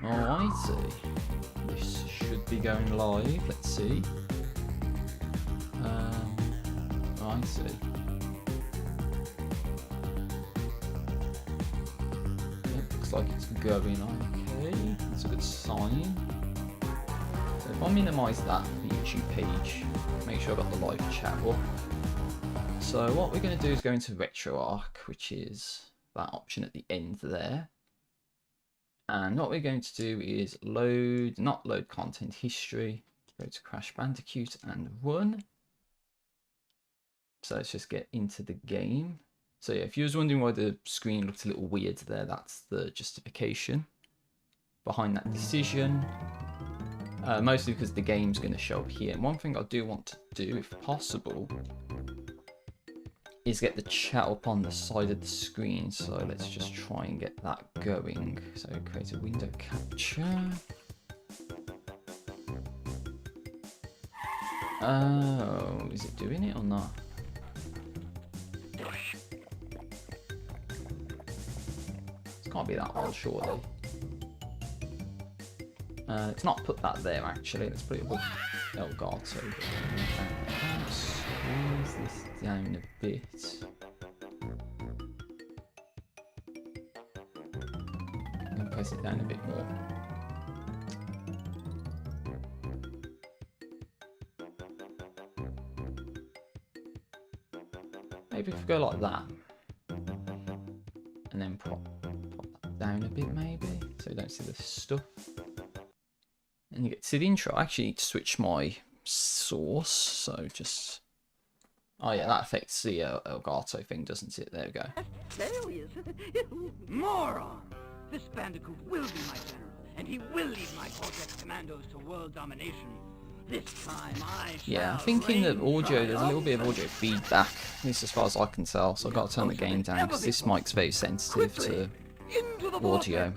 Alrighty. This should be going live. Let's see. I see. It looks like it's going okay. That's a good sign. So if I minimise that YouTube page, make sure I've got the live chat up. So what we're going to do is go into RetroArch, which is that option at the end there. And what we're going to do is not load content history, go to Crash Bandicoot and run. So let's just get into the game. So yeah, if you was wondering why the screen looked a little weird there, that's the justification behind that decision. Mostly because the game's going to show up here. And one thing I do want to do, if possible, is get the chat up on the side of the screen. So let's just try and get that going. So create a window capture. Oh, is it doing it or not? It can't be that hard, surely. It's not put that there actually. Let's put it above Elgato. Squeeze this down a bit. And press it down a bit more. Maybe if we go like that, and then pop that down a bit maybe, so you don't see the stuff. And you get to the intro. I actually need to switch my source, so just... Oh yeah, that affects the Elgato thing, doesn't it? There we go. Moron! This Bandicoot will be my general, and he will lead my Cortex Commandos to world domination. This time I shall. Yeah, I'm thinking that audio, there's a little bit of audio feedback, at least as far as I can tell, so I've got to turn the gain down, because this mic's very sensitive to audio.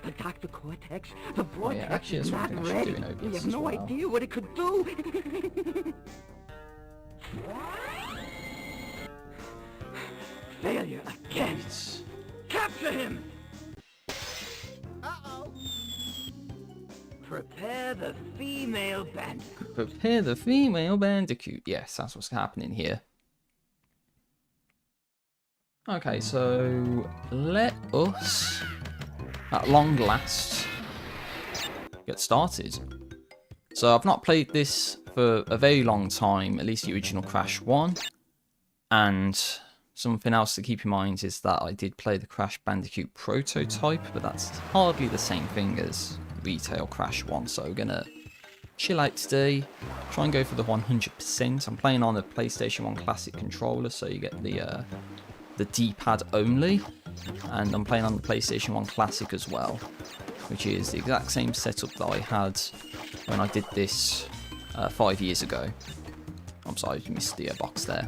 Attack the Cortex, the Oh yeah, actually that's one thing I should do in OBS You have as no well. idea what it could do. Failure again. Capture him. Uh-oh. Prepare the female Bandicoot. Prepare the female Bandicoot. Yes, that's what's happening here. Okay, so let us, at long last, get started. So I've not played this for a very long time, at least the original Crash 1. And something else to keep in mind is that I did play the Crash Bandicoot prototype, but that's hardly the same thing as retail Crash 1. So we're gonna chill out today, try and go for the 100%. I'm playing on a PlayStation 1 Classic controller, so you get the D-pad only, and I'm playing on the PlayStation 1 Classic as well, which is the exact same setup that I had when I did this 5 years ago. I'm sorry, you missed the box there.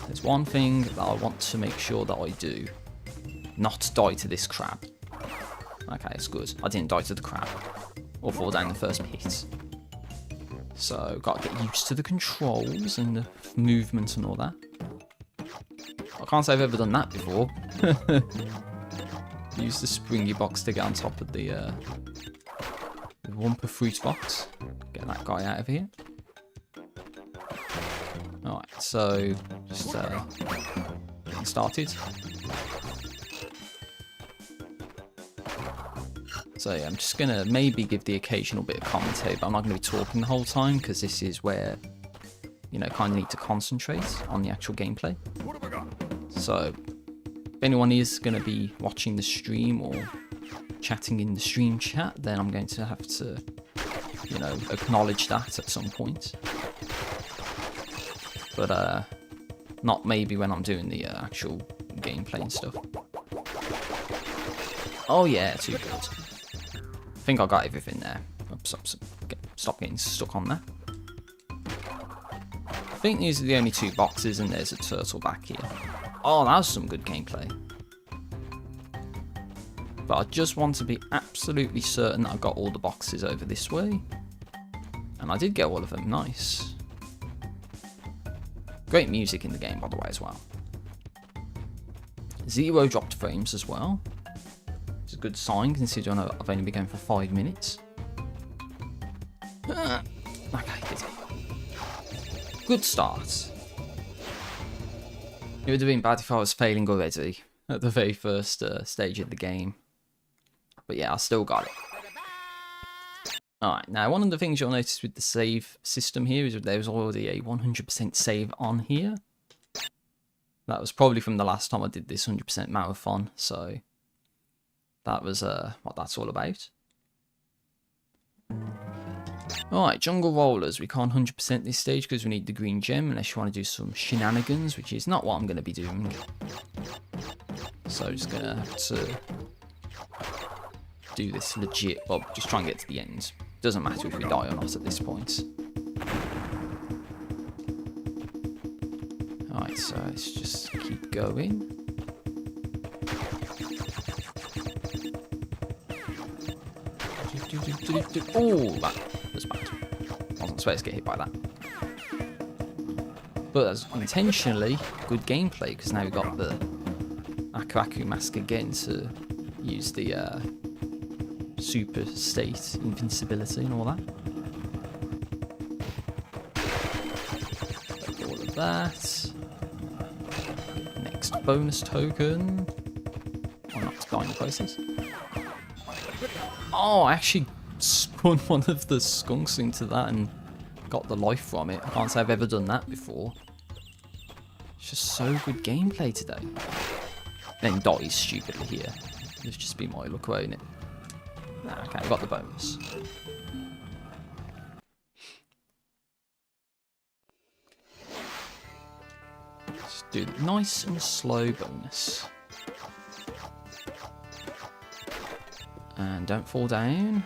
There's one thing that I want to make sure that I do. Not die to this crab. Okay, it's good. I didn't die to the crab. Or fall down the first pit. So, gotta get used to the controls and the movement and all that. I can't say I've ever done that before. Use the springy box to get on top of the Wumpa fruit box. Get that guy out of here. Alright, so just getting started. So yeah, I'm just gonna maybe give the occasional bit of commentary, but I'm not gonna be talking the whole time because this is where, you know, kind of need to concentrate on the actual gameplay. So if anyone is going to be watching the stream or chatting in the stream chat, then I'm going to have to, you know, acknowledge that at some point. But not maybe when I'm doing the actual gameplay and stuff. Oh yeah, too good. I think I got everything there. Stop getting stuck on that. I think these are the only two boxes, and there's a turtle back here. Oh, that was some good gameplay. But I just want to be absolutely certain that I got all the boxes over this way. And I did get all of them. Nice. Great music in the game, by the way, as well. 0 dropped frames as well. Which It's a good sign considering I've only been going for 5 minutes. Okay, good start. It would have been bad if I was failing already at the very first stage of the game. But yeah, I still got it. Alright, now one of the things you'll notice with the save system here is that there's already a 100% save on here. That was probably from the last time I did this 100% marathon, so that was what that's all about. Alright, Jungle Rollers. We can't 100% this stage because we need the green gem unless you want to do some shenanigans, which is not what I'm going to be doing. So just going to have to do this legit, well, just try and get to the end. Doesn't matter if we die or not at this point. Alright, so let's just keep going. Oh, that was bad. I wasn't supposed to get hit by that. But that's intentionally good gameplay, because now we've got the Aku mask again to use the super state invincibility and all that. Take all of that. Next bonus token. Or not die in the process. Oh, I actually spun one of the skunks into that and got the life from it. I can't say I've ever done that before. It's just so good gameplay today. Then dies stupidly here. It's just been my luck, won't it? Nah, okay, I got the bonus. Let's do the nice and slow bonus. And don't fall down.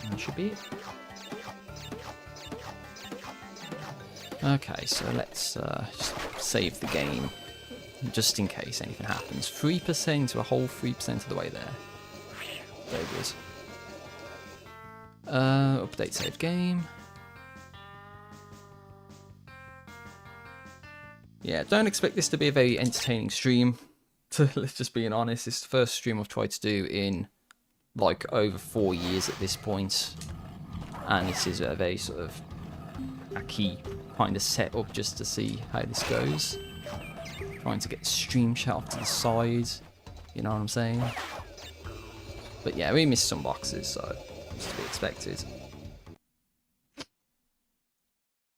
And that should be it. Okay, so let's just save the game, just in case anything happens. 3% to a whole 3% of the way there. Very good. Update save game. Yeah, don't expect this to be a very entertaining stream. Let's just being honest, it's the first stream I've tried to do in like over 4 years at this point, and this is a very sort of a key kind of setup just to see how this goes. Trying to get the stream chat off to the side, you know what I'm saying? But yeah, we missed some boxes, so it's to be expected.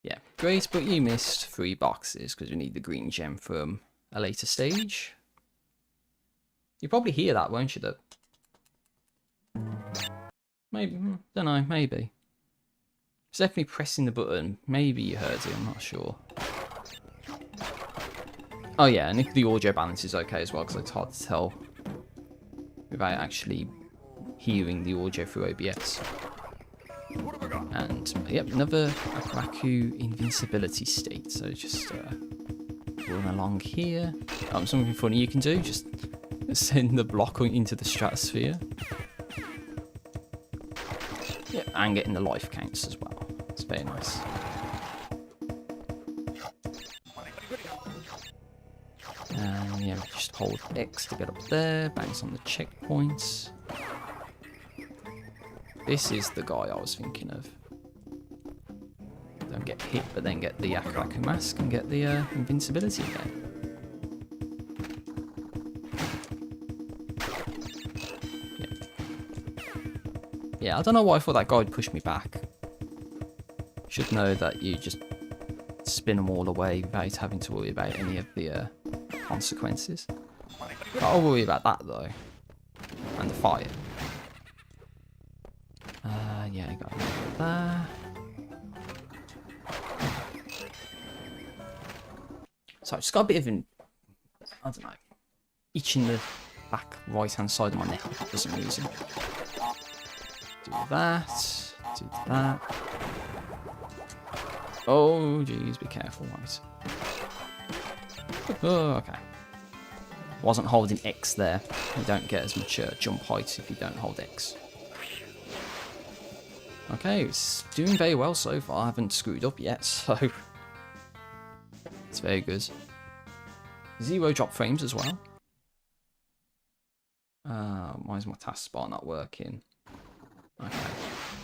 Yeah, great, but you missed 3 boxes because we need the green gem from a later stage. You'll probably hear that, won't you, though? Maybe, don't know, maybe. It's definitely pressing the button. Maybe you heard it, I'm not sure. Oh yeah, and if the audio balance is okay as well, because it's hard to tell without actually hearing the audio through OBS. And, yep, another Aku invincibility state, so just run along here. Something funny you can do, just send the block into the stratosphere. Yeah, and getting the life counts as well. It's very nice. And yeah, just hold X to get up there, bounce on the checkpoints. This is the guy I was thinking of. Don't get hit, but then get the Aku mask and get the invincibility again. Yeah, I don't know why I thought that guy would push me back. Should know that you just spin them all away without having to worry about any of the consequences. I'll worry about that though. And the fire. Yeah, I got that. So I just got a bit of an, I don't know, itch in the back right hand side of my neck for some reason. Do that, do that. Oh, geez, be careful, right. Oh, okay. Wasn't holding X there. You don't get as much jump height if you don't hold X. Okay, it's doing very well so far. I haven't screwed up yet, so it's very good. 0 drop frames as well. why is my taskbar not working? Okay.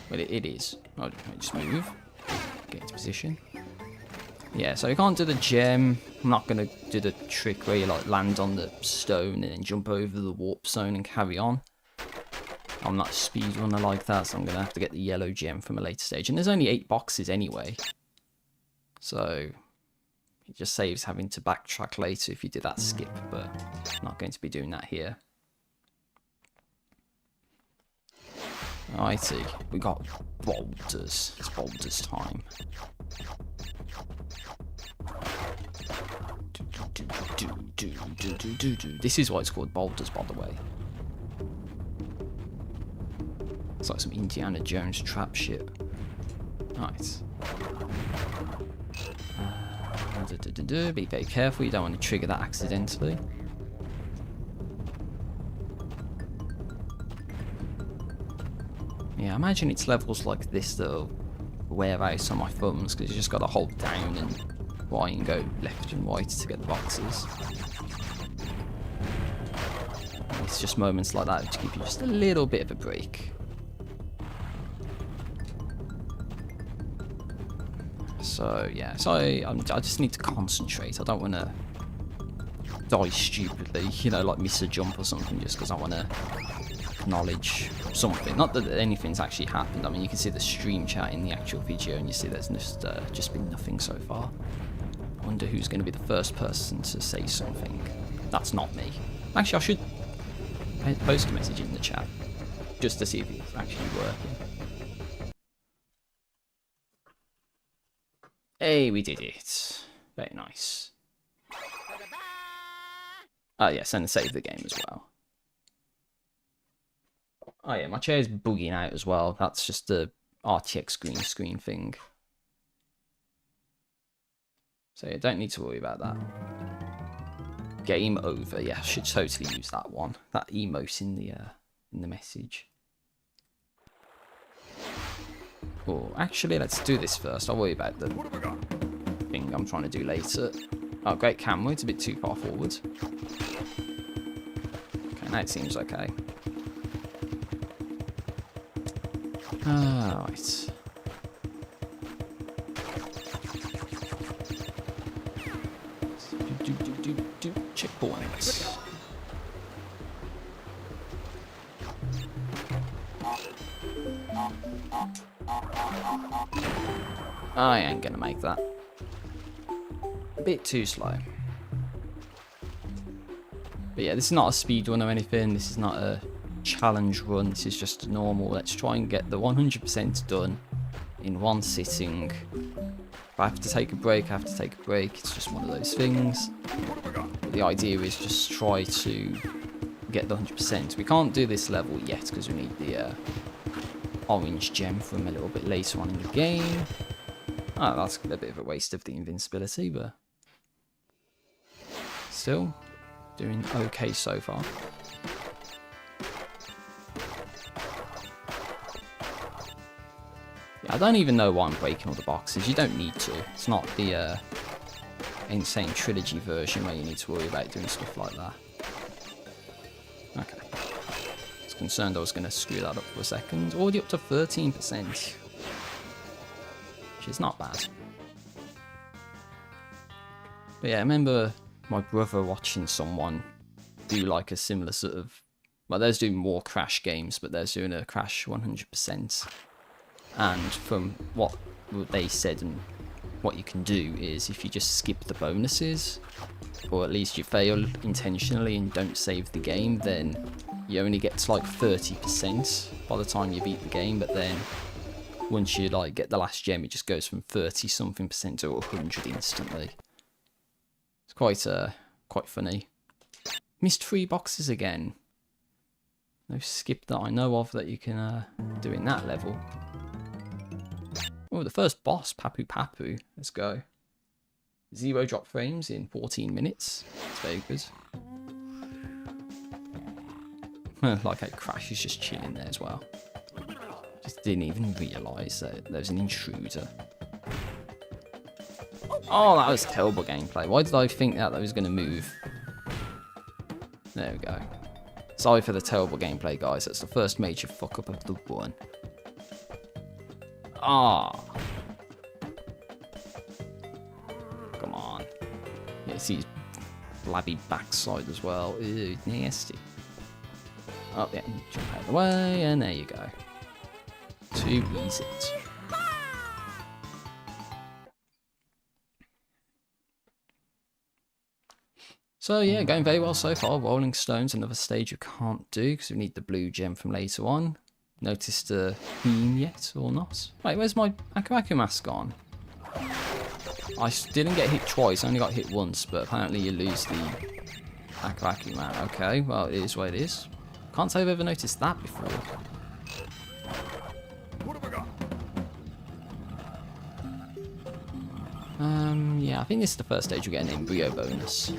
Well, it is. I'll just move. Get into position. Yeah, so you can't do the gem. I'm not going to do the trick where you like land on the stone and then jump over the warp zone and carry on. I'm not a speedrunner like that, so I'm going to have to get the yellow gem from a later stage. And there's only 8 boxes anyway. So it just saves having to backtrack later if you do that skip, but I'm not going to be doing that here. Alrighty, we got boulders. It's boulders time. This is why it's called boulders, by the way. It's like some Indiana Jones trap shit. Right. Be very careful, you don't want to trigger that accidentally. Yeah, I imagine it's levels like this that'll wear out on my thumbs, because you just got to hold down and Y and go left and right to get the boxes. And it's just moments like that to give you just a little bit of a break. So yeah, so I just need to concentrate. I don't want to die stupidly, you know, like miss a jump or something just because I want to acknowledge something. Not that anything's actually happened. I mean, you can see the stream chat in the actual video and you see there's just been nothing so far. I wonder who's going to be the first person to say something. That's not me. Actually, I should post a message in the chat just to see if it's actually working. Hey, we did it. Very nice. Oh yes, and save the game as well. Oh yeah, my chair's bugging out as well. That's just the RTX green screen thing. So you don't need to worry about that. Game over. Yeah, I should totally use that one. That emote in the message. Oh, actually, let's do this first. I'll worry about the thing I'm trying to do later. Oh, great camera. It's a bit too far forward. Okay, now it seems okay. Right. Checkpoints. I ain't gonna make that. A bit too slow. But yeah, this is not a speed run or anything. This is not a challenge run. This is just a normal. Let's try and get the 100% done in one sitting. If I have to take a break, I have to take a break. It's just one of those things. But the idea is just try to get the 100%. We can't do this level yet because we need the orange gem from a little bit later on in the game. Oh, that's a bit of a waste of the invincibility, but still doing okay so far. Yeah, I don't even know why I'm breaking all the boxes. You don't need to. It's not the Insane Trilogy version where you need to worry about doing stuff like that. Okay. I was concerned I was going to screw that up for a second. Already up to 13%. Which is not bad. But yeah, I remember my brother watching someone do like a similar sort of... Well, they're doing more Crash games, but they're doing a Crash 100%. And from what they said and what you can do is if you just skip the bonuses, or at least you fail intentionally and don't save the game, then you only get to like 30% by the time you beat the game, but then once you like get the last gem, it just goes from 30 something percent to 100 instantly. It's quite funny. Missed 3 boxes again. No skip that I know of that you can do in that level. Oh, the first boss, Papu Papu. Let's go. 0 drop frames in 14 minutes. It's very good. Like how Crash is just chilling there as well. Just didn't even realise that there was an intruder. Oh, that was terrible gameplay. Why did I think that was going to move? There we go. Sorry for the terrible gameplay, guys. That's the first major fuck up of the run. Ah. Come on. Yeah, see his blabby backside as well. Ew, nasty. Oh, yeah, jump out of the way, and there you go. Too easy. So yeah, going very well so far. Rolling Stones, another stage you can't do because we need the blue gem from later on. Noticed the theme yet or not? Wait, where's my Aku mask gone? I didn't get hit twice, I only got hit once, but apparently you lose the Aku man. Okay, well it is what it is. Can't say I've ever noticed that before. What have I got? Yeah, I think this is the first stage we get an embryo bonus.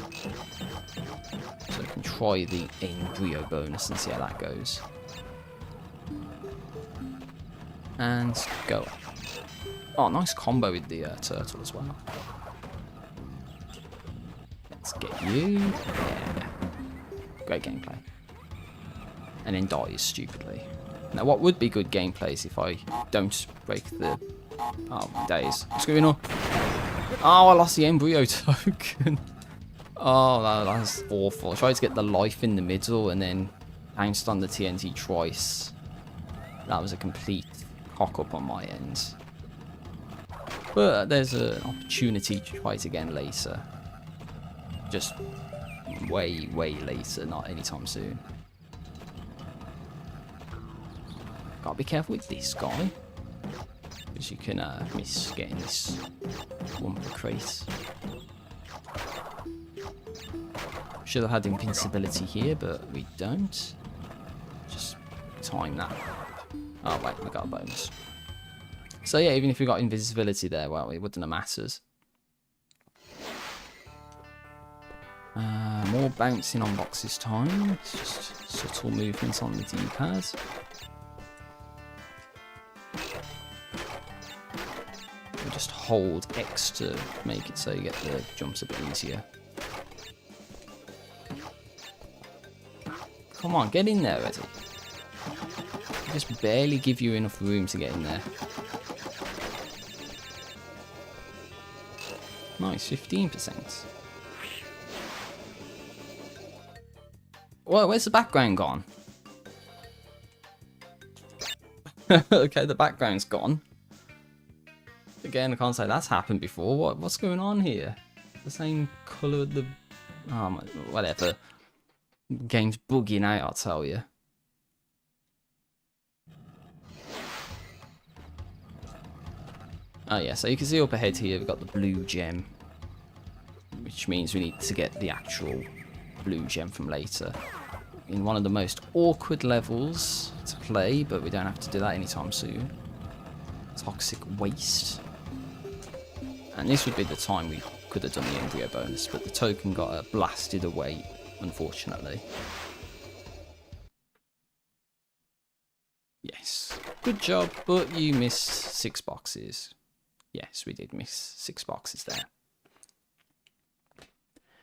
So we can try the embryo bonus and see how that goes. And go. Oh, nice combo with the turtle as well. Let's get you. Yeah. Great gameplay. And then dies stupidly. Now, what would be good gameplay is if I don't break the... Oh, my days. What's going on? Oh, I lost the embryo token. Oh, that's awful. I tried to get the life in the middle and then bounced on the TNT twice. That was a complete cock up on my end. But there's an opportunity to try it again later. Just way, way later, not anytime soon. Gotta be careful with this guy. Because you can miss getting this one per crate. Should have had invincibility here, but we don't. Just time that. Oh wait, we got a bonus. So yeah, even if we got invisibility there, well, it wouldn't have mattered. More bouncing on boxes time. It's just subtle movements on the D-pad. We just hold X to make it so you get the jumps a bit easier. Come on, get in there, Eddie. I just barely give you enough room to get in there. Nice, 15%. Whoa, where's the background gone? Okay, the background's gone. Again, I can't say that's happened before. What's going on here? The same colour of the... Oh, whatever. Game's bugging out, I'll tell you. Oh yeah, so you can see up ahead here, we've got the blue gem. Which means we need to get the actual blue gem from later. In one of the most awkward levels to play, but we don't have to do that anytime soon. Toxic waste. And this would be the time we could have done the embryo bonus, but the token got blasted away, unfortunately. Yes. Good job, but you missed 6 boxes. Yes, we did miss 6 boxes there.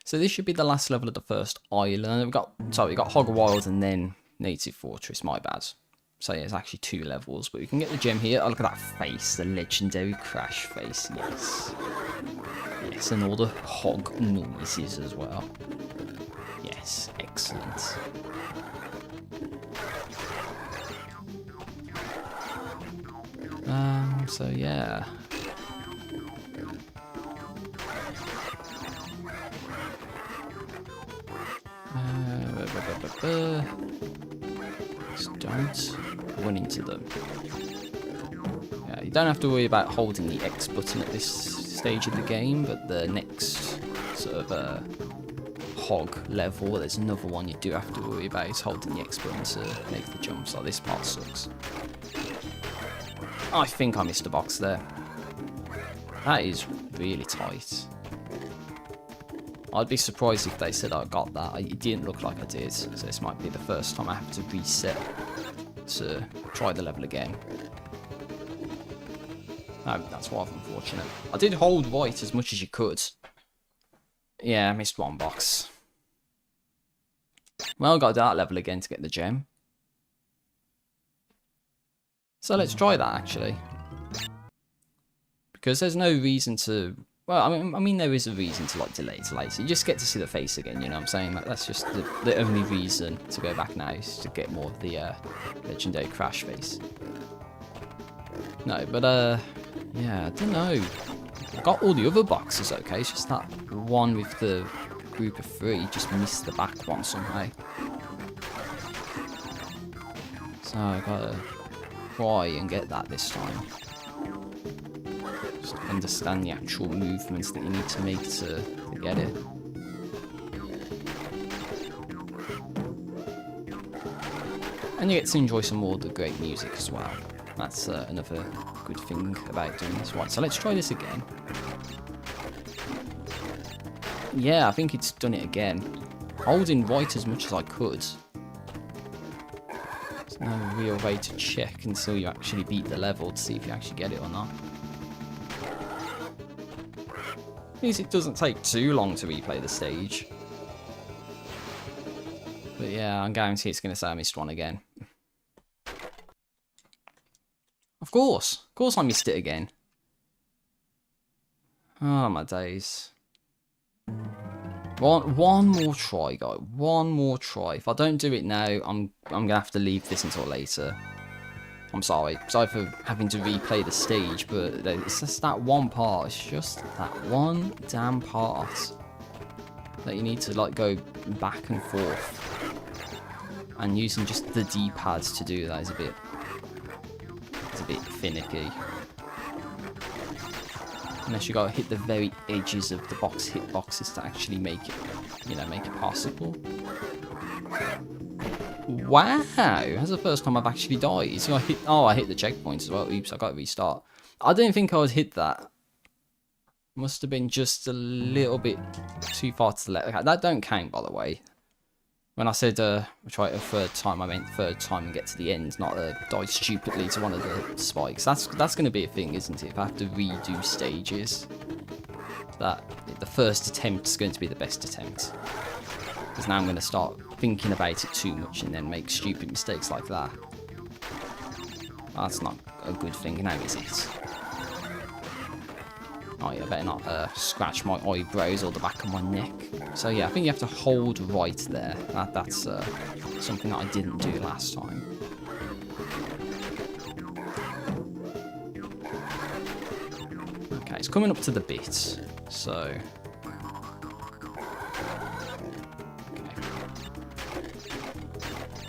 So this should be the last level of the first island. we got Hog Wild and then Native Fortress, my bad. So yeah, it's actually 2 levels, but we can get the gem here. Oh, look at that face, the legendary Crash face, yes. Yes, and all the hog noises as well. Yes, excellent. So yeah. Just don't run into them. Yeah, you don't have to worry about holding the X button at this stage of the game, but the next sort of hog level, there's another one you do have to worry about, is holding the X button to make the jump, so this part sucks. I think I missed a box there. That is really tight. I'd be surprised if they said I got that. It didn't look like I did, so this might be the first time I have to reset to try the level again. That's rather unfortunate. I did hold right as much as you could. Yeah, I missed 1 box. Well, got to do that level again to get the gem. So let's try that, actually. Because there's no reason to... Well, I mean, there is a reason to, like, delay to later. You just get to see the face again, you know what I'm saying? Like, that's just the only reason to go back now, is to get more of the legendary Crash face. No, but, yeah, I don't know. I got all the other boxes okay, it's just that one with the group of 3 just missed the back one somehow. So I gotta try and get that this time. Just understand the actual movements that you need to make to get it. And you get to enjoy some more of the great music as well. That's another good thing about doing this. Right, so let's try this again. Yeah, I think it's done it again. Holding right as much as I could. There's no real way to check until you actually beat the level to see if you actually get it or not. At least it doesn't take too long to replay the stage. But yeah, I guarantee it's going to say I missed one again. Of course I missed it again. Oh my days. One more try, guys. One more try. If I don't do it now, I'm gonna have to leave this until later. I'm sorry. Sorry for having to replay the stage, but it's just that one part. It's just that one damn part that you need to like go back and forth. And using just the D-pad to do that is a bit finicky. Unless you gotta hit the very edges of the hitboxes to actually make it, you know, make it possible. Wow, that's the first time I've actually died. So I hit the checkpoint as well. Oops, I gotta restart. I didn't think I would hit that. Must have been just a little bit too far to the left. Okay, that don't count, by the way. When I said try it a third time, I meant third time and get to the end, not die stupidly to one of the spikes. That's going to be a thing, isn't it? If I have to redo stages, that the first attempt is going to be the best attempt. Because now I'm going to start thinking about it too much and then make stupid mistakes like that. That's not a good thing now, is it? Oh yeah, I better not scratch my eyebrows or the back of my neck. So yeah, I think you have to hold right there. That's something that I didn't do last time. Okay, it's coming up to the bit. So... okay.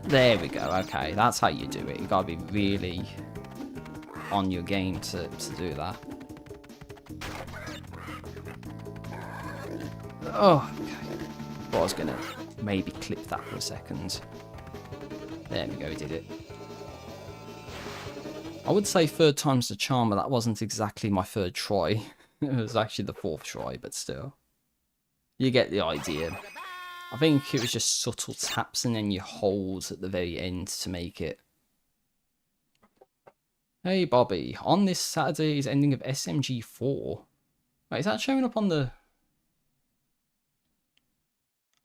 There we go, okay, that's how you do it. You gotta be really on your game to do that. Oh, okay. Well, I was going to maybe clip that for a second. There we go, we did it. I would say third time's the charm, but that wasn't exactly my third try. It was actually the fourth try, but still. You get the idea. I think it was just subtle taps and then you hold at the very end to make it. Hey Bobby, on this Saturday's ending of SMG4. Wait, is that showing up on the...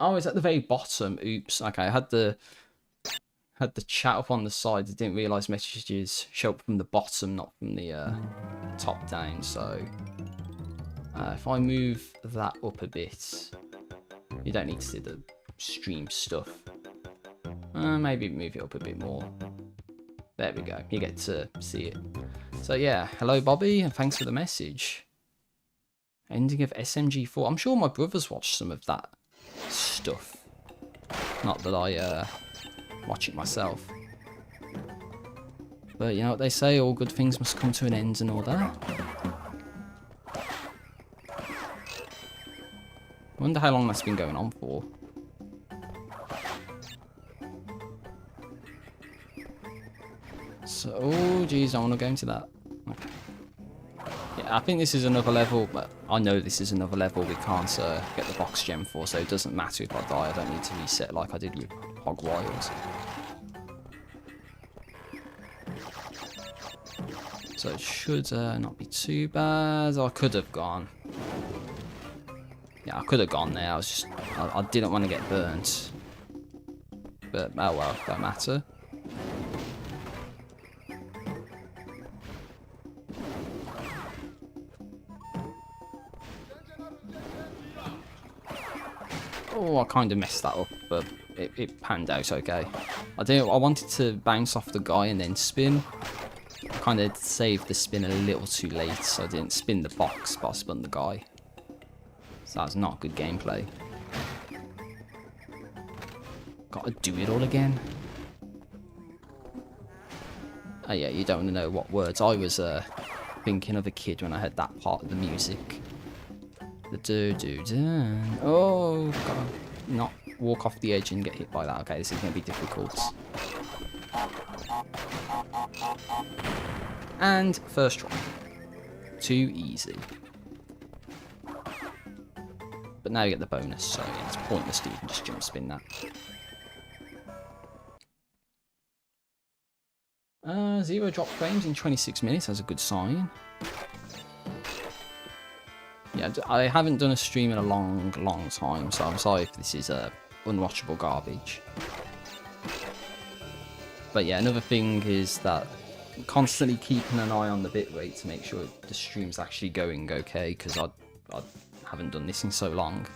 Oh, it's at the very bottom. Oops. Okay, I had the chat up on the side. I didn't realise messages show up from the bottom, not from the top down. So if I move that up a bit, you don't need to see the stream stuff. Maybe move it up a bit more. There we go. You get to see it. So yeah, hello Bobby, and thanks for the message. Ending of SMG4. I'm sure my brothers watched some of that stuff. Not that I watch it myself. But you know what they say, all good things must come to an end and all that. I wonder how long that's been going on for. So, oh geez, I want to go into that. Okay. Yeah, I think this is another level, but I know this is another level we can't get the box gem for, so it doesn't matter if I die, I don't need to reset like I did with Hog Wild. So it should not be too bad. I could have gone. Yeah, I could have gone there, I didn't want to get burnt. But, oh well, don't matter. Oh, I kind of messed that up, but it panned out okay. I wanted to bounce off the guy and then spin. I kind of saved the spin a little too late, so I didn't spin the box, but I spun the guy. So that's not good gameplay. Gotta do it all again. Oh yeah, you don't want to know what words I was thinking of a kid when I heard that part of the music. The do-do-do. Oh, God. Not walk off the edge and get hit by that. Okay, this is going to be difficult. And first try. Too easy. But now you get the bonus, so yeah, it's pointless to even just jump spin that. 0 drop frames in 26 minutes. That's a good sign. Yeah, I haven't done a stream in a long time, so I'm sorry if this is unwatchable garbage. But yeah, another thing is that I'm constantly keeping an eye on the bitrate to make sure the stream's actually going okay, because I haven't done this in so long.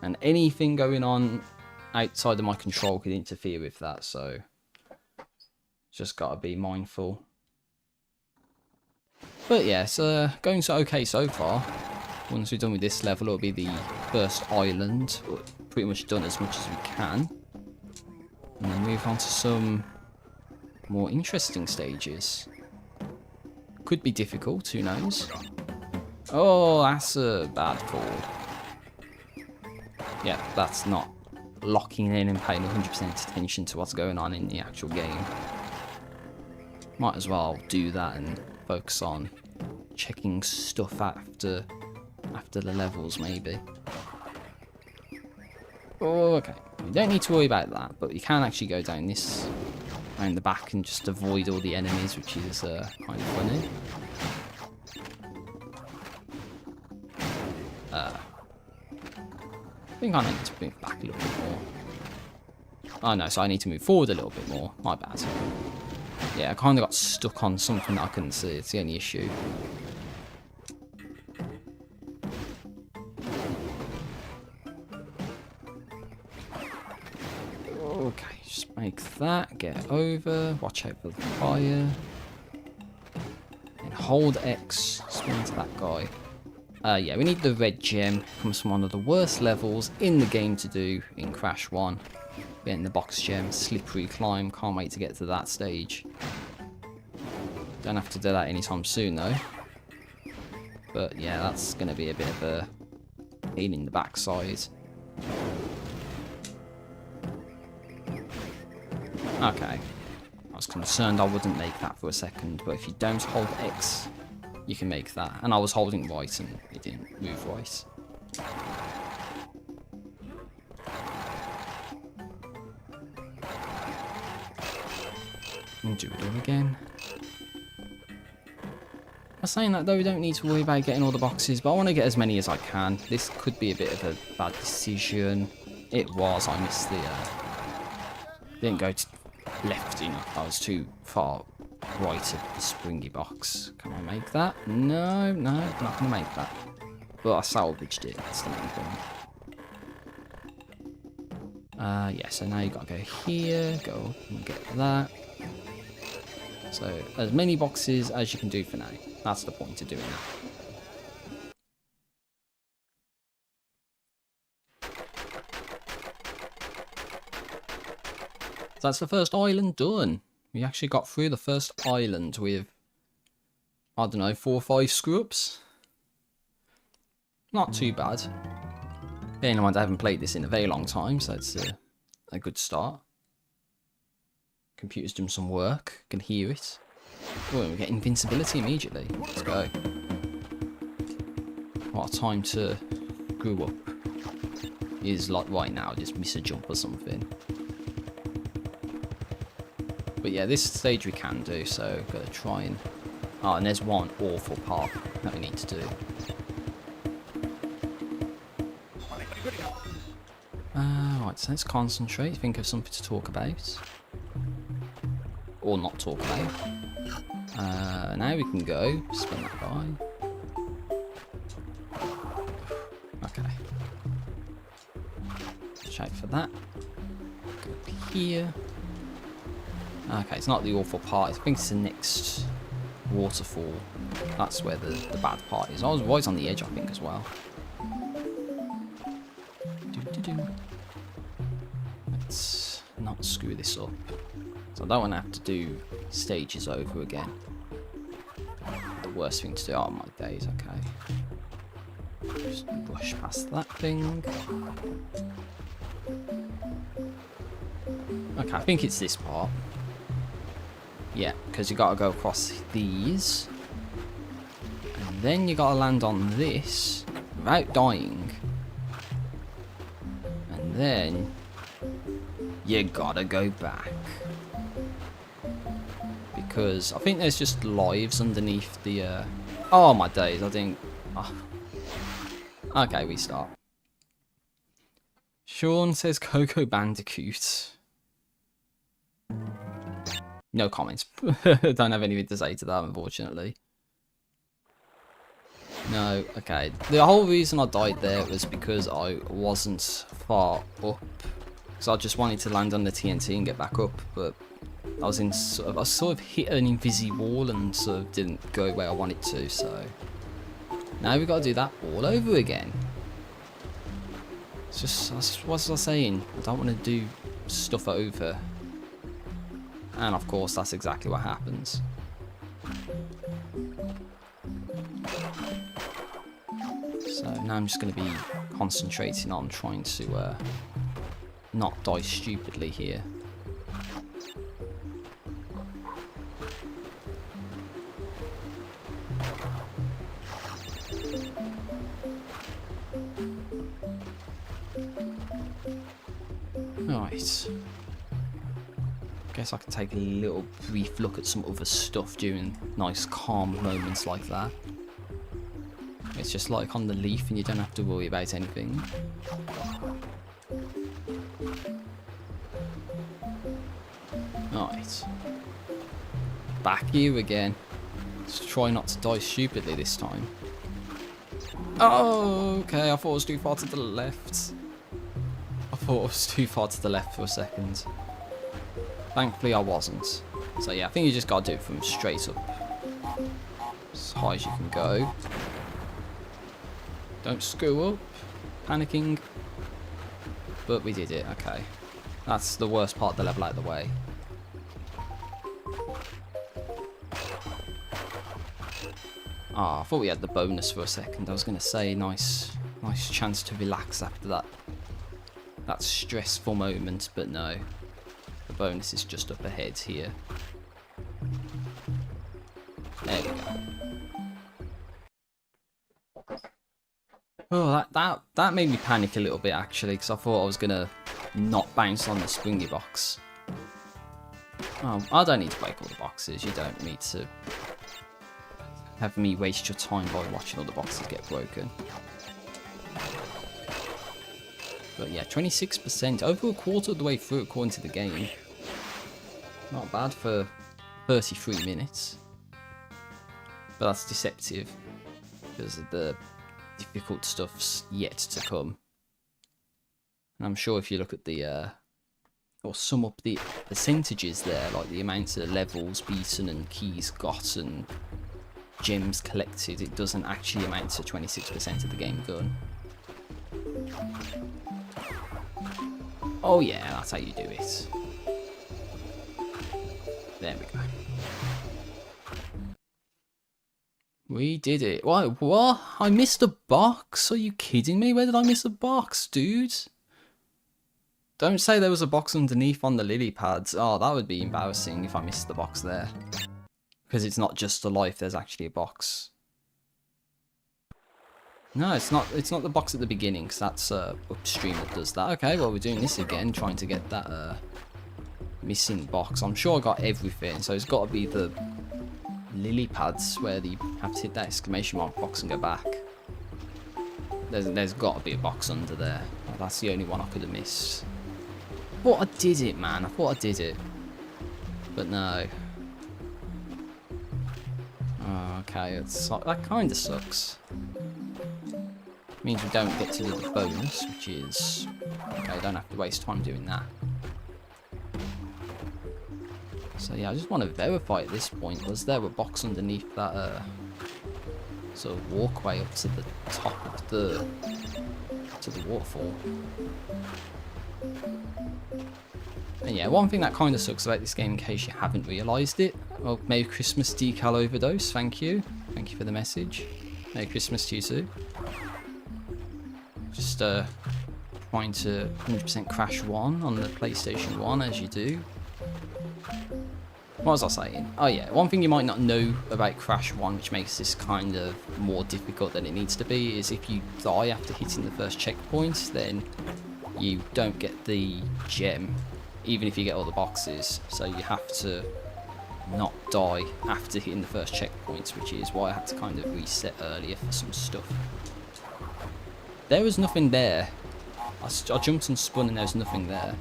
And anything going on outside of my control could interfere with that, so just gotta be mindful. But yeah, it's going so okay so far. Once we're done with this level, it'll be the first island. We're pretty much done as much as we can. And then move on to some more interesting stages. Could be difficult, who knows? Oh, that's a bad fall. Yeah, that's not locking in and paying 100% attention to what's going on in the actual game. Might as well do that and focus on checking stuff after the levels, maybe. Oh, okay. You don't need to worry about that, but you can actually go down around the back and just avoid all the enemies, which is kind of funny. I think I need to move back a little bit more. Oh no, so I need to move forward a little bit more. My bad. Yeah, I kind of got stuck on something that I couldn't see. It's the only issue. Okay, just make that. Get over. Watch out for the fire. And hold X. Spin into that guy. Yeah, we need the red gem. Comes from one of the worst levels in the game to do in Crash 1. Getting the box gem, slippery climb. Can't wait to get to that stage. Don't have to do that anytime soon though. But yeah, that's going to be a bit of a pain in the backside. Okay. I was concerned I wouldn't make that for a second, but if you don't hold X, you can make that. And I was holding right and it didn't move right. And do it all again. I'm saying that though, we don't need to worry about getting all the boxes, but I want to get as many as I can. This could be a bit of a bad decision. It was. I missed the... didn't go to left enough. I was too far right of the springy box. Can I make that? No, not going to make that. But I salvaged it. That's the main thing. Yeah, so now you've got to go here, go up and get that. So, as many boxes as you can do for now. That's the point of doing that. So that's the first island done. We actually got through the first island with, I don't know, 4 or 5 screw-ups. Not too bad. Bearing in mind I haven't played this in a very long time, so it's a good start. Computer's doing some work, can hear it. Oh, we get invincibility immediately. Let's go. What a time to grow up. Is like right now, just miss a jump or something. But yeah, this stage we can do, so gotta try and... Oh, and there's one awful part that we need to do. Right, so let's concentrate, think of something to talk about. Or not talk about. Now we can go, spin that by. Okay. Check for that. Go up here. Okay, it's not the awful part. I think it's the next waterfall. That's where the bad part is. I was always on the edge, I think, as well. Let's not screw this up. So I don't want to have to do stages over again. The worst thing to do. Oh my days, okay. Just rush past that thing. Okay, I think it's this part. Yeah, because you gotta go across these. And then you gotta land on this without dying. And then you gotta go back. Because I think there's just lives underneath the oh my days, I didn't Okay, we start. Sean says Coco Bandicoot. No comments. Don't have anything to say to that, unfortunately. No, okay. The whole reason I died there was because I wasn't far up. So I just wanted to land on the TNT and get back up, but I was in I sort of hit an invisi wall and sort of didn't go where I wanted to, so now we gotta do that all over again. It's just, what was I saying? I don't want to do stuff over. And of course, that's exactly what happens. So now I'm just going to be concentrating on trying to not die stupidly here. Right. Guess I can take a little brief look at some other stuff during nice calm moments like that. It's just like on the leaf and you don't have to worry about anything. Right. Back here again. Let's try not to die stupidly this time. Oh, okay, I thought it was too far to the left. I thought it was too far to the left for a second. Thankfully I wasn't. So yeah, I think you just gotta do it from straight up. As high as you can go. Don't screw up. Panicking. But we did it, okay. That's the worst part of the level out of the way. Ah, I thought we had the bonus for a second. I was gonna say nice chance to relax after that stressful moment, but no. The bonus is just up ahead here. There we go. Oh, that made me panic a little bit actually, because I thought I was gonna not bounce on the springy box. Oh, I don't need to break all the boxes. You don't need to have me waste your time by watching all the boxes get broken. But yeah, 26%, over a quarter of the way through according to the game. Not bad for 33 minutes. But that's deceptive, because the difficult stuff's yet to come. And I'm sure if you look at the, or sum up the percentages there, like the amounts of levels beaten and keys got and gems collected, it doesn't actually amount to 26% of the game done. Oh yeah, that's how you do it. There we go. We did it. What? I missed a box? Are you kidding me? Where did I miss a box, dude? Don't say there was a box underneath on the lily pads. Oh, that would be embarrassing if I missed the box there. Because it's not just a life, there's actually a box. No, it's not the box at the beginning, because that's upstream that does that. Okay, well we're doing this again, trying to get that missing box. I'm sure I got everything, so it's got to be the lily pads where you have to hit that exclamation mark box and go back. There's got to be a box under there. That's the only one I could have missed. thought I did it, man. I thought I did it. But no. Oh, okay, that kind of sucks. Means we don't get to do the bonus, which is... Okay, I don't have to waste time doing that. So yeah, I just want to verify at this point, was there a box underneath that sort of walkway up to the top of the waterfall? And yeah, one thing that kind of sucks about this game, in case you haven't realised it, well, Merry Christmas Decal Overdose, thank you for the message. Merry Christmas to you too. Just trying to 100% Crash 1 on the PlayStation 1, as you do. What was I saying? Oh yeah, one thing you might not know about Crash 1, which makes this kind of more difficult than it needs to be, is if you die after hitting the first checkpoint, then you don't get the gem, even if you get all the boxes. So you have to not die after hitting the first checkpoint, which is why I had to kind of reset earlier for some stuff. There was nothing there. I jumped and spun and there was nothing there.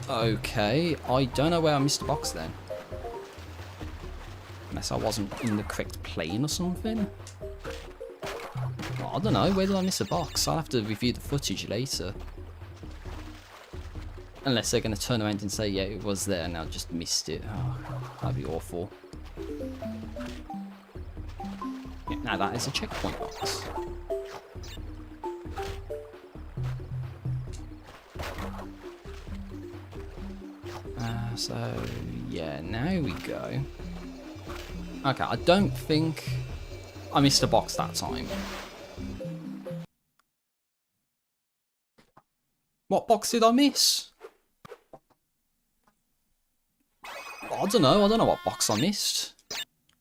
Okay, I don't know where I missed a box then. Unless I wasn't in the correct plane or something. Well, I don't know, where did I miss a box? I'll have to review the footage later. Unless they're going to turn around and say, yeah, it was there and I just missed it. Oh, that'd be awful. Yeah, now that is a checkpoint box. So, yeah, now we go. Okay, I don't think I missed a box that time. What box did I miss? I don't know what box I missed.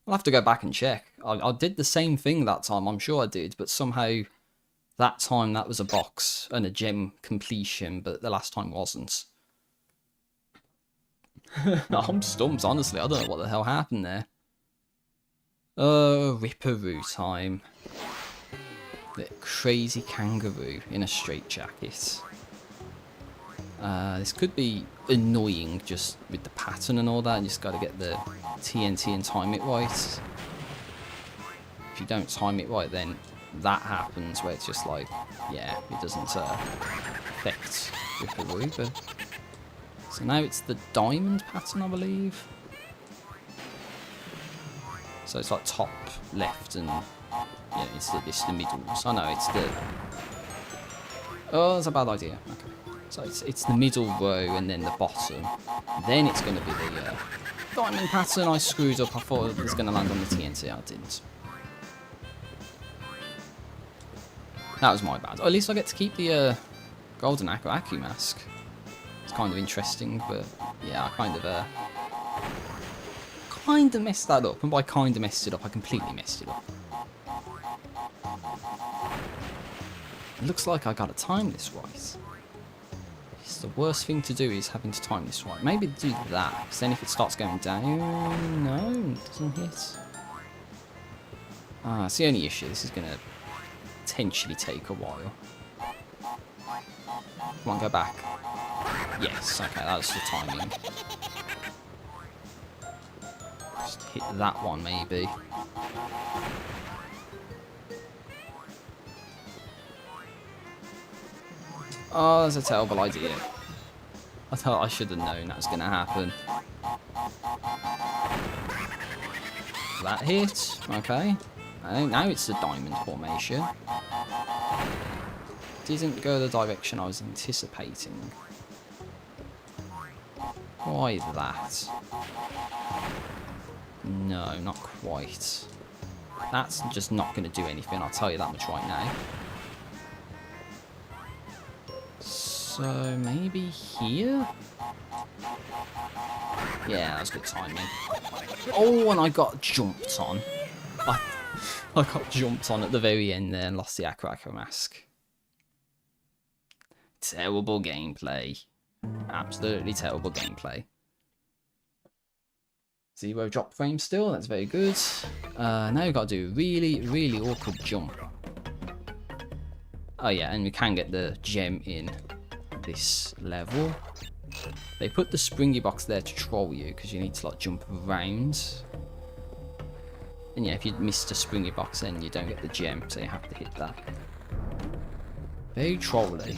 I'll have to go back and check. I did the same thing that time, I'm sure I did, but somehow that time that was a box and a gem completion, but the last time wasn't. I'm stumped, honestly. I don't know what the hell happened there. Ripperoo time. The crazy kangaroo in a straitjacket. This could be annoying just with the pattern and all that. You just got to get the TNT and time it right. If you don't time it right, then that happens where it's just like, yeah, it doesn't affect Ripperoo, but... So now it's the diamond pattern, I believe. So it's like top, left, and yeah, it's the middle. So no, it's the... Oh, that's a bad idea. Okay. So it's the middle row and then the bottom. Then it's going to be the diamond pattern. I screwed up. I thought it was going to land on the TNT. I didn't. That was my bad. At least I get to keep the golden Aku mask. It's kind of interesting, but yeah, I kind of messed that up. And by kind of messed it up, I completely messed it up. It looks like I gotta time this right. It's the worst thing to do is having to time this right. Maybe do that, because then if it starts going down, no, it doesn't hit. Ah, it's the only issue. This is gonna potentially take a while. Come on, go back. Yes, okay, that's the timing. Just hit that one, maybe. Oh, that's a terrible idea. I thought I should have known that was going to happen. That hit, okay. Now it's the diamond formation. Didn't go the direction I was anticipating. Why that? No, not quite. That's just not going to do anything, I'll tell you that much right now. So, maybe here? Yeah, that was good timing. Oh, and I got jumped on. I got jumped on at the very end there and lost the Aku mask. Terrible gameplay. Absolutely terrible gameplay. 0 drop frame still, that's very good. Now we've got to do a really, really awkward jump. Oh yeah, and we can get the gem in this level. They put the springy box there to troll you because you need to like jump around. And yeah, if you miss the springy box, then you don't get the gem, so you have to hit that. Very trolly.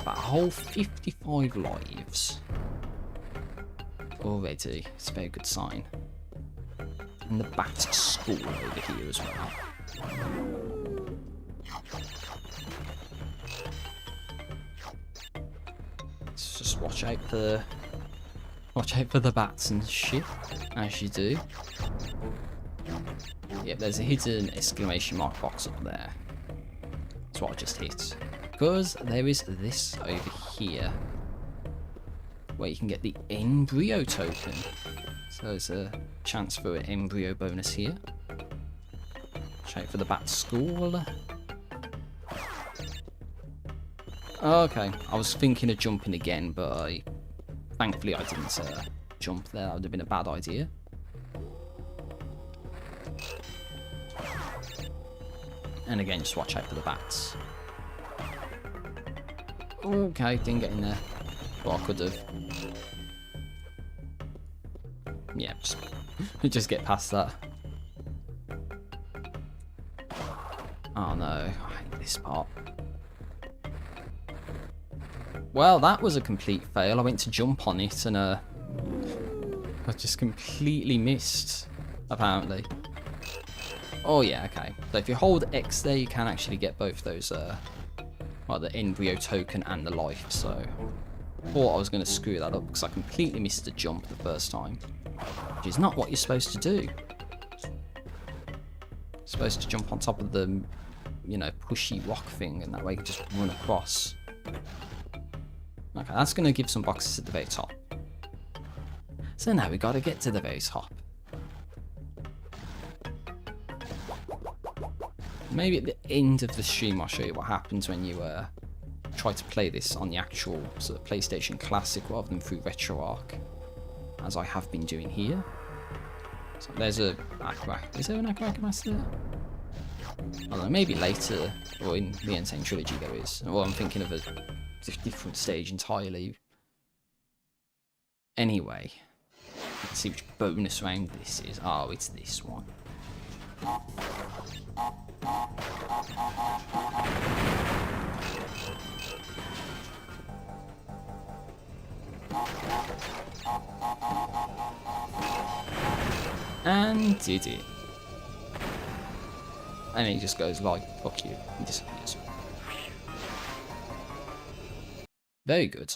About a whole 55 lives already. It's a very good sign. And the bat school over here as well. Let's just watch out for the bats and shit, as you do. Yep, there's a hidden exclamation mark box up there. That's what I just hit. Because there is this over here, where you can get the embryo token. So there's a chance for an embryo bonus here. Check for the bat school. Okay, I was thinking of jumping again, but thankfully I didn't jump there. That would have been a bad idea. And again, just watch out for the bats. Okay, didn't get in there. But I could have. Yeah, just get past that. Oh no, I hate this part. Well, that was a complete fail. I went to jump on it and I just completely missed, apparently. Oh yeah, okay. So if you hold X there, you can actually get both those, well, the embryo token and the life. So I thought I was going to screw that up because I completely missed the jump the first time, which is not what you're supposed to do. You're supposed to jump on top of the, you know, pushy rock thing, and that way you can just run across. Okay, that's going to give some boxes at the very top. So now we got to get to the very top. Maybe at the end of the stream I'll show you what happens when you try to play this on the actual sort of PlayStation Classic rather than through RetroArch, as I have been doing here. So there's a Aquac. Is there an Aquac Master there? I don't know, maybe later, or in the Insane Trilogy there is. Or I'm thinking of a different stage entirely. Anyway, let's see which bonus round this is. Oh, it's this one. And did it. And he just goes like, fuck you. He disappears. Very good.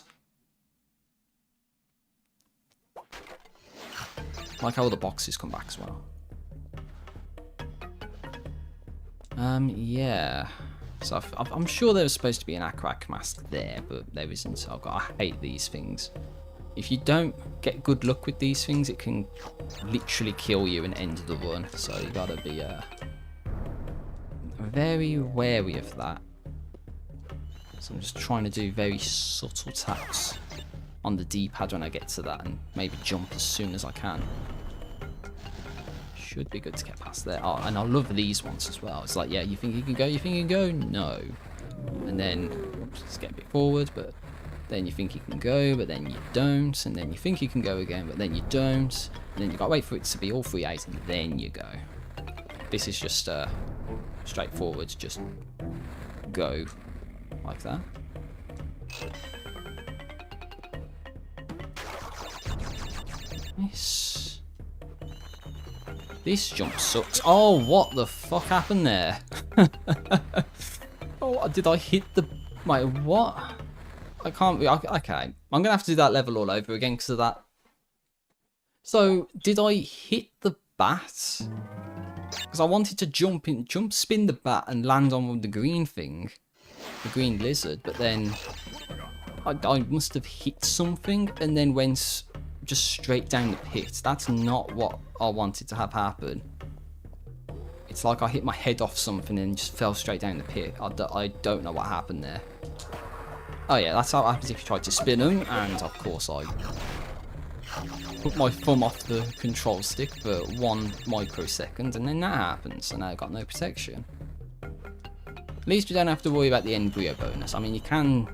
Like how all the boxes come back as well. Yeah. So I'm sure there was supposed to be an Aquac mask there, but there isn't. So I hate these things. If you don't get good luck with these things, it can literally kill you and end the run. So you gotta be very wary of that. So I'm just trying to do very subtle taps on the D-pad when I get to that, and maybe jump as soon as I can. Should be good to get past there. Oh, and I love these ones as well. It's like, yeah, you think you can go? You think you can go? No. And then, oops, let's get a bit forward, but then you think you can go, but then you don't. And then you think you can go again, but then you don't. And then you got to wait for it to be all 3 8, and then you go. This is just straightforward. Just go like that. This jump sucks. Oh, what the fuck happened there? Oh, did I hit the... Wait, what? I can't be... Okay, I'm going to have to do that level all over again because of that. So, did I hit the bat? Because I wanted to jump spin the bat and land on the green thing. The green lizard, but then... I must have hit something and then went... just straight down the pit. That's not what I wanted to have happen. It's like I hit my head off something and just fell straight down the pit. I don't know what happened there. Oh yeah, that's how it happens if you try to spin them, and of course I put my thumb off the control stick for 1 microsecond, and then that happens, so now I've got no protection. At least you don't have to worry about the embryo bonus. I mean, you can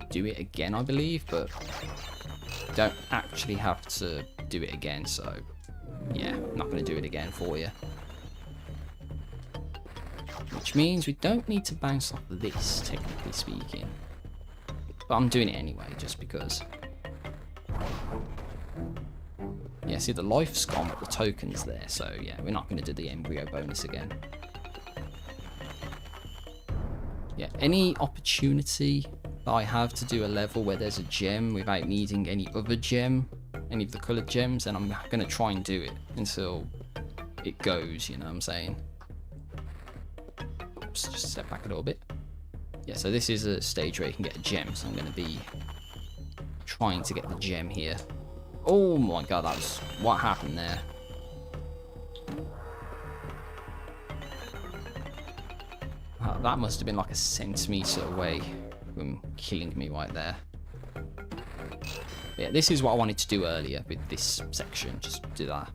do it again, I believe, but you don't actually have to do it again, so yeah, I'm not going to do it again for you. Which means we don't need to bounce off this, technically speaking. But I'm doing it anyway, just because. Yeah, see, the life's gone, but the token's there, so yeah, we're not going to do the embryo bonus again. Yeah, any opportunity that I have to do a level where there's a gem without needing any other gem, any of the coloured gems, then I'm going to try and do it until it goes, you know what I'm saying? Oops, just step back a little bit. Yeah, so this is a stage where you can get a gem, so I'm going to be trying to get the gem here. Oh my god, that was... what happened there? That must have been like a centimetre away from killing me right there. Yeah, this is what I wanted to do earlier with this section, just do that.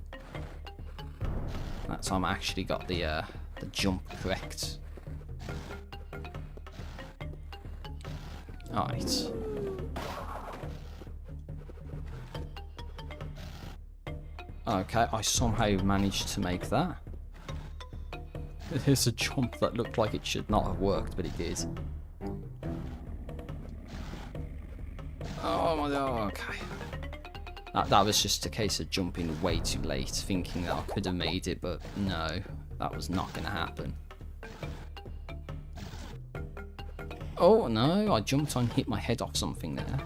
That time I actually got the jump correct. Alright. Okay, I somehow managed to make that. There's a jump that looked like it should not have worked, but it did. Oh my god, okay. That was just a case of jumping way too late, thinking that I could have made it, but no, that was not going to happen. Oh no, I jumped on, hit my head off something there.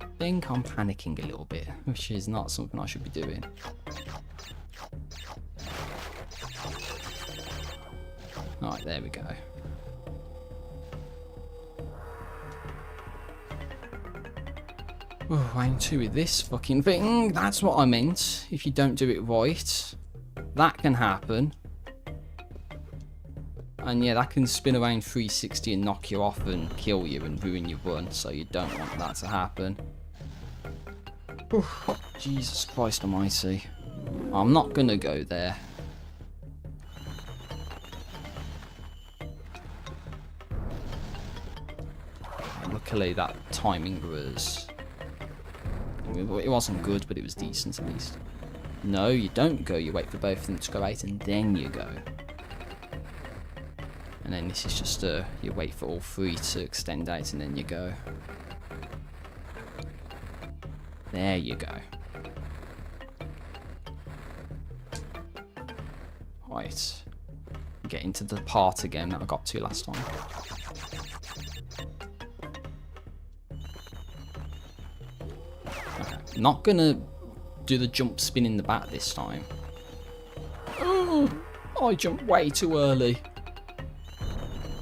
I think I'm panicking a little bit, which is not something I should be doing. Alright, there we go. Oh, round 2 with this fucking thing. That's what I meant. If you don't do it right, that can happen. And yeah, that can spin around 360 and knock you off and kill you and ruin your run, so you don't want that to happen. Oof, Jesus Christ almighty. I'm not gonna go there. Luckily that timing was... it wasn't good, but it was decent at least. No, you don't go, you wait for both of them to go out and then you go. And then this is just you wait for all 3 to extend out and then you go. There you go. Right. Get into the part again that I got to last time. Okay. Not gonna do the jump spin in the back this time. Oh, I jumped way too early.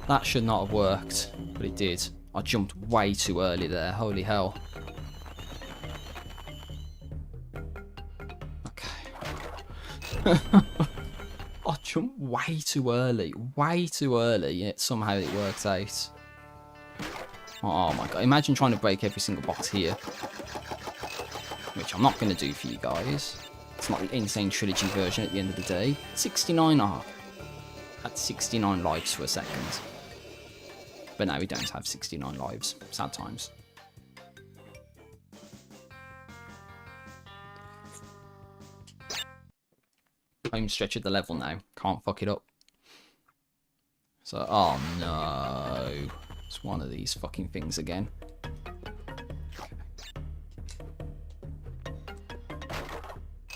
That should not have worked, but it did. I jumped way too early there, holy hell. Okay. I jumped way too early, yet somehow it worked out. Oh my god, imagine trying to break every single box here. Which I'm not going to do for you guys. It's not the Insane Trilogy version at the end of the day. 69 are. Had 69 lives for a second. But now we don't have 69 lives. Sad times. Home stretch of the level now. Can't fuck it up. So, oh no. It's one of these fucking things again.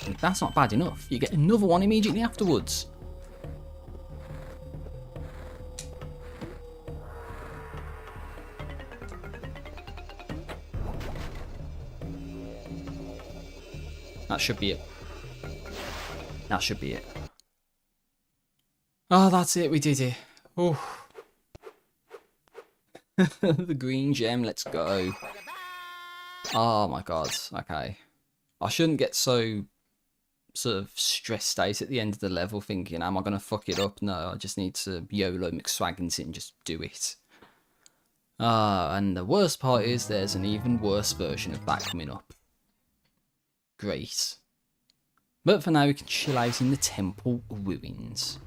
Okay. That's not bad enough. You get another one immediately afterwards. That should be it. That should be it. Oh, that's it. We did it. Oh. The green gem. Let's go. Oh my god. Okay. I shouldn't get so sort of stressed out at the end of the level thinking, am I going to fuck it up? No, I just need to YOLO McSwaggins it and just do it. And the worst part is there's an even worse version of that coming up. Great. But for now we can chill out in the temple ruins.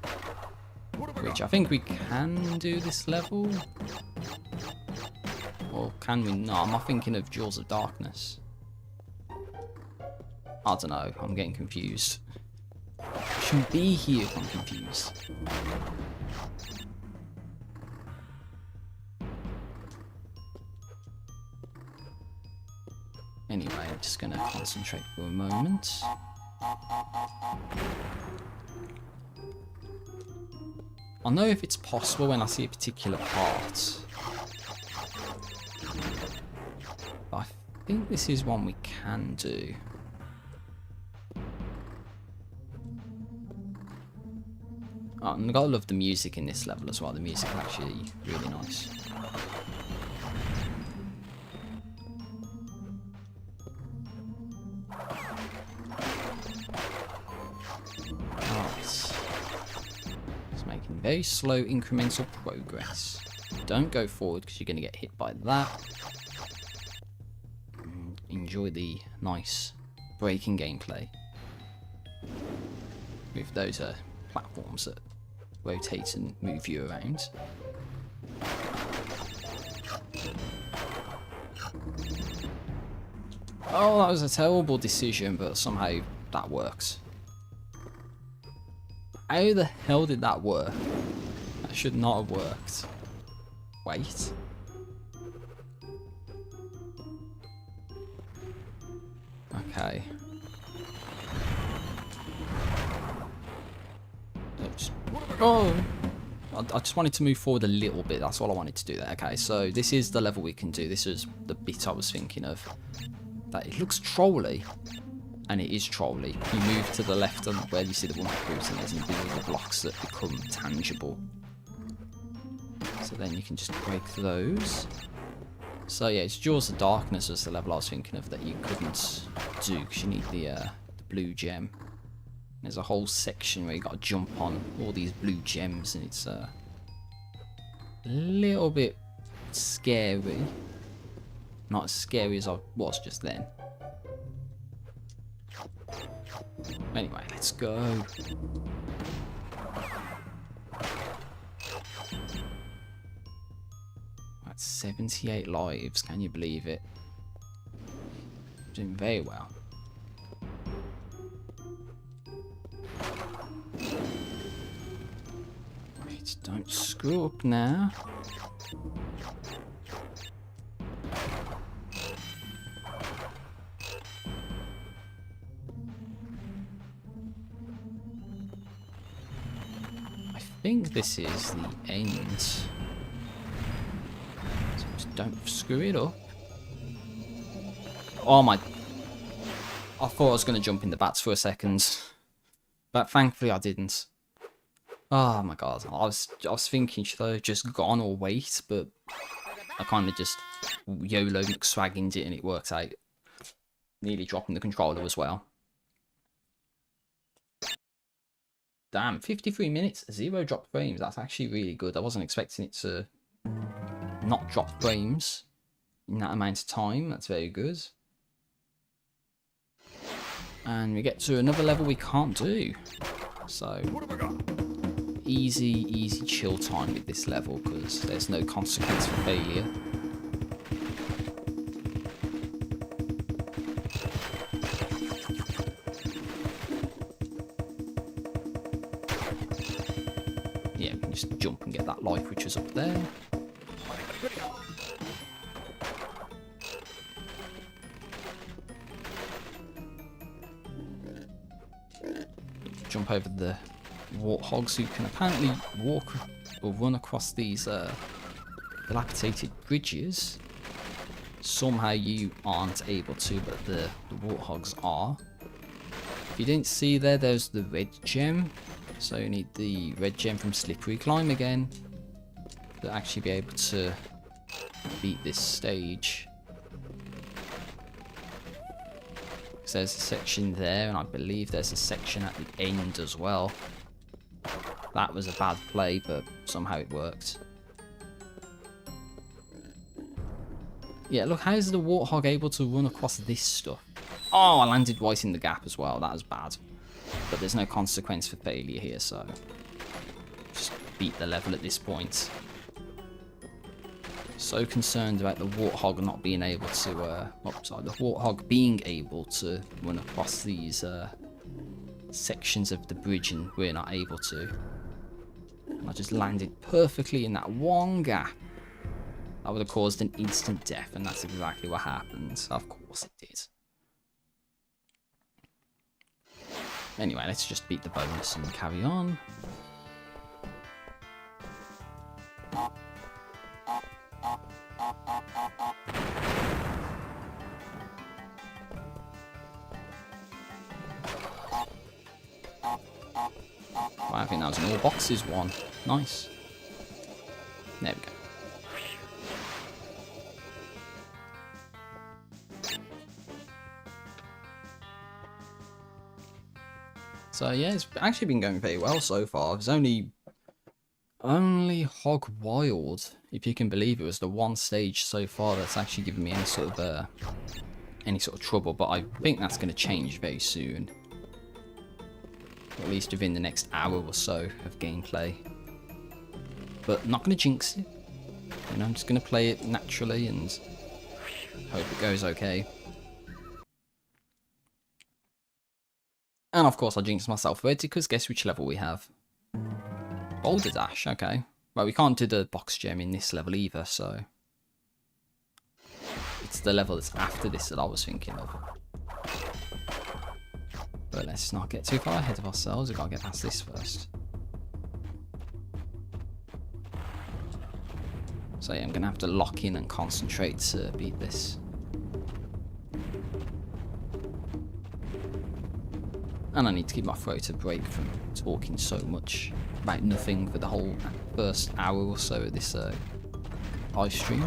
Which I think we can do this level. Or can we not? Am I thinking of Jaws of Darkness? I don't know, I'm getting confused. I shouldn't be here if I'm confused. Anyway, I'm just going to concentrate for a moment. I'll know if it's possible when I see a particular part. But I think this is one we can do. Oh, and I gotta love the music in this level as well. The music is actually really nice. Alright. It's making very slow incremental progress. Don't go forward because you're going to get hit by that. Enjoy the nice braking gameplay with those platforms that rotate and move you around. Oh, that was a terrible decision, but somehow that works. How the hell did that work? That should not have worked. Wait. Okay. Oops. Oh! I just wanted to move forward a little bit. That's all I wanted to do there. Okay, so this is the level we can do. This is the bit I was thinking of. That it looks trolly. And it is trolly. You move to the left and where you see the one fruit and there's invisible blocks that become tangible. So then you can just break those. So yeah, it's Jaws of Darkness was the level I was thinking of that you couldn't do because you need the blue gem. There's a whole section where you got to jump on all these blue gems and it's a little bit scary. Not as scary as I was just then. Anyway, let's go. That's 78 lives, can you believe it? Doing very well. Right, don't screw up now. I think this is the end. So just don't screw it up. Oh my... I thought I was going to jump in the bats for a second. But thankfully I didn't. Oh my god. I was thinking, should I have just gone or wait? But I kind of just YOLO McSwagginged it and it worked out. Nearly dropping the controller as well. Damn, 53 minutes, 0 drop frames. That's actually really good. I wasn't expecting it to not drop frames in that amount of time. That's very good. And we get to another level we can't do. So, easy chill time with this level because there's no consequence for failure. Yeah, we can just jump and get that life which was up there. Jump over the warthogs who can apparently walk or run across these dilapidated bridges. Somehow you aren't able to, but the warthogs are. If you didn't see there, there's the red gem. So you need the red gem from Slippery Climb again to actually be able to beat this stage. There's a section there, and I believe there's a section at the end as well. That was a bad play, but somehow it worked. Yeah, look, how is the Warthog able to run across this stuff? Oh, I landed right in the gap as well. That was bad. But there's no consequence for failure here, so just beat the level at this point. So concerned about the Warthog not being able to, the Warthog being able to run across these sections of the bridge, and we're not able to. And I just landed perfectly in that one gap. That would have caused an instant death, and that's exactly what happened. Of course it did. Anyway, let's just beat the bonus and carry on. Well, I think that was an all boxes one. Nice. There we go. So yeah, it's actually been going very well so far. It's only Hog Wild, if you can believe it, was the one stage so far that's actually given me any sort of trouble. But I think that's going to change very soon, or at least within the next hour or so of gameplay. But I'm not going to jinx it. You know, I'm just going to play it naturally and hope it goes okay. And of course I jinxed myself already, because guess which level we have? Boulder Dash, okay. Well, we can't do the box gem in this level either, so it's the level that's after this that I was thinking of. But let's not get too far ahead of ourselves. We've got to get past this first. So yeah, I'm going to have to lock in and concentrate to beat this. And I need to keep my throat a break from talking so much about nothing for the whole first hour or so of this live stream.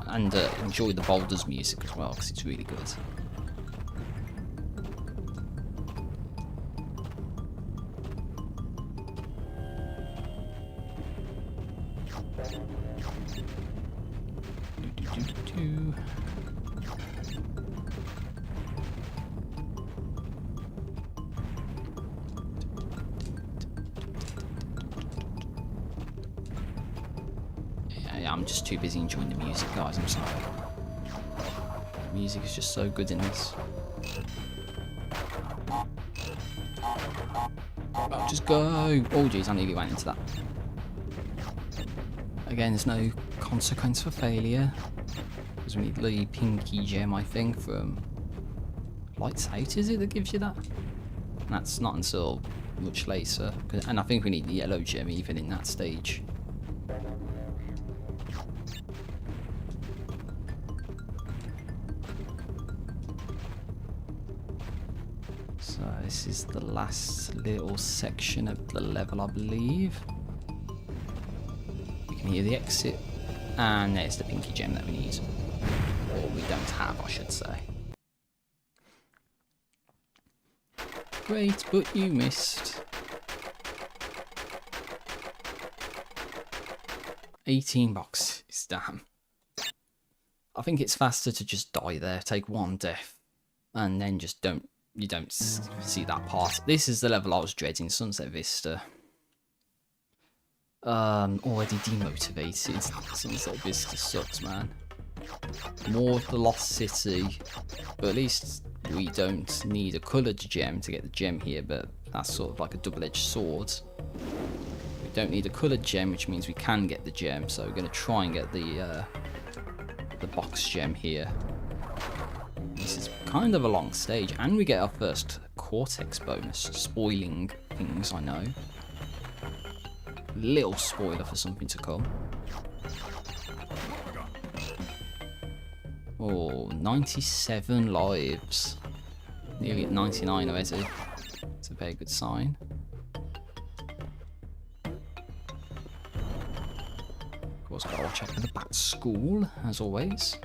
And enjoy the Boulders music as well, because it's really good. Yeah, I'm just too busy enjoying the music, guys. I'm sorry. The music is just so good in this. Oh, just go! Oh, jeez, I nearly went into that. Again, there's no consequence for failure, because we need the pinky gem, I think, from Lights Out, is it, that gives you that? And that's not until much later, and I think we need the yellow gem even in that stage. So this is the last little section of the level, I believe. You can hear the exit, and there's the pinky gem that we need. Or we don't have, I should say. Great, but you missed. 18 boxes, damn. I think it's faster to just die there, take one death, and then just you don't see that part. This is the level I was dreading, Sunset Vista. Already demotivated. Sunset Vista sucks, man. More of the Lost City, but at least we don't need a coloured gem to get the gem here, but that's sort of like a double-edged sword. We don't need a coloured gem, which means we can get the gem, so we're going to try and get the box gem here. This is kind of a long stage, and we get our first Cortex bonus, spoiling things, I know. Little spoiler for something to come. Oh, 97 lives. Nearly at 99 already. It's a very good sign. Of course, gotta watch out for the Bat School, as always.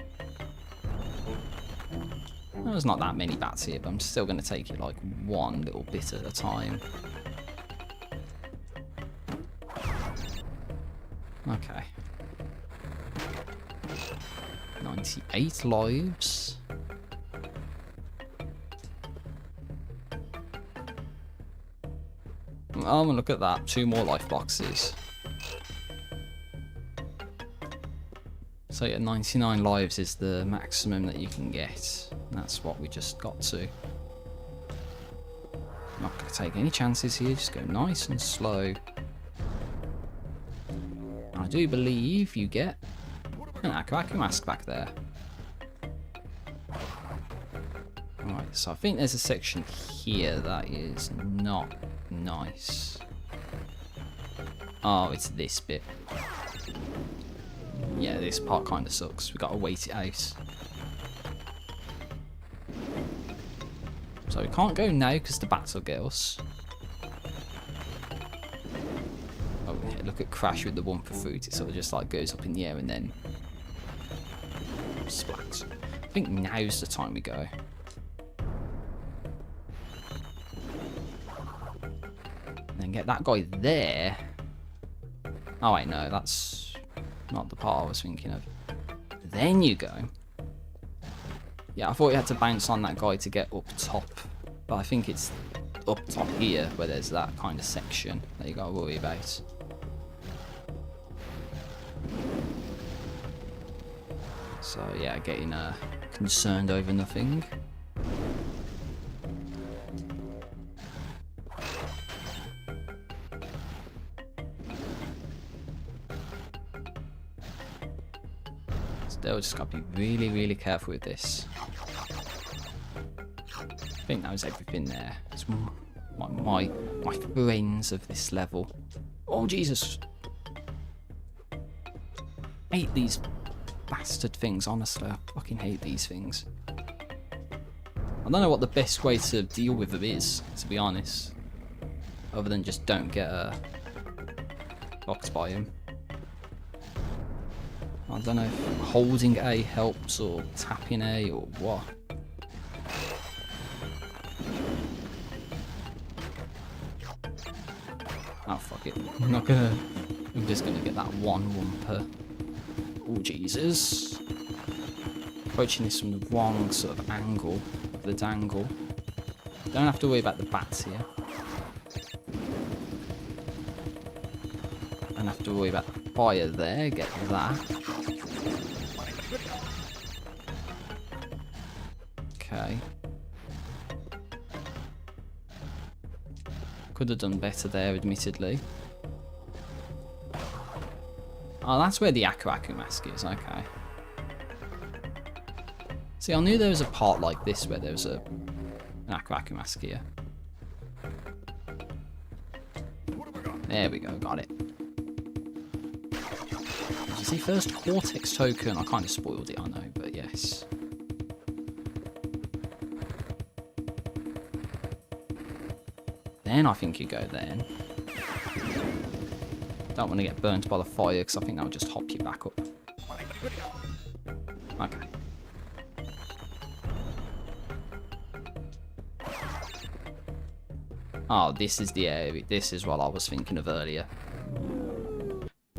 Well, there's not that many bats here, but I'm still going to take it like one little bit at a time. Okay. 98 lives. Oh, look at that. 2 more life boxes. So yeah, 99 lives is the maximum that you can get. That's what we just got to. Not going to take any chances here, just go nice and slow. I do believe you get an Aku mask back there. Alright, so I think there's a section here that is not nice. Oh, it's this bit. Yeah, this part kind of sucks. We've got to wait it out. So we can't go now because the bats will get us. Oh, yeah, look at Crash with the Wumpa fruit. It sort of just like goes up in the air and then splats. I think now's the time we go. And then get that guy there. Oh wait, no, that's not the part I was thinking of. Then you go. Yeah, I thought you had to bounce on that guy to get up top. But I think it's up top here where there's that kind of section that you gotta worry about. So yeah, getting concerned over nothing. Still just gotta be really, really careful with this. I think that was everything there. It's my friends of this level. Oh Jesus! Hate these bastard things, honestly. I fucking hate these things. I don't know what the best way to deal with them is, to be honest. Other than just don't get boxed by him. I don't know if holding A helps or tapping A or what. Oh fuck it. I'm just gonna get that one Wumpa. Oh Jesus. Approaching this from the wrong sort of angle of the dangle. Don't have to worry about the bats here. Don't have to worry about the fire there, get that. Okay. Could have done better there, admittedly. Oh, that's where the Aku mask is, okay. See, I knew there was a part like this where there was an Aku mask here. There we go, got it. You see, first Cortex token, I kind of spoiled it, I know, but yes. Then I think you go then. Don't want to get burnt by the fire because I think that would just hop you back up. Okay. Oh, this is the area. This is what I was thinking of earlier.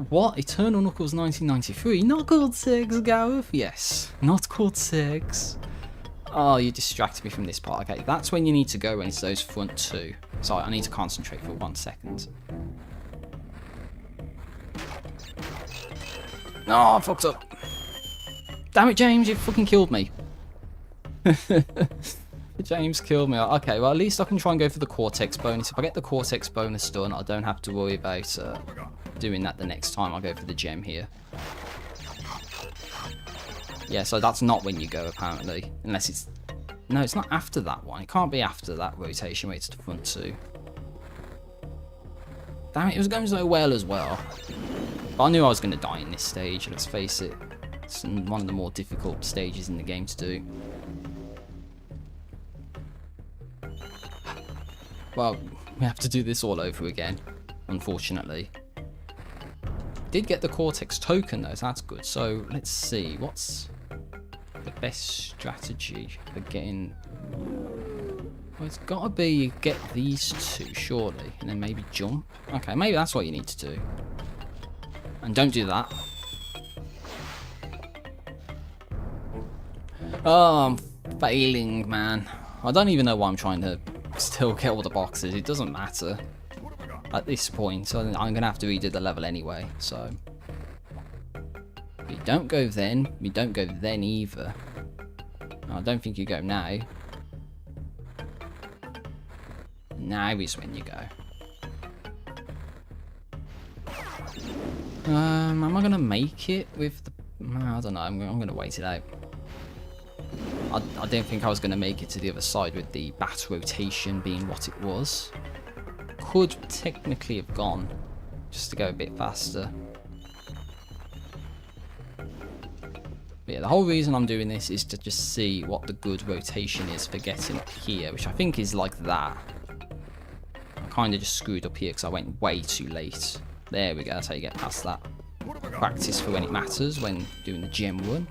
What? Eternal Knuckles 1993? Not Cortex, Gareth? Yes. Not Cortex. Oh, you distracted me from this part. Okay, that's when you need to go when it's those front two. Sorry, I need to concentrate for 1 second. No, I fucked up. Damn it, James, you fucking killed me. James killed me. Okay, well, at least I can try and go for the Cortex bonus. If I get the Cortex bonus done, I don't have to worry about doing that the next time I go for the gem here. Yeah, so that's not when you go, apparently. Unless it's... No, it's not after that one. It can't be after that rotation where it's the front two. Damn it, it was going so well as well. But I knew I was going to die in this stage, let's face it. It's one of the more difficult stages in the game to do. Well, we have to do this all over again, unfortunately. Did get the Cortex token though, so that's good. So let's see, what's the best strategy for getting... Well, it's got to be get these two, surely, and then maybe jump. Okay, maybe that's what you need to do. And don't do that. Oh, I'm failing, man. I don't even know why I'm trying to still get all the boxes. It doesn't matter at this point. So I'm going to have to redo the level anyway. So you don't go then. You don't go then either. I don't think you go now. Now is when you go. Am I going to make it with the... I don't know. I'm going to wait it out. I didn't think I was going to make it to the other side with the bat rotation being what it was. Could technically have gone just to go a bit faster. But yeah, the whole reason I'm doing this is to just see what the good rotation is for getting up here, which I think is like that. I kind of just screwed up here because I went way too late. There we go, that's how you get past that. Practice for when it matters, when doing the gem run.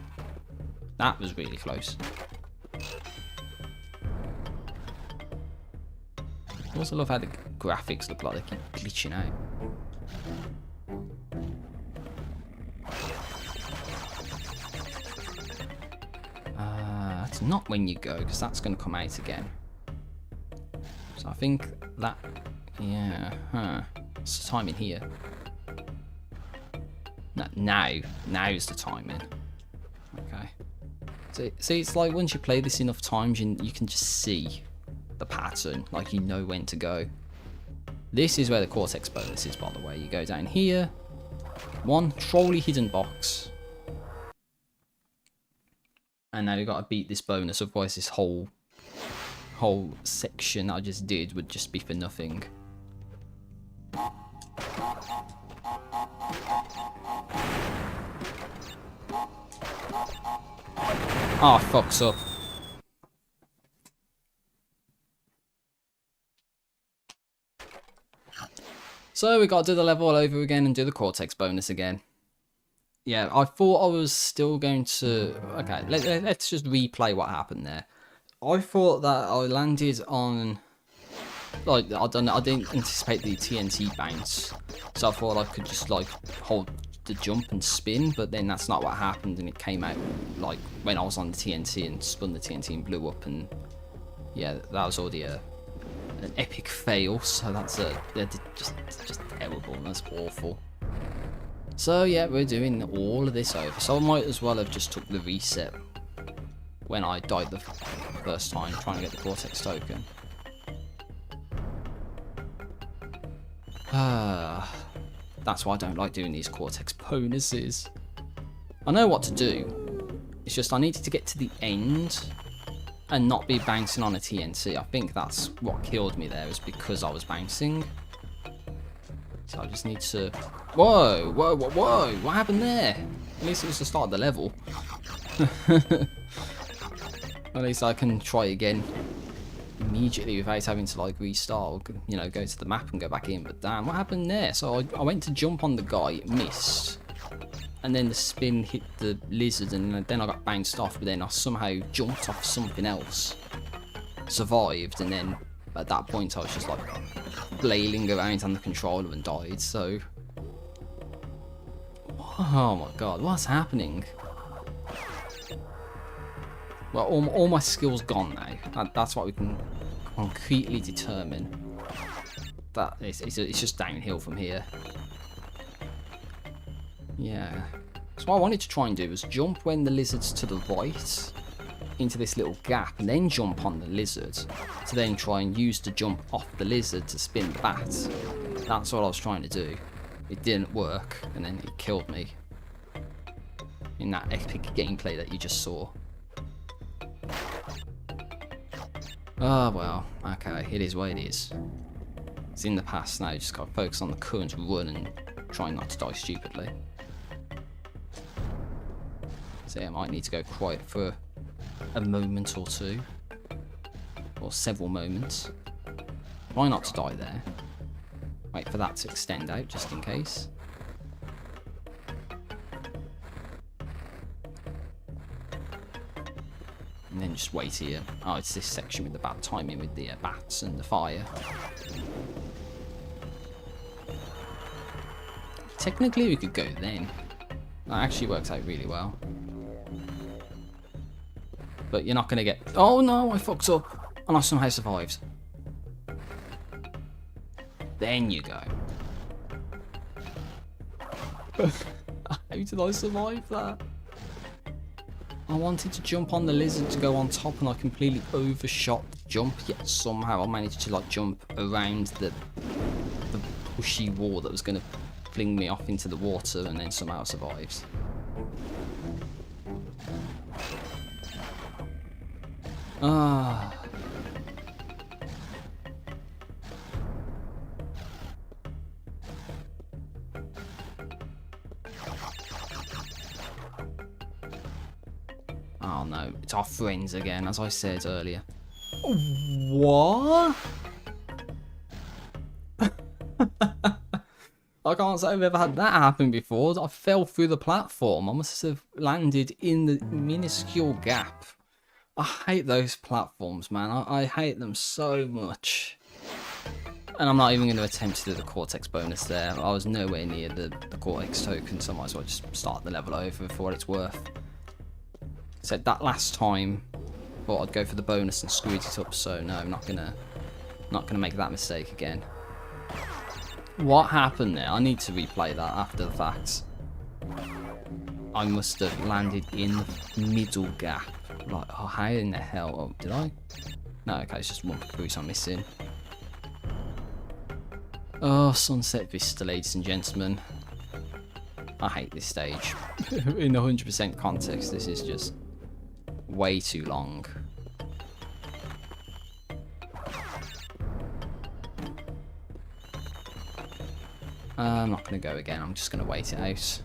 That was really close. I also love how the graphics look like they keep glitching out. That's not when you go, because that's going to come out again. So I think that... Yeah, what's the timing here? No, now is the timing. Okay. So, see, it's like once you play this enough times, you can just see the pattern, like you know when to go. This is where the Cortex bonus is, by the way. You go down here, one trolley hidden box, and now you've got to beat this bonus, otherwise this whole section I just did would just be for nothing. Oh, fucks up. So we got to do the level all over again and do the Cortex bonus again. Yeah, I thought I was still going to... Okay, let's just replay what happened there. I thought that I landed on... Like, I don't know, I didn't anticipate the TNT bounce. So I thought I could just, like, hold the jump and spin, but then that's not what happened, and it came out, like, when I was on the TNT and spun the TNT and blew up, and... Yeah, that was already an epic fail, so that's just terrible, and that's awful. So yeah, we're doing all of this over, so I might as well have just took the reset when I died the first time trying to get the Cortex token. That's why I don't like doing these Cortex bonuses. I know what to do, it's just I needed to get to the end and not be bouncing on a TNT. I think that's what killed me there, is because I was bouncing. So I just need to... Whoa, whoa, whoa, whoa, what happened there? At least it was the start of the level. At least I can try again immediately without having to like restart, or, you know, go to the map and go back in. But damn, what happened there? So I went to jump on the guy, missed. And then the spin hit the lizard, and then I got bounced off, but then I somehow jumped off something else, survived, and then at that point I was just like flailing around on the controller and died. So, oh my god, what's happening? Well, all my skills gone now. That's what we can concretely determine. That it's just downhill from here. Yeah. So what I wanted to try and do was jump when the lizard's to the right into this little gap, and then jump on the lizard to then try and use the jump off the lizard to spin the bat. That's what I was trying to do. It didn't work, and then it killed me in that epic gameplay that you just saw. Oh well, okay, it is what it is. It's in the past now, you just gotta focus on the current run and try not to die stupidly. So yeah, I might need to go quiet for a moment or two, or several moments. Try not to die there. Wait for that to extend out just in case. And then just wait here. Oh, it's this section with the bad timing with the bats and the fire. Technically we could go then. That actually works out really well. But you're not going to get... Oh no, I fucked up. And I somehow survived. Then you go. How did I survive that? I wanted to jump on the lizard to go on top and I completely overshot the jump, yet somehow I managed to like jump around the pushy wall that was going to fling me off into the water, and then somehow I survived. Ah. Oh no, it's our friends again, as I said earlier. What? I can't say I've ever had that happen before. I fell through the platform. I must have landed in the minuscule gap. I hate those platforms, man. I hate them so much. And I'm not even going to attempt to do the Cortex bonus there. I was nowhere near the Cortex token, so I might as well just start the level over for what it's worth. Said that last time, thought I'd go for the bonus and screwed it up, so no, I'm not gonna make that mistake again. What happened there? I need to replay that after the fact. I must have landed in the middle gap. Like, oh, how in the hell? Oh, did I? No, okay, it's just one cruise I'm missing. Oh, Sunset Vista, ladies and gentlemen. I hate this stage. In 100% context, this is just way too long. I'm not going to go again, I'm just going to wait it out.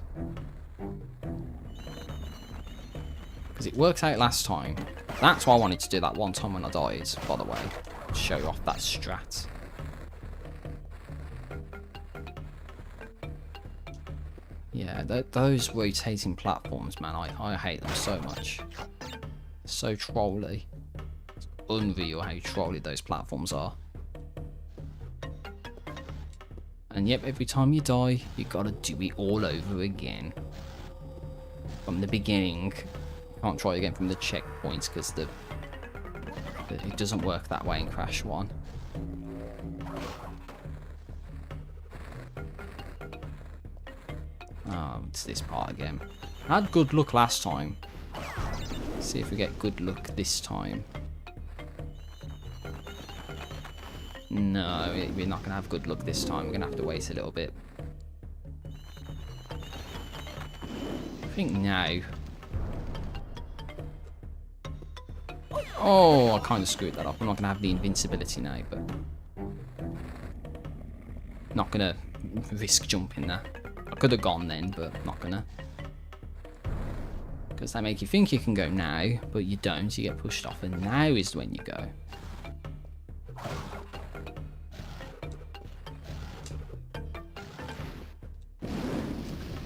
Because it worked out last time. That's why I wanted to do that one time when I died, by the way. To show off that strat. Yeah, those rotating platforms, man, I hate them so much. So trolly. It's unreal how trolly those platforms are. And yep, every time you die, you gotta do it all over again. From the beginning. You can't try again from the checkpoints because it doesn't work that way in Crash 1. Oh, it's this part again. I had good luck last time. Let's see if we get good luck this time. No, we're not going to have good luck this time. We're going to have to wait a little bit. I think now. Oh, I kind of screwed that up. I'm not going to have the invincibility now, but not going to risk jumping there. I could have gone then, but not going to. Because they make you think you can go now, but you don't. You get pushed off, and now is when you go.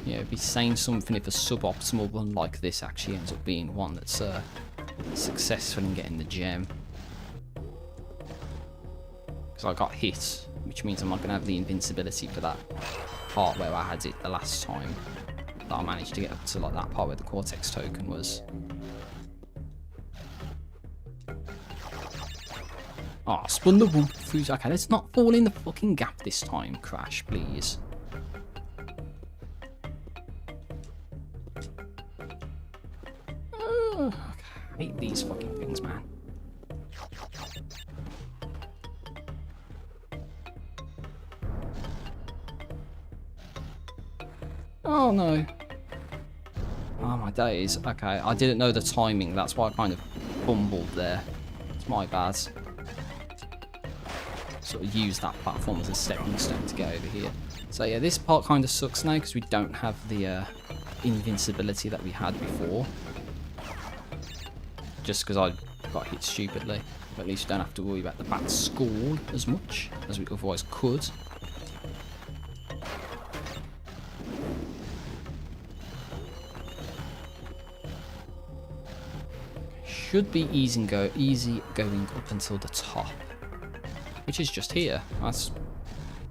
Yeah, it'd be saying something if a suboptimal one like this actually ends up being one that's successful in getting the gem. Because I got hit, which means I'm not going to have the invincibility for that part where I had it the last time. That I managed to get up to like that part where the Cortex token was. Oh, spun the one through. Okay, let's not fall in the fucking gap this time, Crash, please. I hate these fucking things, man. Oh no. Oh my days. Okay, I didn't know the timing. That's why I kind of fumbled there. It's my bad. Sort of use that platform as a stepping stone to get over here. So yeah, this part kind of sucks now because we don't have the invincibility that we had before. Just because I got hit stupidly. But at least you don't have to worry about the bat score as much as we otherwise could. Should be easy going up until the top, which is just here. That's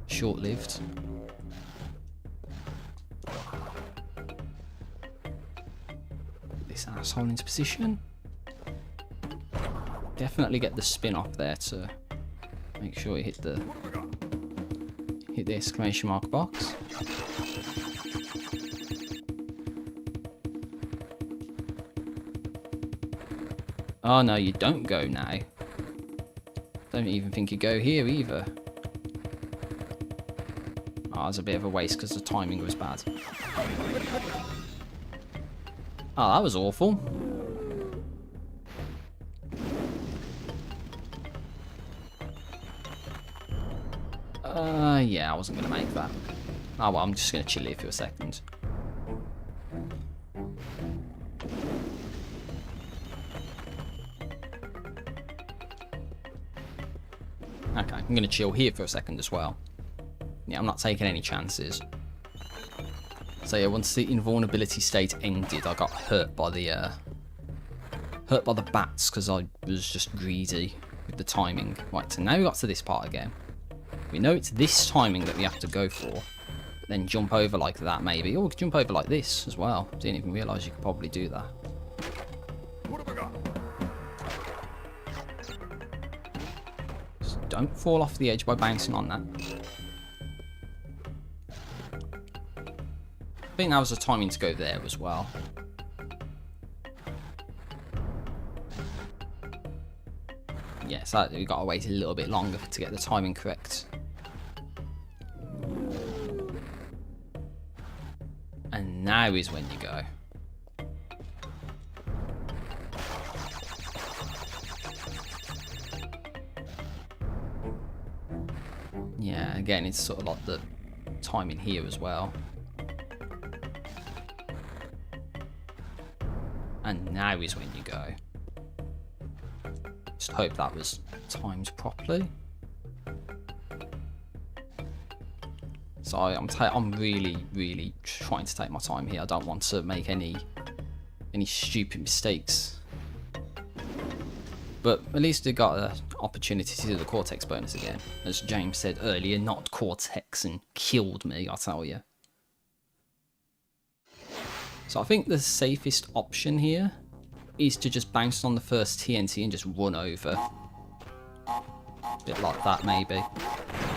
short-lived. This asshole into position. definitely get the spin off there to make sure you hit the exclamation mark box. Oh no, you don't go now. Don't even think you go here either. Oh, it's a bit of a waste because the timing was bad. Oh, that was awful. Yeah, I wasn't going to make that. Oh, well, I'm just going to chill here for a second. Okay, I'm going to chill here for a second as well. Yeah, I'm not taking any chances. So yeah, once the invulnerability state ended, I got hurt by the bats because I was just greedy with the timing. Right, so now we got to this part again. We know it's this timing that we have to go for, but then jump over like that maybe. Or we could jump over like this as well. Didn't even realise you could probably do that. What have I got? Just don't fall off the edge by bouncing on that. I think that was the timing to go there as well. Yes, we got to wait a little bit longer to get the timing correct. And now is when you go. Yeah, again, it's sort of like the timing here as well. And now is when you go. Just hope that was timed properly. So I'm really trying to take my time here. I don't want to make any stupid mistakes. But at least I got an opportunity to do the Cortex bonus again. As James said earlier, not Cortex and killed me, I tell you. So I think the safest option here is to just bounce on the first TNT and just run over. A bit like that maybe.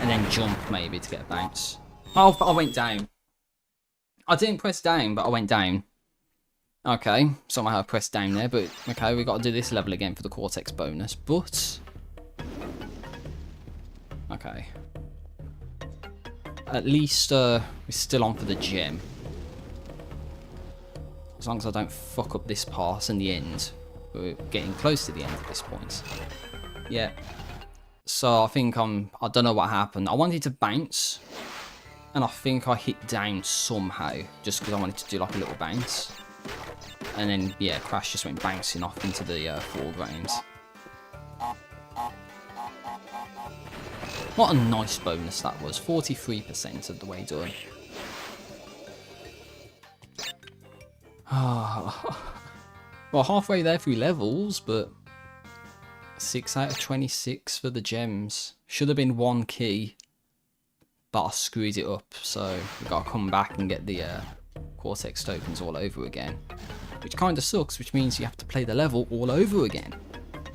And then jump maybe to get a bounce. Oh, I went down. I didn't press down, but I went down. Okay, somehow I pressed down there, but okay, we've got to do this level again for the Cortex bonus, but... Okay. At least we're still on for the gem. As long as I don't fuck up this part in the end. We're getting close to the end at this point. Yeah. So I think I don't know what happened. I wanted to bounce. And I think I hit down somehow. Just because I wanted to do like a little bounce. And then, yeah, Crash just went bouncing off into the foreground. What a nice bonus that was. 43% of the way done. Well, halfway there through levels, but 6 out of 26 for the gems. Should have been 1 key, but I screwed it up, so we got to come back and get the Cortex tokens all over again. Which kind of sucks, which means you have to play the level all over again.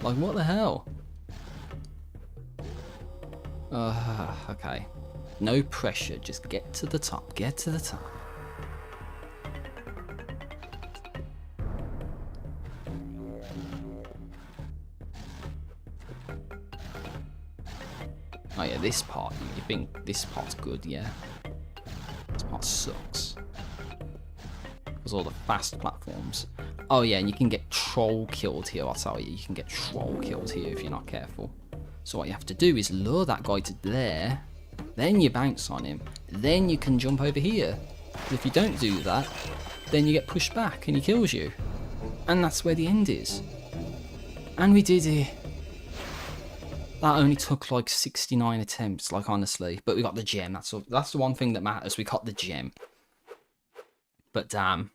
Like, what the hell? Okay. No pressure, just get to the top, get to the top. Oh yeah, this part, you think this part's good, yeah. This part sucks. Because all the fast platforms. Oh yeah, and you can get troll killed here, I'll tell you. You can get troll killed here if you're not careful. So what you have to do is lure that guy to there, then you bounce on him, then you can jump over here. But if you don't do that, then you get pushed back and he kills you. And that's where the end is. And we did it. That only took like 69 attempts, like honestly. But we got the gem. That's the one thing that matters. We got the gem. But damn,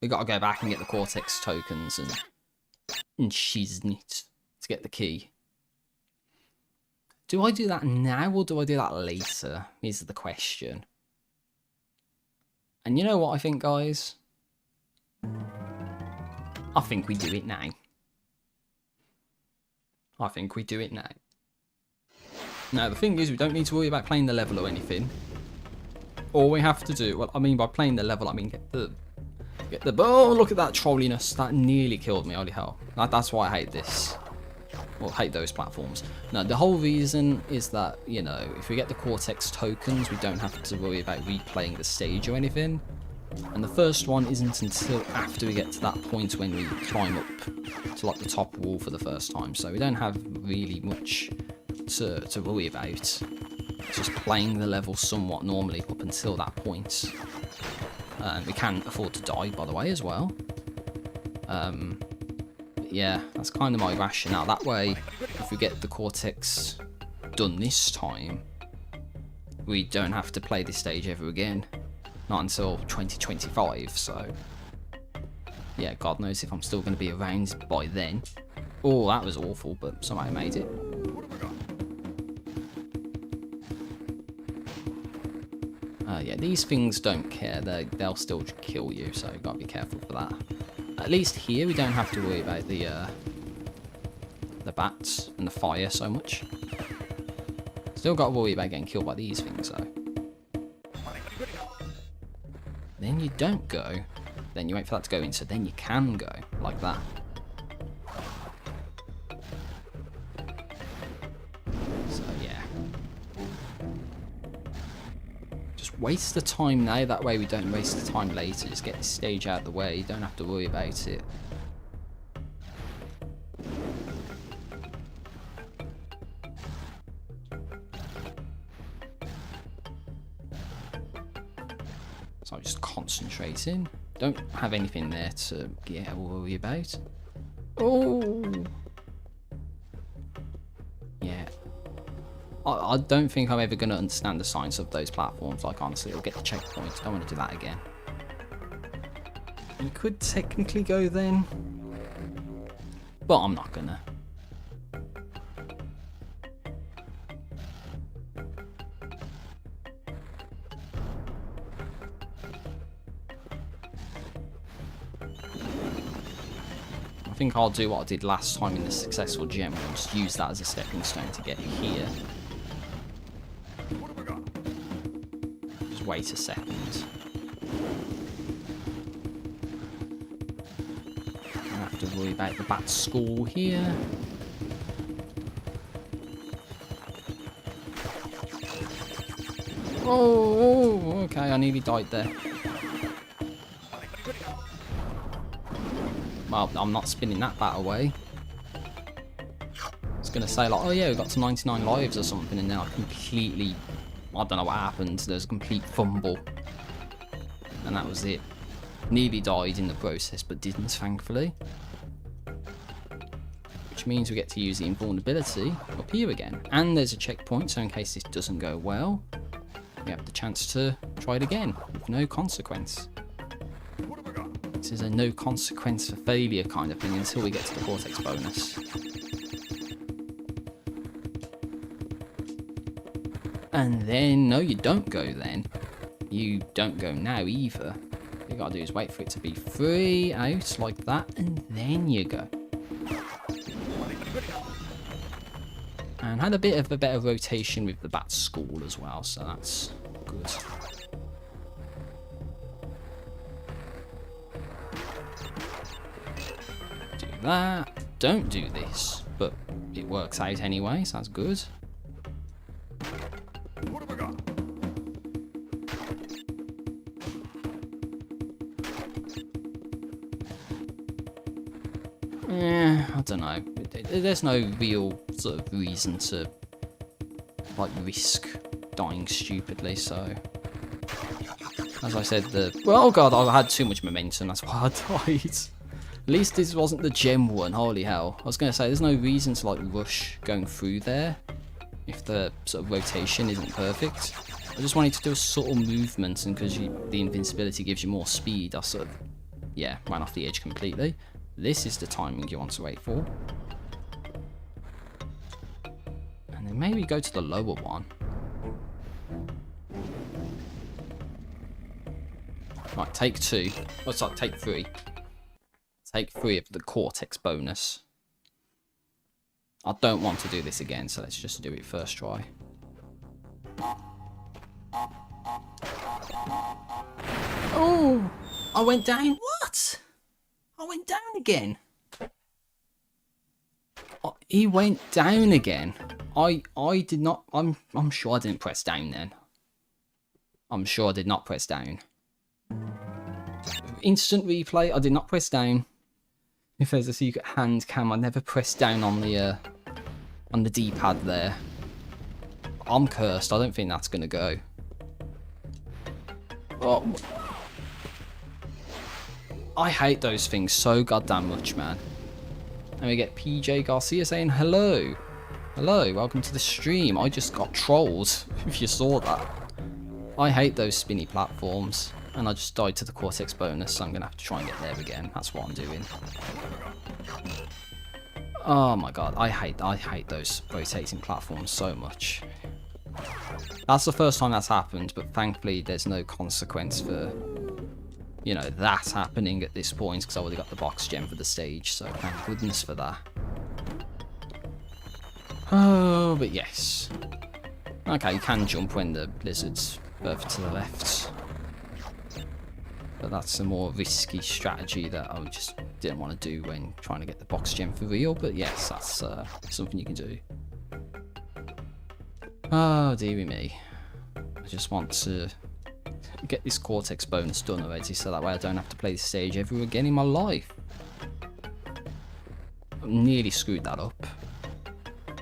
we got to go back and get the Cortex tokens and shiznit to get the key. Do I do that now or do I do that later? Is the question. And you know what I think, guys? I think we do it now. I think we do it now. Now, the thing is, we don't need to worry about playing the level or anything. All we have to do, well, I mean by playing the level, I mean get the, oh, look at that trolliness. That nearly killed me, holy hell. That's why I hate this. Well, hate those platforms. No, the whole reason is that, you know, if we get the Cortex tokens, we don't have to worry about replaying the stage or anything. And the first one isn't until after we get to that point when we climb up to like the top wall for the first time. So we don't have really much to worry about. It's just playing the level somewhat normally up until that point. We can afford to die, by the way, as well. Yeah, that's kind of my rationale. That way, if we get the Cortex done this time, we don't have to play this stage ever again. Not until 2025, so... yeah, God knows if I'm still going to be around by then. Oh, that was awful, but somehow I made it. Yeah, these things don't care. They'll still kill you, so you've got to be careful for that. At least here we don't have to worry about the bats and the fire so much. Still got to worry about getting killed by these things though. Then you don't go. Then you wait for that to go in, so then you can go like that. So yeah. Just waste the time now, that way we don't waste the time later. Just get this stage out of the way, you don't have to worry about it. So I'm just concentrating. Don't have anything there to worry about. Oh! Yeah. I don't think I'm ever going to understand the science of those platforms. Like, honestly, I'll get the checkpoint. I don't want to do that again. You could technically go then. But I'm not going to. I think I'll do what I did last time in the successful gem and just use that as a stepping stone to get here. Just wait a second. I have to worry about the bat school here. Oh, okay, I nearly died there. Well, I'm not spinning that bat away. I was going to say, like, oh yeah, we got to 99 lives or something, and then I completely... I don't know what happened. There's a complete fumble. And that was it. Nearly died in the process, but didn't, thankfully. Which means we get to use the invulnerability up here again. And there's a checkpoint, so in case this doesn't go well, we have the chance to try it again, with no consequence. This is a no consequence for failure kind of thing until we get to the Cortex bonus. And then, no, you don't go then. You don't go now either. All you gotta do is wait for it to be free out like that, and then you go. And had a bit of a better rotation with the bat school as well, so that's good. That. Don't do this, but it works out anyway, so that's good. What have I got? I don't know. There's no real sort of reason to like risk dying stupidly, so as I said, well, oh god, I had too much momentum, that's why I died. At least this wasn't the gem one, holy hell. I was going to say, there's no reason to like rush going through there if the sort of rotation isn't perfect. I just wanted to do a subtle movement, and because the invincibility gives you more speed, I sort of, yeah, ran off the edge completely. This is the timing you want to wait for. And then maybe go to the lower one. Right, take two. Oh, sorry, take three. Take 3 of the Cortex bonus. I don't want to do this again, so let's just do it first try. Oh, I went down. What? I went down again. Oh, he went down again. I did not. I'm sure I didn't press down then. I'm sure I did not press down. Instant replay. I did not press down. If there's a secret hand cam, I never pressed down on the D-pad there. I'm cursed. I don't think that's gonna go. Oh. I hate those things so goddamn much, man. And we get PJ Garcia saying hello. Hello, welcome to the stream. I just got trolled, if you saw that. I hate those spinny platforms. And I just died to the Cortex bonus, so I'm going to have to try and get there again. That's what I'm doing. Oh my god, I hate those rotating platforms so much. That's the first time that's happened, but thankfully there's no consequence for, you know, that happening at this point, because I already got the box gem for the stage, so thank goodness for that. Oh, but yes. Okay, you can jump when the blizzard's further to the left. But that's a more risky strategy that I just didn't want to do when trying to get the box gem for real. But yes, that's something you can do. Oh, dearie me. I just want to get this Cortex bonus done already, so that way I don't have to play this stage ever again in my life. I nearly screwed that up.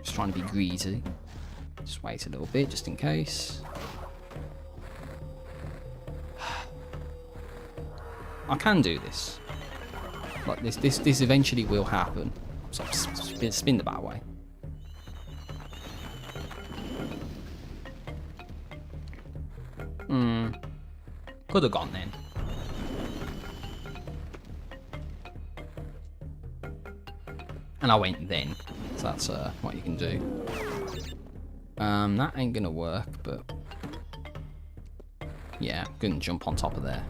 Just trying to be greedy. Just wait a little bit, just in case. I can do this. Like this eventually will happen. So spin the bat away. Could have gone then. And I went then. So that's what you can do. That ain't gonna work, but yeah, gonna jump on top of there.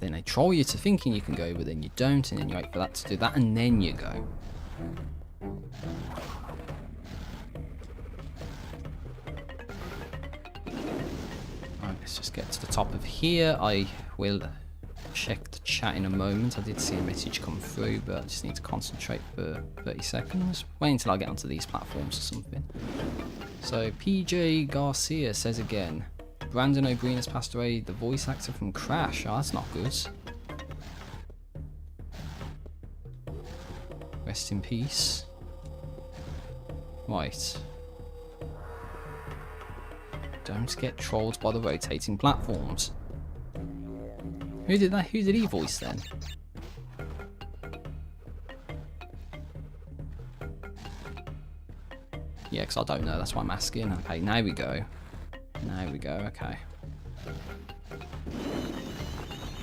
Then they troll you to thinking you can go, but then you don't, and then you wait for that to do that, and then you go. Alright, let's just get to the top of here. I will check the chat in a moment. I did see a message come through, but I just need to concentrate for 30 seconds. Wait until I get onto these platforms or something. So, PJ Garcia says again, Brandon O'Brien has passed away, the voice actor from Crash. Oh, that's not good. Rest in peace. Right. Don't get trolled by the rotating platforms. Who did that? Who did he voice then? Yeah, because I don't know. That's why I'm asking. Okay, now we go. Now we go, okay.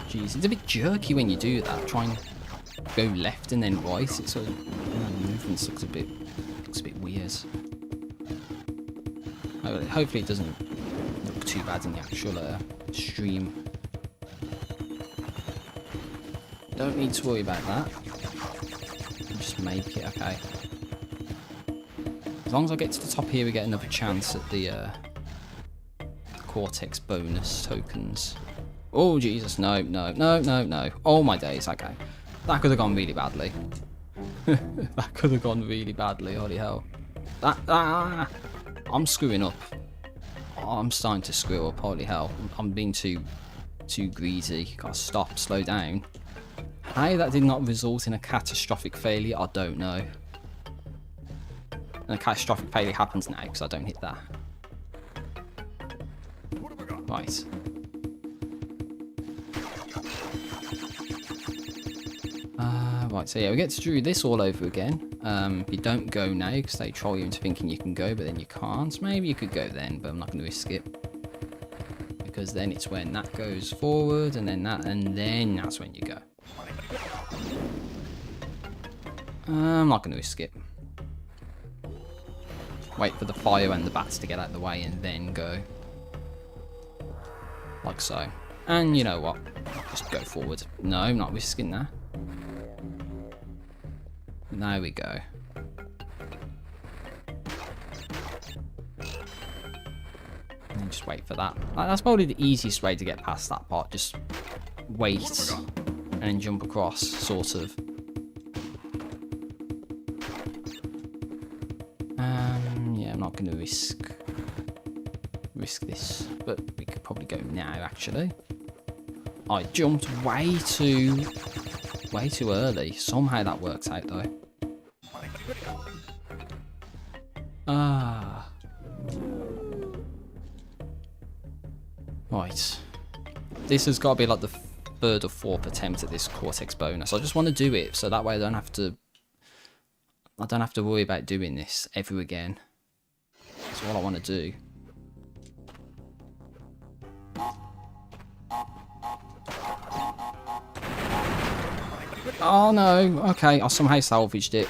Jeez, it's a bit jerky when you do that. Try and go left and then right. It's sort of, movements looks a bit weird. Hopefully it doesn't look too bad in the actual stream. Don't need to worry about that. Just make it, okay. As long as I get to the top here, we get another chance at the Cortex bonus tokens. Oh Jesus, no. Oh my days, okay. That could have gone really badly. That could have gone really badly, holy hell. I'm screwing up. I'm starting to screw up, holy hell. I'm being too greedy. Gotta stop, slow down. How that did not result in a catastrophic failure, I don't know. And a catastrophic failure happens now because I don't hit that. Right. Right, so yeah, we get to do this all over again. You don't go now because they troll you into thinking you can go, but then you can't. Maybe you could go then, but I'm not going to risk it. Because then it's when that goes forward, and then that, and then that's when you go. I'm not going to risk it. Wait for the fire and the bats to get out of the way, and then go. Like so. And you know what? Just go forward. No, I'm not risking that. There we go. for that. That's probably the easiest way to get past that part. Just wait and then jump across, sort of. Yeah, I'm not going to risk this, but we could probably go now. Actually, I jumped way too early. Somehow that works out though. Right. This has got to be like the third or fourth attempt at this Cortex bonus. I just want to do it so that way I don't have to worry about doing this ever again. That's all I want to do. Oh no, okay, I somehow salvaged it.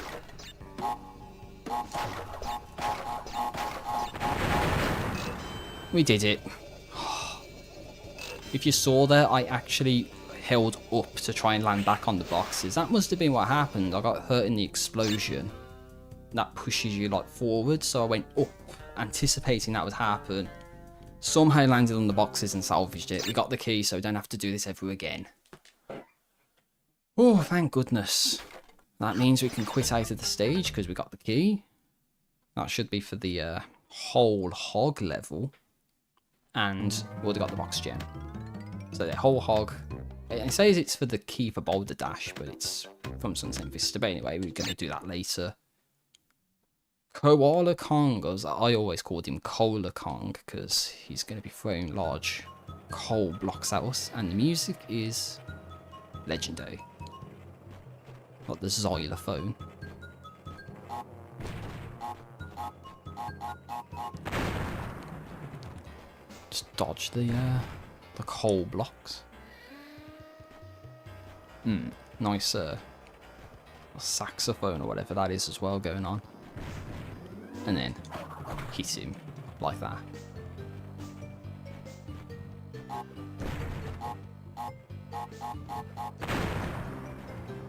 We did it. If you saw there, I actually held up to try and land back on the boxes. That must have been what happened. I got hurt in the explosion. That pushes you like forward, so I went up, anticipating that would happen. Somehow landed on the boxes and salvaged it. We got the key, so we don't have to do this ever again. Oh, thank goodness. That means we can quit out of the stage because we got the key. That should be for the whole hog level. And we already got the box gem. So the whole hog. It says it's for the key for Boulder Dash, but it's from Sunset Vista. But anyway, we're going to do that later. Koala Kong, as I always called him Cola Kong, because he's going to be throwing large coal blocks at us. And the music is legendary. Like the xylophone. Just dodge the coal blocks. Nice saxophone or whatever that is as well going on. And then hit him like that.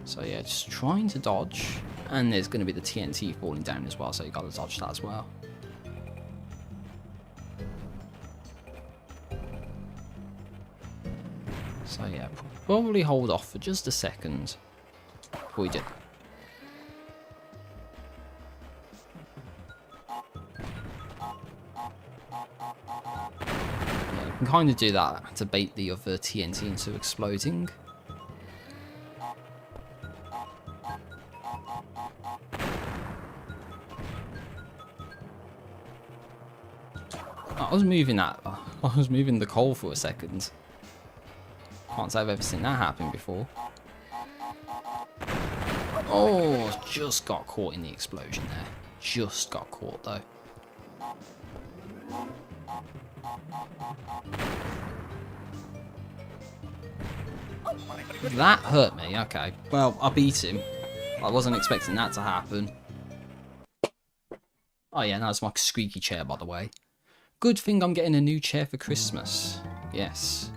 So yeah, just trying to dodge. And there's going to be the TNT falling down as well, so you got to dodge that as well. So yeah, probably hold off for just a second before we do. Yeah, you can kind of do that to bait the other TNT into exploding. I was moving that. I was moving the coal for a second. Can't say I've ever seen that happen before. Oh, just got caught in the explosion there. Just got caught though. That hurt me, okay. Well, I beat him. I wasn't expecting that to happen. Oh yeah, that's my squeaky chair, by the way. Good thing I'm getting a new chair for Christmas. Yes.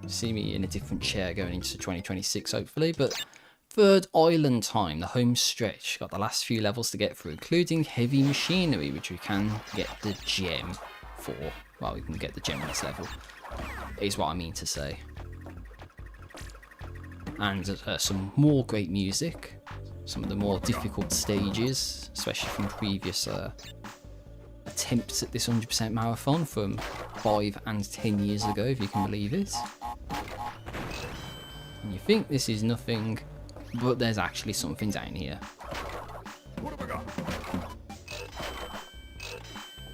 See me in a different chair going into 2026, hopefully. But third island time, the home stretch. Got the last few levels to get through, including heavy machinery, which we can get the gem for. Well, we can get the gem on this level, is what I mean to say. And some more great music. Some of the more difficult stages, especially from previous attempts at this 100% marathon from 5 and 10 years ago, if you can believe it. And you think this is nothing, but there's actually something down here.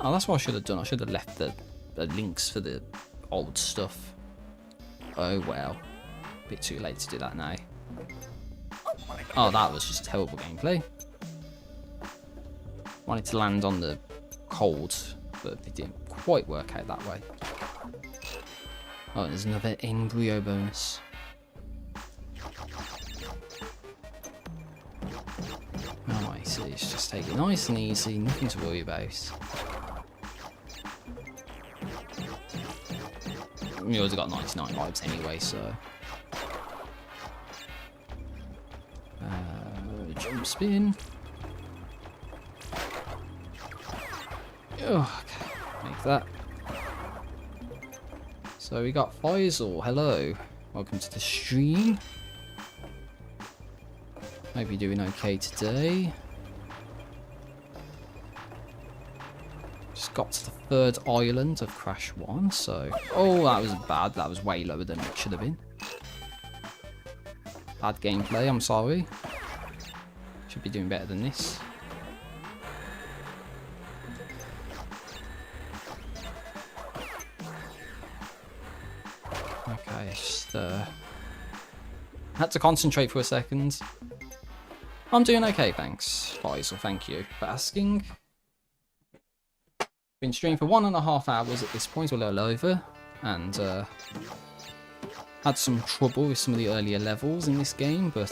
Oh, that's what I should have done. I should have left the links for the old stuff. Oh well. Bit too late to do that now. Oh, that was just terrible gameplay. Wanted to land on the cold, but it didn't quite work out that way. Oh, there's another embryo bonus. Alright, so let's just take it nice and easy, nothing to worry about. We already got 99 lives anyway, so... jump spin. Oh, okay, make that. So we got Faisal. Hello. Welcome to the stream. Hope you're doing okay today. Just got to the third island of Crash 1, so... Oh, that was bad. That was way lower than it should have been. Bad gameplay, I'm sorry. Should be doing better than this. Okay, just had to concentrate for a second. I'm doing okay, thanks, Faisal. Thank you for asking. Been streaming for 1.5 hours at this point, a little over, and had some trouble with some of the earlier levels in this game, but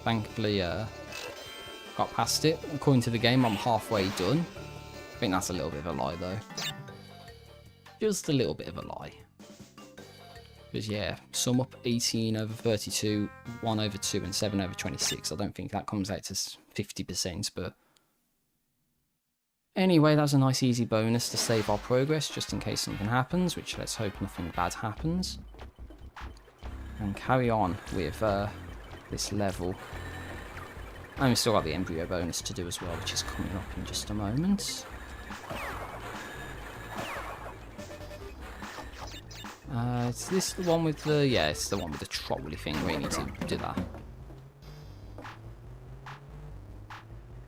thankfully got past it. According to the game, I'm halfway done. I think that's a little bit of a lie, though. Just a little bit of a lie. Because, yeah, sum up 18 over 32, 1 over 2, and 7 over 26. I don't think that comes out to 50%, but... Anyway, that was a nice easy bonus to save our progress, just in case something happens, which let's hope nothing bad happens. And carry on with this level. And we've still got the embryo bonus to do as well, which is coming up in just a moment. Is this the one with the... Yeah, it's the one with the trolley thing where you need to do that.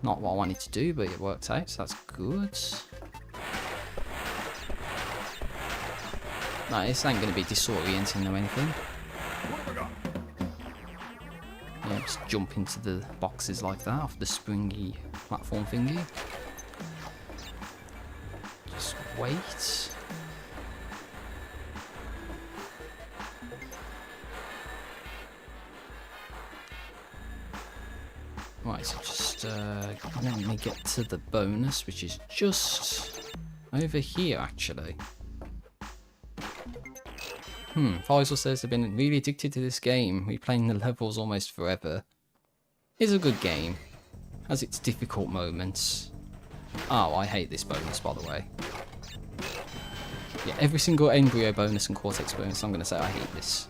Not what I wanted to do, but it worked out, so that's good. No, this ain't going to be disorienting or anything. Yeah, just jump into the boxes like that off the springy platform thingy. Just wait. Right, so just let me get to the bonus, which is just over here, actually. Faisal says they've been really addicted to this game, replaying the levels almost forever. It's a good game. Has its difficult moments. Oh, I hate this bonus, by the way. Yeah, every single embryo bonus and cortex bonus, I'm going to say I hate this.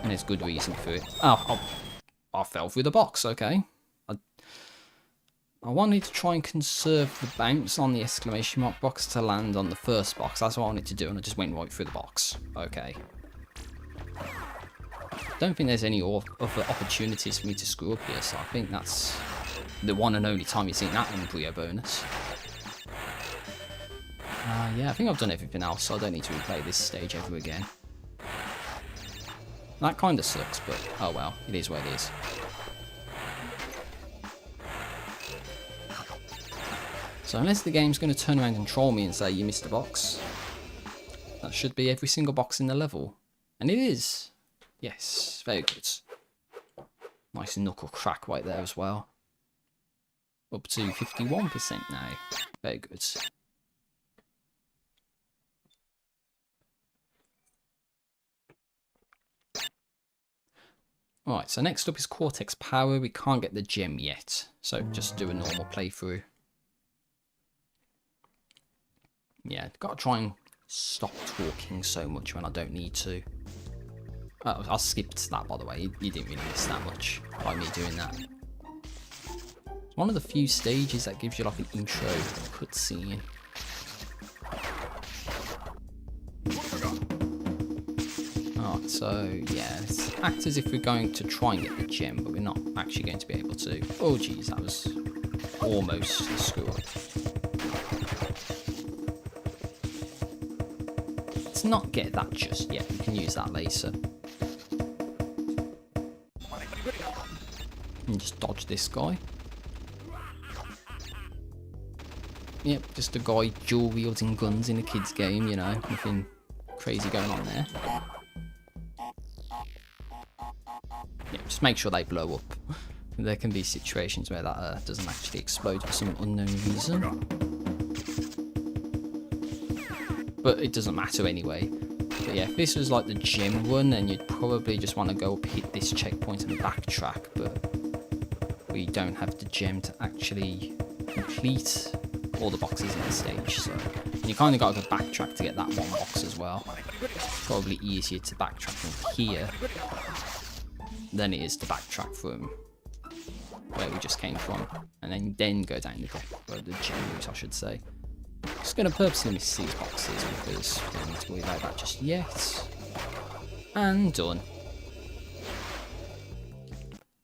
And there's good reason for it. Oh, I fell through the box, okay. I wanted to try and conserve the bounce on the exclamation mark box to land on the first box. That's what I wanted to do, and I just went right through the box. Okay. Don't think there's any other opportunities for me to screw up here, so I think that's the one and only time you've seen that embryo bonus. Yeah, I think I've done everything else, so I don't need to replay this stage ever again. That kind of sucks, but oh well, it is what it is. So unless the game's going to turn around and troll me and say you missed a box, that should be every single box in the level. And it is. Yes, very good. Nice knuckle crack right there as well. Up to 51% now. Very good. Alright, so next up is Cortex Power. We can't get the gem yet, so just do a normal playthrough. Yeah, gotta try and stop talking so much when I don't need to. Oh, I skipped that, by the way. You didn't really miss that much by me doing that. It's one of the few stages that gives you like an intro cutscene. Alright, so yeah, let's act as if we're going to try and get the gem, but we're not actually going to be able to. Oh geez, that was almost a screw up. Let's not get that just yet, we can use that later. And just dodge this guy. Yep, just a guy dual wielding guns in a kid's game, you know, nothing crazy going on there. Yeah, just make sure they blow up. There can be situations where that doesn't actually explode for some unknown reason. But it doesn't matter anyway. But yeah, if this was like the gem one, then you'd probably just want to go up, hit this checkpoint and backtrack, but we don't have the gem to actually complete all the boxes in the stage, so You kind of got to go backtrack to get that one box as well. Probably easier to backtrack from here than it is to backtrack from where we just came from, and then go down the gem route, I should say. Just going to purposely miss these boxes because we don't need to worry about that just yet. And done.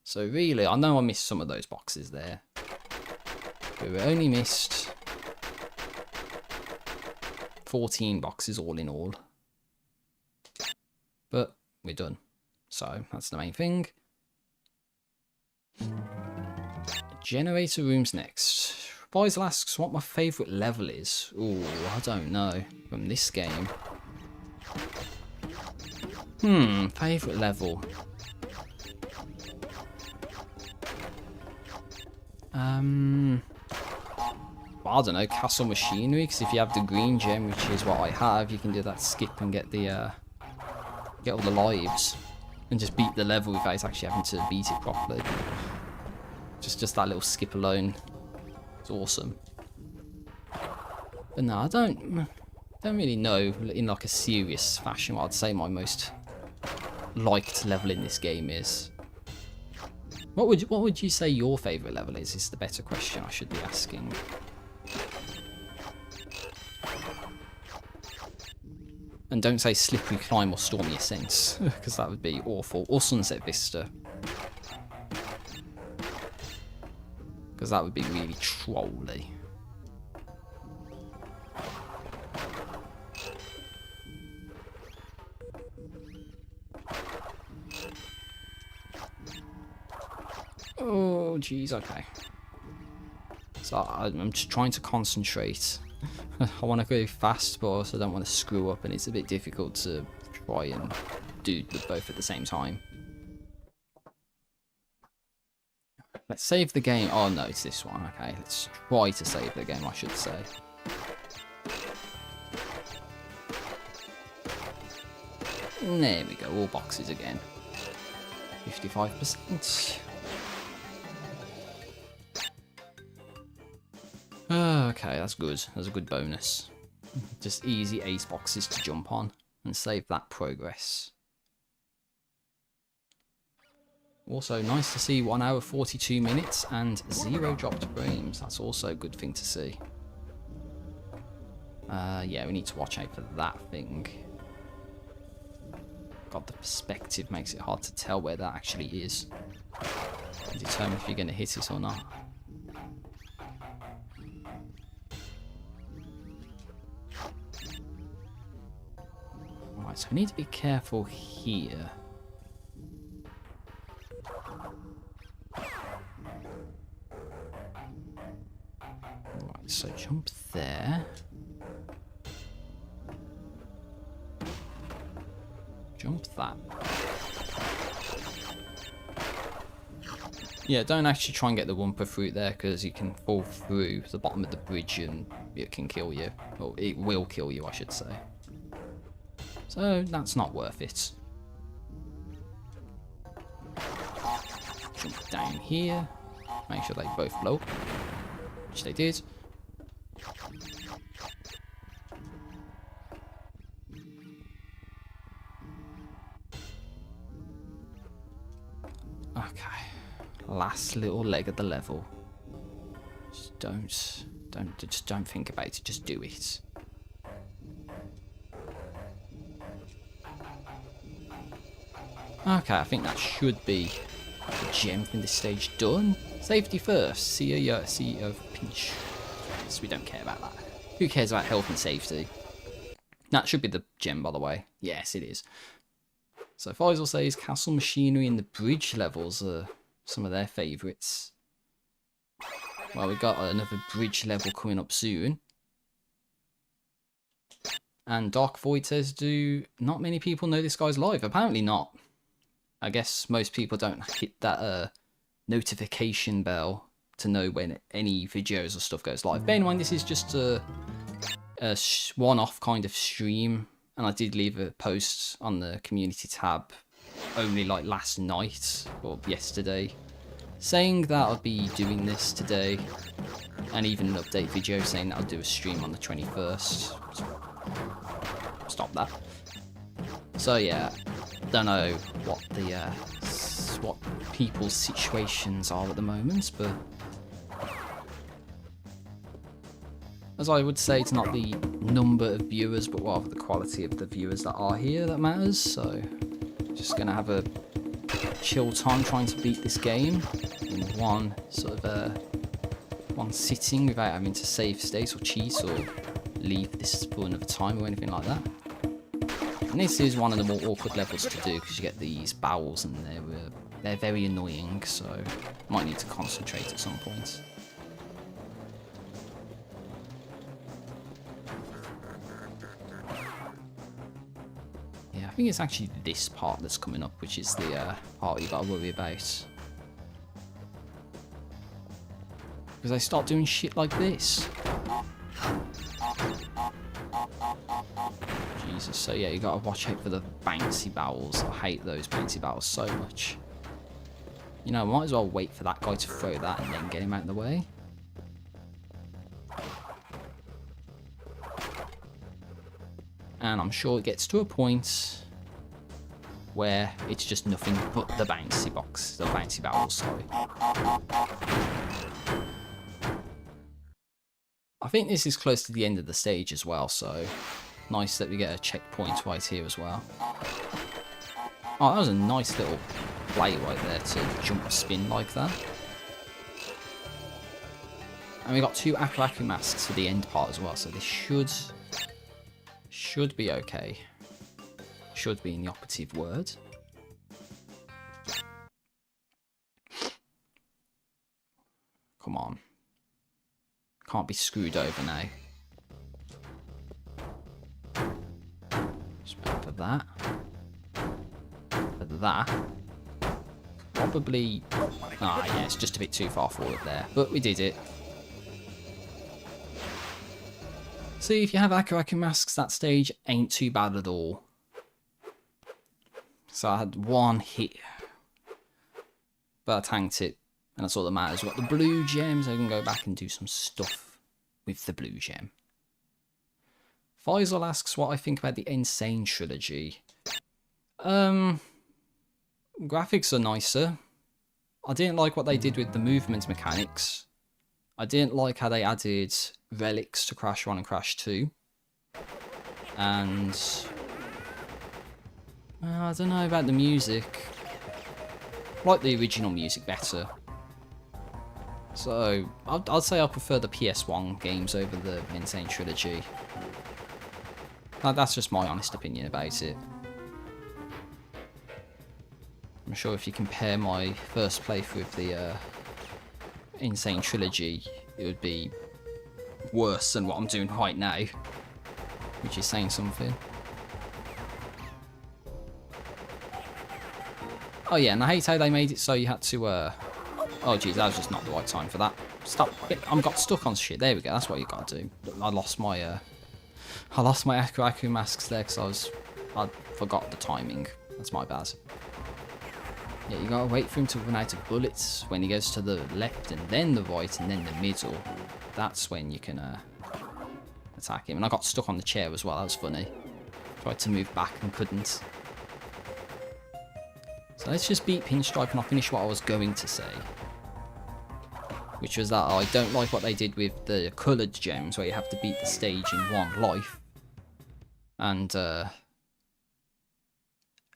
So really, I know I missed some of those boxes there, but we only missed 14 boxes all in all. But we're done. So that's the main thing. Generator rooms next. Faisal asks what my favourite level is. Ooh, I don't know. From this game. Favourite level. I don't know, Castle Machinery, because if you have the green gem, which is what I have, you can do that skip and get the get all the lives and just beat the level without actually having to beat it properly. Just that little skip alone, it's awesome. But no, I don't really know in like a serious fashion what I'd say my most liked level in this game is. What would you say your favourite level is the better question I should be asking. And don't say Slippery Climb or Stormy Ascent, because that would be awful. Or Sunset Vista. Because that would be really trolly. Oh, jeez, okay. So I'm just trying to concentrate. I want to go fast, but I also don't want to screw up, and it's a bit difficult to try and do both at the same time. Let's save the game. Oh no, it's this one. Okay, let's try to save the game, I should say. And there we go, all boxes again. 55%. Okay, that's good. That's a good bonus. Just easy ace boxes to jump on and save that progress. Also, nice to see 1 hour 42 minutes and 0 dropped frames. That's also a good thing to see. Yeah, we need to watch out for that thing. God, the perspective makes it hard to tell where that actually is. Determine if you're going to hit it or not. Right, so we need to be careful here. Right, so jump there. Jump that. Yeah, don't actually try and get the Wumpa fruit there, because you can fall through the bottom of the bridge and it can kill you. Or it will kill you, I should say. So that's not worth it. Jump down here. Make sure they both blow up, which they did. Okay, last little leg of the level. Just don't think about it. Just do it. Okay, I think that should be the gem from this stage done. Safety first. See of pinch. So we don't care about that. Who cares about health and safety? That should be the gem, by the way. Yes, it is. So Faisal says Castle Machinery and the bridge levels are some of their favourites. Well, we got another bridge level coming up soon. And Dark Void says, do not many people know this guy's live? Apparently not. I guess most people don't hit that notification bell to know when any videos or stuff goes live. Bear in mind, this is just a one-off kind of stream, and I did leave a post on the community tab only like last night or yesterday saying that I'll be doing this today, and even an update video saying that I'll do a stream on the 21st. Stop that. So yeah, don't know what the what people's situations are at the moment, but as I would say, it's not the number of viewers, but rather the quality of the viewers that are here that matters. So just gonna have a chill time trying to beat this game in one sort of one sitting without having to save states or cheat or leave this for another time or anything like that. And this is one of the more awkward levels to do because you get these bowels and they're very annoying, so might need to concentrate at some point. Yeah, I think it's actually this part that's coming up, which is the part you gotta worry about. Because I start doing shit like this. Jesus, so yeah, you gotta watch out for the bouncy barrels. I hate those bouncy barrels so much. You know, I might as well wait for that guy to throw that and then get him out of the way. And I'm sure it gets to a point where it's just nothing but the bouncy barrels, sorry. I think this is close to the end of the stage as well, so nice that we get a checkpoint right here as well. Oh, that was a nice little play right there to jump spin like that. And we got 2 Aku Aku masks for the end part as well, so this should be okay. Should be in the operative word. Come on. Can't be screwed over now. Just wait for that. For that. Probably... Ah, yeah, it's just a bit too far forward there. But we did it. See, if you have Aku Aku masks, that stage ain't too bad at all. So I had 1 hit. But I tanked it. And that's all that matters. We've got the blue gems. I can go back and do some stuff with the blue gem. Faisal asks what I think about the Insane trilogy. Graphics are nicer. I didn't like what they did with the movement mechanics. I didn't like how they added relics to Crash 1 and Crash 2. And I don't know about the music. I like the original music better. So, I'd say I prefer the PS1 games over the Insane trilogy. That's just my honest opinion about it. I'm sure if you compare my first playthrough of the Insane trilogy, it would be worse than what I'm doing right now. Which is saying something. Oh yeah, and I hate how they made it so you had to oh geez, that was just not the right time for that. Stop! I got stuck on shit. There we go. That's what you got to do. I lost my Aku Aku masks there because I forgot the timing. That's my bad. Yeah, you gotta wait for him to run out of bullets when he goes to the left and then the right and then the middle. That's when you can attack him. And I got stuck on the chair as well. That was funny. Tried to move back and couldn't. So let's just beat Pinstripe and I'll finish what I was going to say. Which was that I don't like what they did with the coloured gems where you have to beat the stage in 1 life. And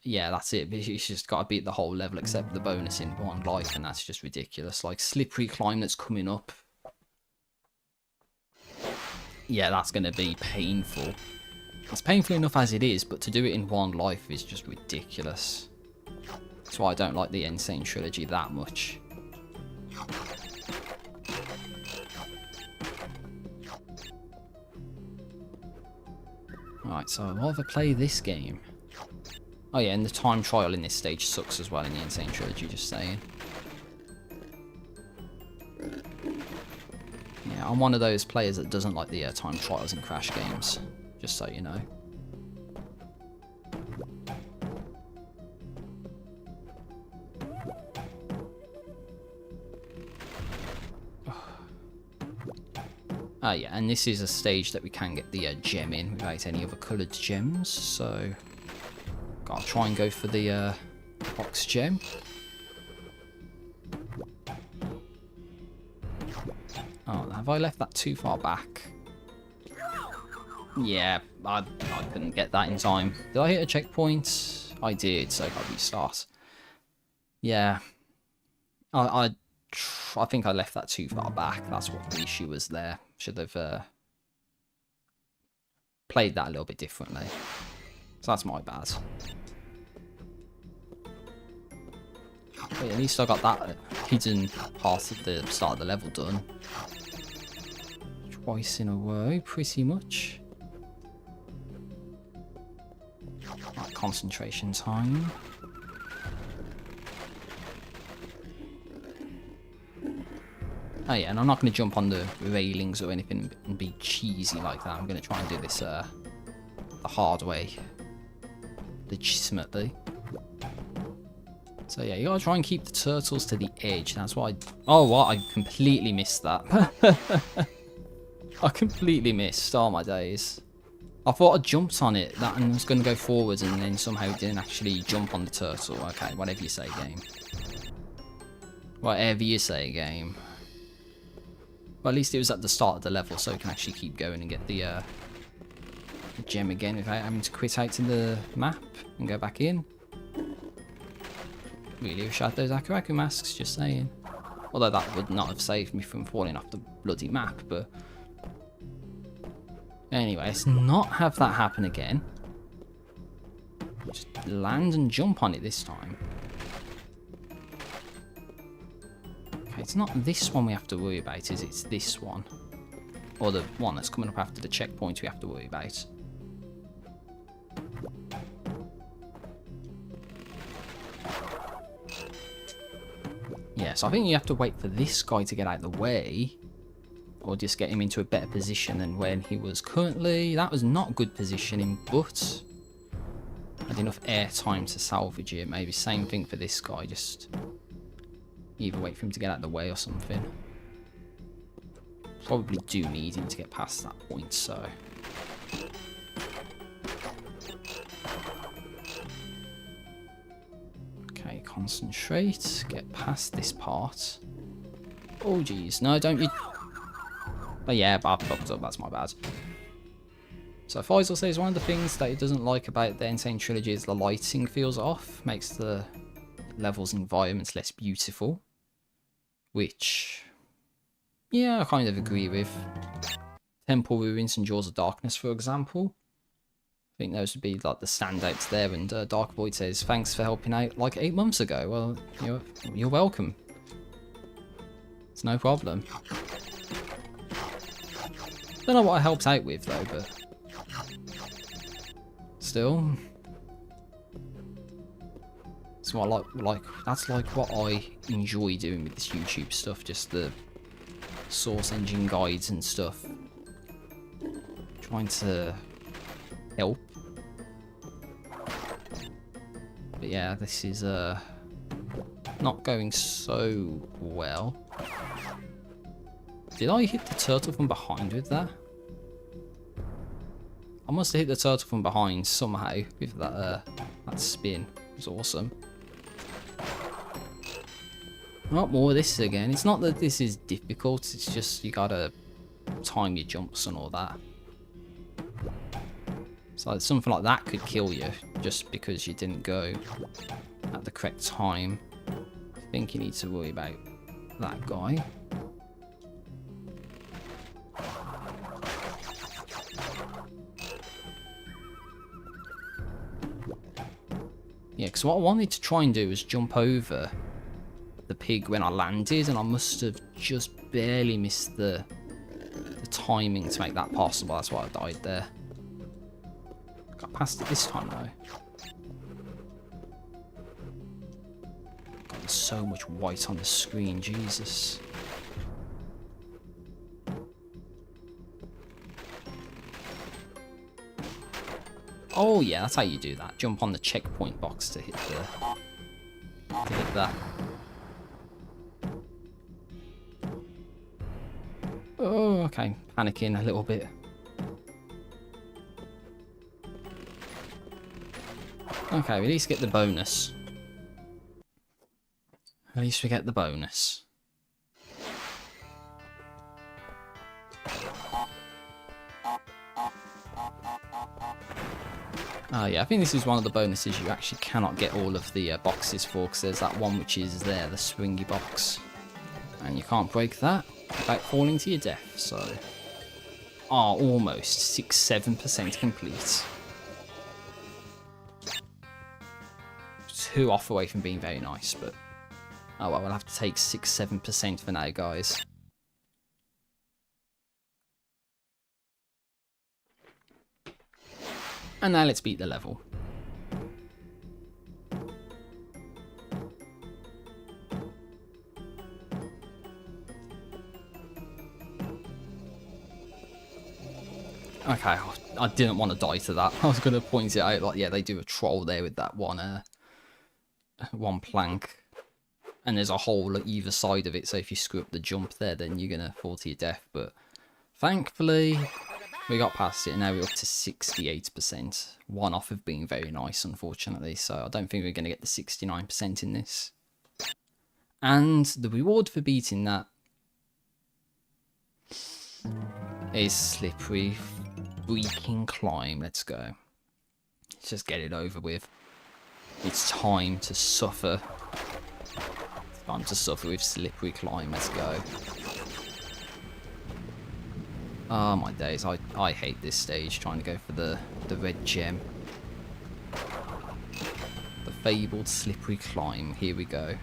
yeah, that's it. You just got to beat the whole level except the bonus in 1 life, and that's just ridiculous. Like slippery climb that's coming up. Yeah, that's going to be painful. It's painful enough as it is, but to do it in 1 life is just ridiculous. That's why I don't like the Insane trilogy that much. Alright, so I'd rather play this game. Oh yeah, and the time trial in this stage sucks as well in the Insane trilogy, just saying. Yeah, I'm one of those players that doesn't like the time trials in Crash games, just so you know. Yeah, and this is a stage that we can get the gem in without any other coloured gems, so gotta try and go for the box gem. Oh, have I left that too far back? Yeah, I couldn't get that in time. Did I hit a checkpoint? I did, so I got to restart. Yeah, I think I left that too far back. That's what the issue was there. Should have played that a little bit differently. So that's my bad. But at least I got that hidden part of the start of the level done. Twice in a row, pretty much. Right, concentration time. Oh yeah, and I'm not going to jump on the railings or anything and be cheesy like that. I'm going to try and do this the hard way. Legitimately. So yeah, you got to try and keep the turtles to the edge. That's why oh, what? I completely missed that. I completely missed. Oh my days. I thought I jumped on it that and was going to go forwards and then somehow didn't actually jump on the turtle. Okay, whatever you say, game. Whatever you say, game. Well, at least it was at the start of the level, so you can actually keep going and get the gem again without having to quit out to the map and go back in. Really wish I had those Aku Aku masks, just saying. Although that would not have saved me from falling off the bloody map, but... Anyway, let's not have that happen again. Just land and jump on it this time. Okay, it's not this one we have to worry about, is it? It's this one. Or the one that's coming up after the checkpoint we have to worry about. Yeah, so I think you have to wait for this guy to get out of the way. Or just get him into a better position than when he was currently. That was not good positioning, but had enough air time to salvage it. Maybe same thing for this guy, just either wait for him to get out of the way or something. Probably do need him to get past that point, so... Okay, concentrate, get past this part. Oh jeez, no, don't you... But yeah, I fucked up, that's my bad. So Faisal says one of the things that he doesn't like about the Insane Trilogy is the lighting feels off, makes the levels and environments less beautiful. Which, yeah, I kind of agree with. Temple Ruins and Jaws of Darkness, for example. I think those would be like the standouts there. And Dark Void says, thanks for helping out like 8 months ago. Well, you're welcome. It's no problem. Don't know what I helped out with though, but still, it's what I like. That's like what I enjoy doing with this YouTube stuff. Just the source engine guides and stuff. Trying to help. But yeah, this is not going so well. Did I hit the turtle from behind with that? I must have hit the turtle from behind somehow with that that spin. It was awesome. Not more of this again. It's not that this is difficult, it's just you gotta time your jumps and all that. So something like that could kill you just because you didn't go at the correct time. I think you need to worry about that guy. Yeah, because what I wanted to try and do was jump over the pig when I landed, and I must have just barely missed the timing to make that possible. That's why I died there. Got past it this time though. God, there's so much white on the screen, Jesus. Oh yeah, that's how you do that. Jump on the checkpoint box to hit that. Oh, okay. Panicking a little bit. Okay, we at least get the bonus. At least we get the bonus. Oh yeah, I think this is one of the bonuses you actually cannot get all of the boxes for, because there's that one which is there, the swingy box. And you can't break that without falling to your death, so... Oh, almost 6-7% complete. 2 off away from being very nice, but... Oh well, we'll have to take 6-7% for now, guys. And now let's beat the level. Okay, I didn't want to die to that. I was going to point it out, like, yeah, they do a troll there with that one plank. And there's a hole at either side of it, so if you screw up the jump there, then you're going to fall to your death. But thankfully, we got past it, and now we're up to 68%. 1 off of being very nice, unfortunately, so I don't think we're going to get the 69% in this. And the reward for beating that is slippery freaking climb. Let's go. Let's just get it over with. It's time to suffer. It's time to suffer with slippery climb. Let's go. Oh my days, I hate this stage, trying to go for the red gem. The fabled slippery climb, here we go.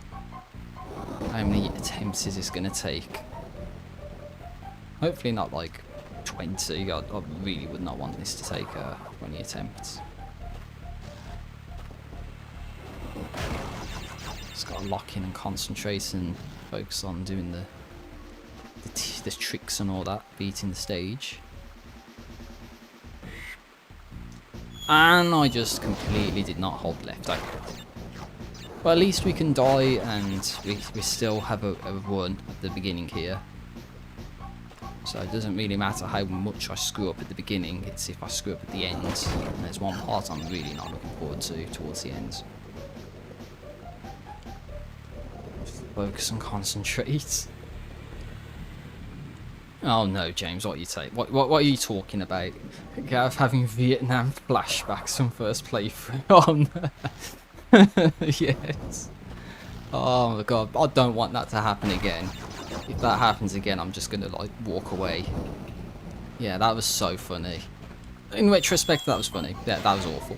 How many attempts is this going to take? Hopefully not like 20, I really would not want this to take 20 attempts. Just got to lock in and concentrate and focus on doing the tricks and all that, beating the stage. And I just completely did not hold left. Well, at least we can die and we still have a run at the beginning here. So it doesn't really matter how much I screw up at the beginning, it's if I screw up at the end. And there's one part I'm really not looking forward to towards the end. Focus and concentrate. Oh no, James, what are you talking about? Gav having Vietnam flashbacks from first playthrough. Oh no. Yes. Oh my god, I don't want that to happen again. If that happens again, I'm just gonna like walk away. Yeah, that was so funny. In retrospect, that was funny. Yeah, that was awful.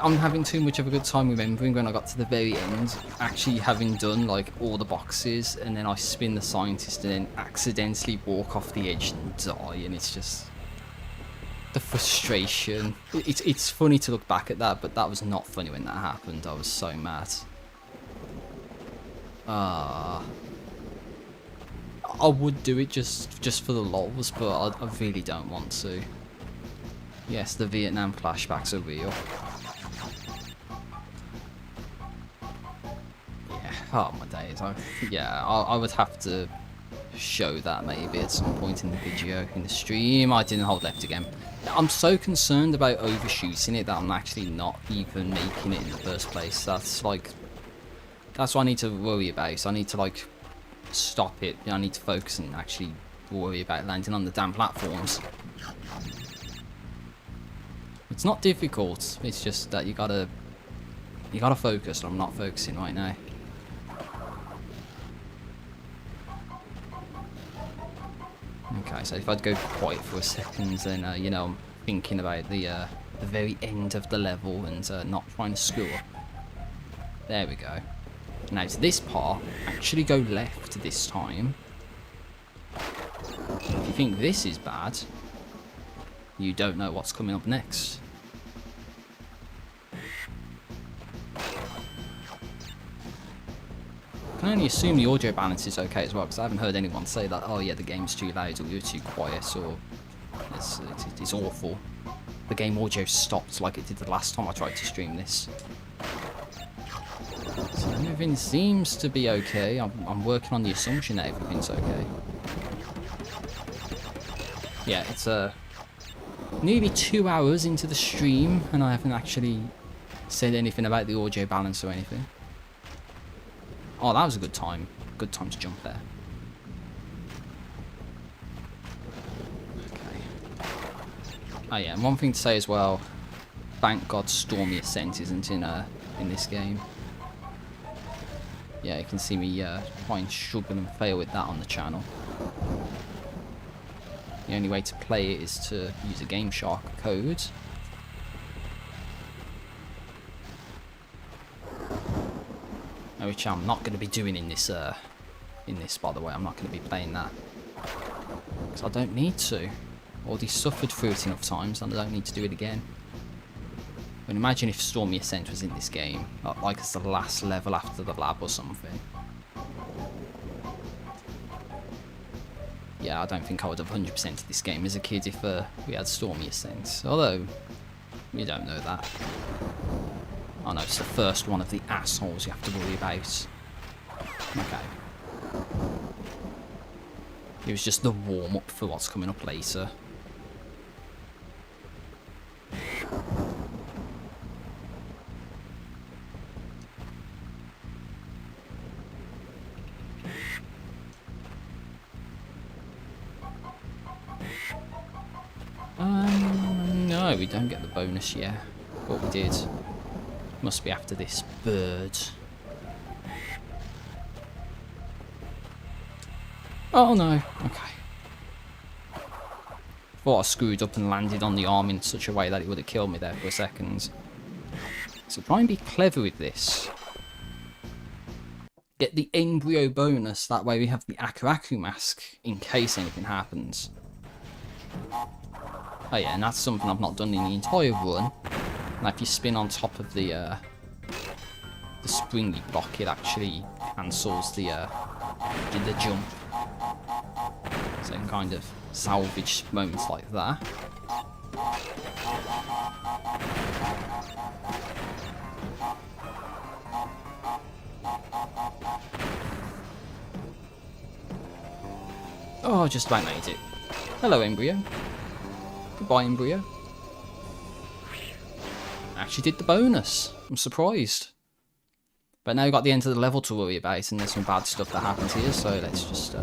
I'm having too much of a good time remembering when I got to the very end, actually having done like all the boxes, and then I spin the scientist and then accidentally walk off the edge and die, and it's just the frustration. It's funny to look back at that, but that was not funny when that happened. I was so mad. I would do it just for the lols, but I really don't want to. Yes, the Vietnam flashbacks are real. Yeah, oh my days. I would have to show that maybe at some point in the video, in the stream. I didn't hold left again. I'm so concerned about overshooting it that I'm actually not even making it in the first place. That's what I need to worry about. So I need to like stop it. I need to focus and actually worry about landing on the damn platforms. It's not difficult, it's just that you gotta focus, and I'm not focusing right now. Okay, so if I'd go quiet for a second, then you know, I'm thinking about the very end of the level and not trying to screw up. There we go. Now to this part, actually go left this time. If you think this is bad, you don't know what's coming up next. I can only assume the audio balance is okay as well, because I haven't heard anyone say that, oh yeah, the game's too loud or you're too quiet, or it's awful. The game audio stopped like it did the last time I tried to stream this. So everything seems to be okay. I'm working on the assumption that everything's okay. Yeah, it's nearly 2 hours into the stream, and I haven't actually said anything about the audio balance or anything. Oh, that was a good time. Good time to jump there. Okay. Oh yeah, and one thing to say as well. Thank God Stormy Ascent isn't in this game. Yeah, you can see me try and struggle and fail with that on the channel. The only way to play it is to use a Game Shark code. Which I'm not going to be doing in this, by the way. I'm not going to be playing that. Because I don't need to. Already suffered through it enough times and I don't need to do it again. I mean, imagine if Stormy Ascent was in this game, like it's the last level after the lab or something. Yeah, I don't think I would have 100%ed this game as a kid if we had Stormy Ascent. Although, we don't know that. Oh no, it's the first one of the assholes you have to worry about. Okay. It was just the warm-up for what's coming up later. No, we don't get the bonus yet. But we did. Must be after this bird. Oh no. Okay. Thought I screwed up and landed on the arm in such a way that it would have killed me there for a second. So try and be clever with this. Get the embryo bonus, that way we have the Aku Aku mask in case anything happens. Oh yeah, and that's something I've not done in the entire run. Now if you spin on top of the springy block, it actually cancels the jump. So you can kind of salvage moments like that. Oh, just about made it. Hello, embryo. Goodbye, embryo. Actually did the bonus. I'm surprised. But now we've got the end of the level to worry about, and there's some bad stuff that happens here, so let's just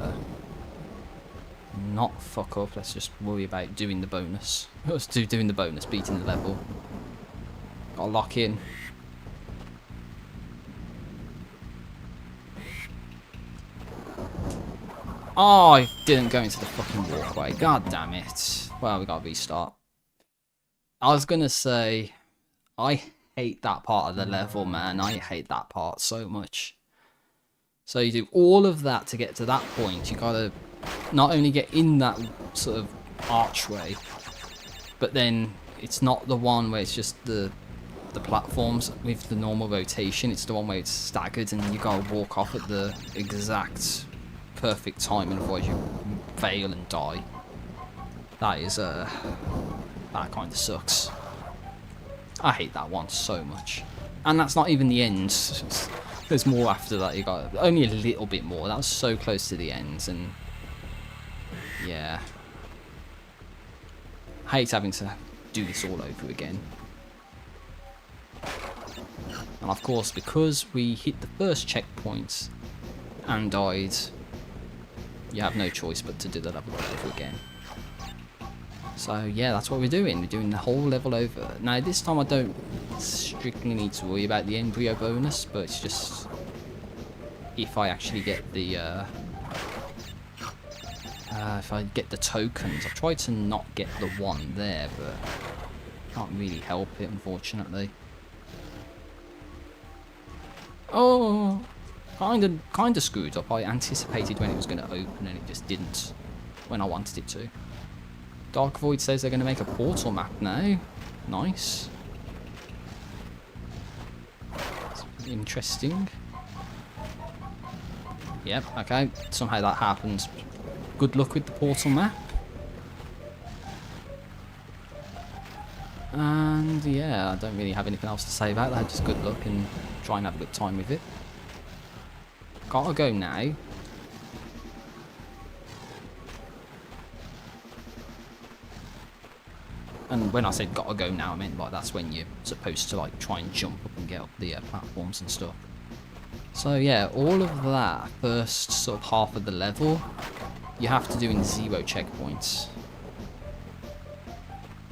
not fuck up. Let's just worry about doing the bonus. Let's do doing the bonus, beating the level. Gotta lock in. Oh, I didn't go into the fucking walkway. God damn it. Well, we gotta restart. I was gonna say, I hate that part of the level, man. I hate that part so much. So you do all of that to get to that point. You gotta not only get in that sort of archway, but then it's not the one where it's just the platforms with the normal rotation. It's the one where it's staggered and you gotta walk off at the exact perfect time, and otherwise you fail and die. That is that kind of sucks. I hate that one so much. And that's not even the end. There's more after that. You got only a little bit more. That was so close to the end, and yeah, I hate having to do this all over again. And of course, because we hit the first checkpoint and died, you have no choice but to do the level over again. So yeah, that's what we're doing. We're doing the whole level over. Now this time I don't strictly need to worry about the embryo bonus, but it's just if I actually get the if I get the tokens. I've tried to not get the one there, but can't really help it, unfortunately. Oh, kind of screwed up. I anticipated when it was going to open and it just didn't when I wanted it to. Dark Void says they're going to make a portal map now. Nice. It's interesting. Yep, okay. Somehow that happens. Good luck with the portal map. And yeah, I don't really have anything else to say about that. Just good luck and try and have a good time with it. Gotta go now. And when I said gotta go now, I meant like that's when you're supposed to like try and jump up and get up the platforms and stuff. So yeah, all of that first sort of half of the level, you have to do in 0 checkpoints.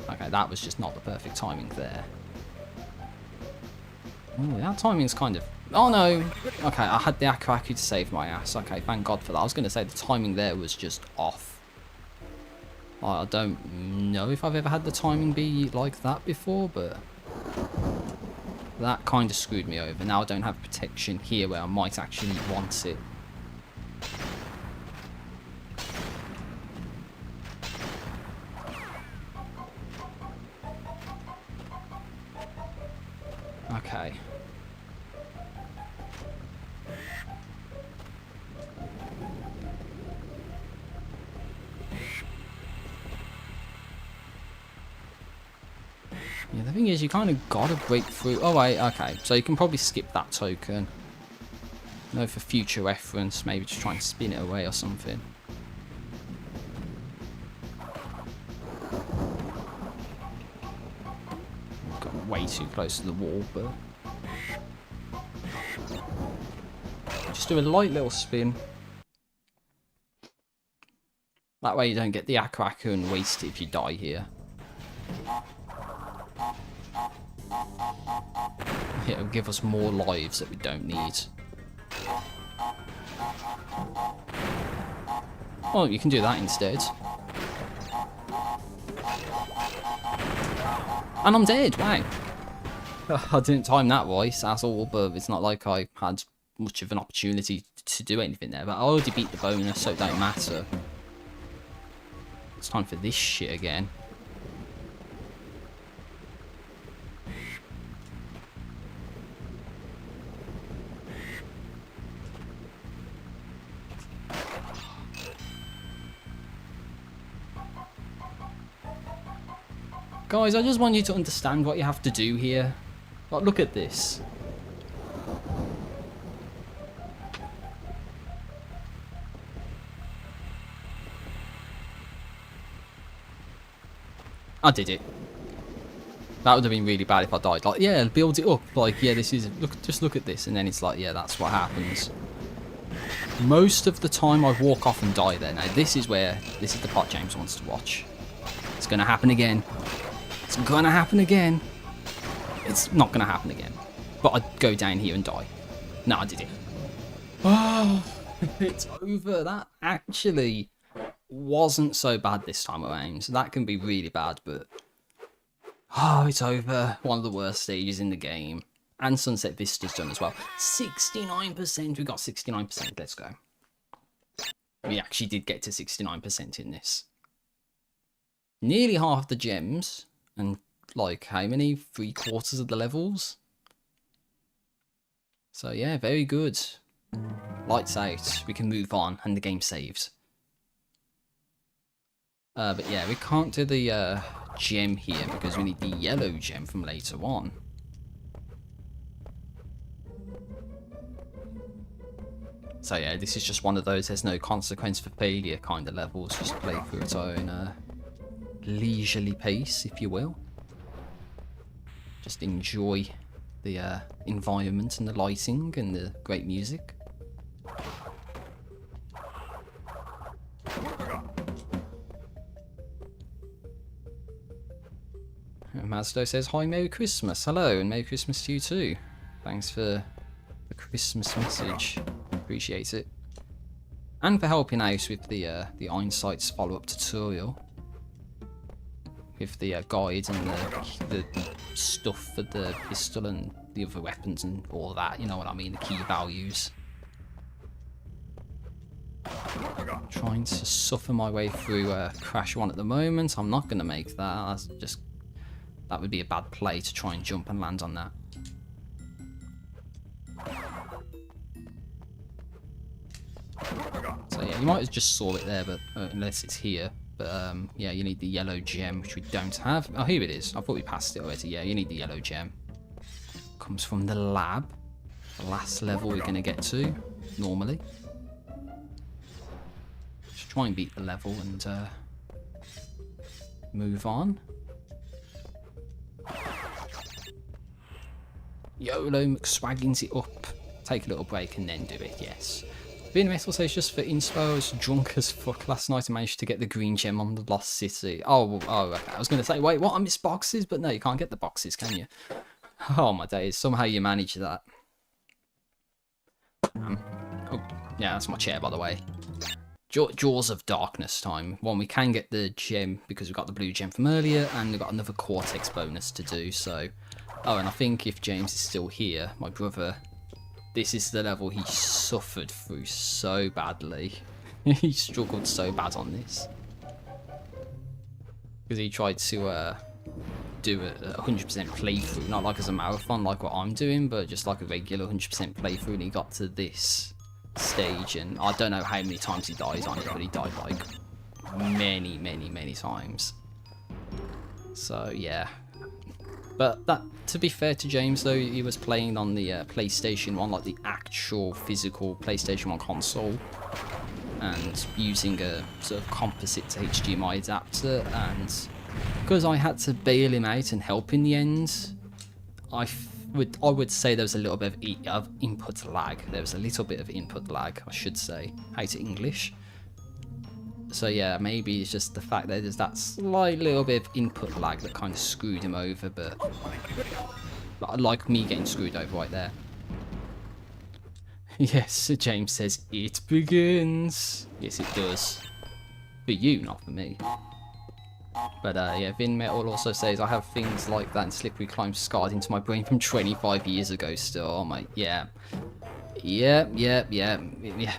Okay, that was just not the perfect timing there. Oh, that timing's kind of... Oh no! Okay, I had the Aku to save my ass. Okay, thank God for that. I was going to say the timing there was just off. I don't know if I've ever had the timing be like that before, but... that kind of screwed me over. Now I don't have protection here where I might actually want it. Okay. Yeah, the thing is, you kind of gotta break through. Oh wait, okay. So you can probably skip that token. No, for future reference, maybe just try and spin it away or something. Got way too close to the wall, but just do a light little spin. That way you don't get the Aku and waste it if you die here. It'll give us more lives that we don't need. Oh, you can do that instead. And I'm dead, wow. I didn't time that right at all, but it's not like I had much of an opportunity to do anything there. But I already beat the bonus, so it don't matter. It's time for this shit again. Guys, I just want you to understand what you have to do here. Like, look at this. I did it. That would have been really bad if I died. Like, yeah, build it up. Like, yeah, this is... look, just look at this. And then it's like, yeah, that's what happens. Most of the time I walk off and die there. Now, this is the part James wants to watch. It's going to happen again. It's going to happen again. It's not going to happen again. But I'd go down here and die. No, I did it. Oh, it's over. That actually wasn't so bad this time around. So that can be really bad, but... oh, it's over. One of the worst stages in the game. And Sunset Vista's done as well. 69%. We got 69%. Let's go. We actually did get to 69% in this. Nearly half the gems. And like how many? 3/4 of the levels. So yeah, very good. Lights out. We can move on and the game saves. But yeah, we can't do the gem here because we need the yellow gem from later on. So yeah, this is just one of those there's no consequence for failure kind of levels. Just play through its own leisurely pace, if you will. Just enjoy the environment and the lighting and the great music. Mazdo says, hi, Merry Christmas. Hello, and Merry Christmas to you too. Thanks for the Christmas message. Appreciate it. And for helping out with the Einsight's follow-up tutorial. With the guide and the stuff for the pistol and the other weapons and all that, you know what I mean, the key values. Trying to suffer my way through Crash 1 at the moment. I'm not going to make that. That would be a bad play to try and jump and land on that. So yeah, you might have just saw it there, but unless it's here. But yeah, you need the yellow gem, which we don't have. Oh, here it is. I thought we passed it already. Yeah, you need the yellow gem. Comes from the lab. The last level we're going to get to, normally. Just try and beat the level and move on. YOLO McSwaggins it up. Take a little break and then do it, yes. Vin Metal says, just for inspo, I was drunk as fuck last night and managed to get the green gem on the Lost City. Oh, okay. I was going to say, wait, what? I missed boxes? But no, you can't get the boxes, can you? Oh, my days. Somehow you manage that. Oh, yeah, that's my chair, by the way. Jaws of Darkness time. One, we can get the gem because we got the blue gem from earlier, and we've got another Cortex bonus to do, so... Oh, and I think if James is still here, my brother... This is the level he suffered through so badly. He struggled so bad on this. Because he tried to do a 100% playthrough. Not like as a marathon like what I'm doing, but just like a regular 100% playthrough. And he got to this stage. And I don't know how many times he died on it, but he died like many times. So yeah. But that, to be fair to James though, he was playing on the PlayStation 1, like the actual physical PlayStation 1 console, and using a sort of composite to HDMI adapter, and because I had to bail him out and help in the end, I would say there was a little bit of input lag. There was a little bit of input lag, I should say. How to English. So yeah, maybe it's just the fact that there's that slight little bit of input lag that kind of screwed him over, but like me getting screwed over right there. Yes, James says, it begins. Yes, it does. For you, not for me. But yeah, Vin Metal also says, I have things like that and slippery climb scarred into my brain from 25 years ago still. Oh my, yeah. Yeah.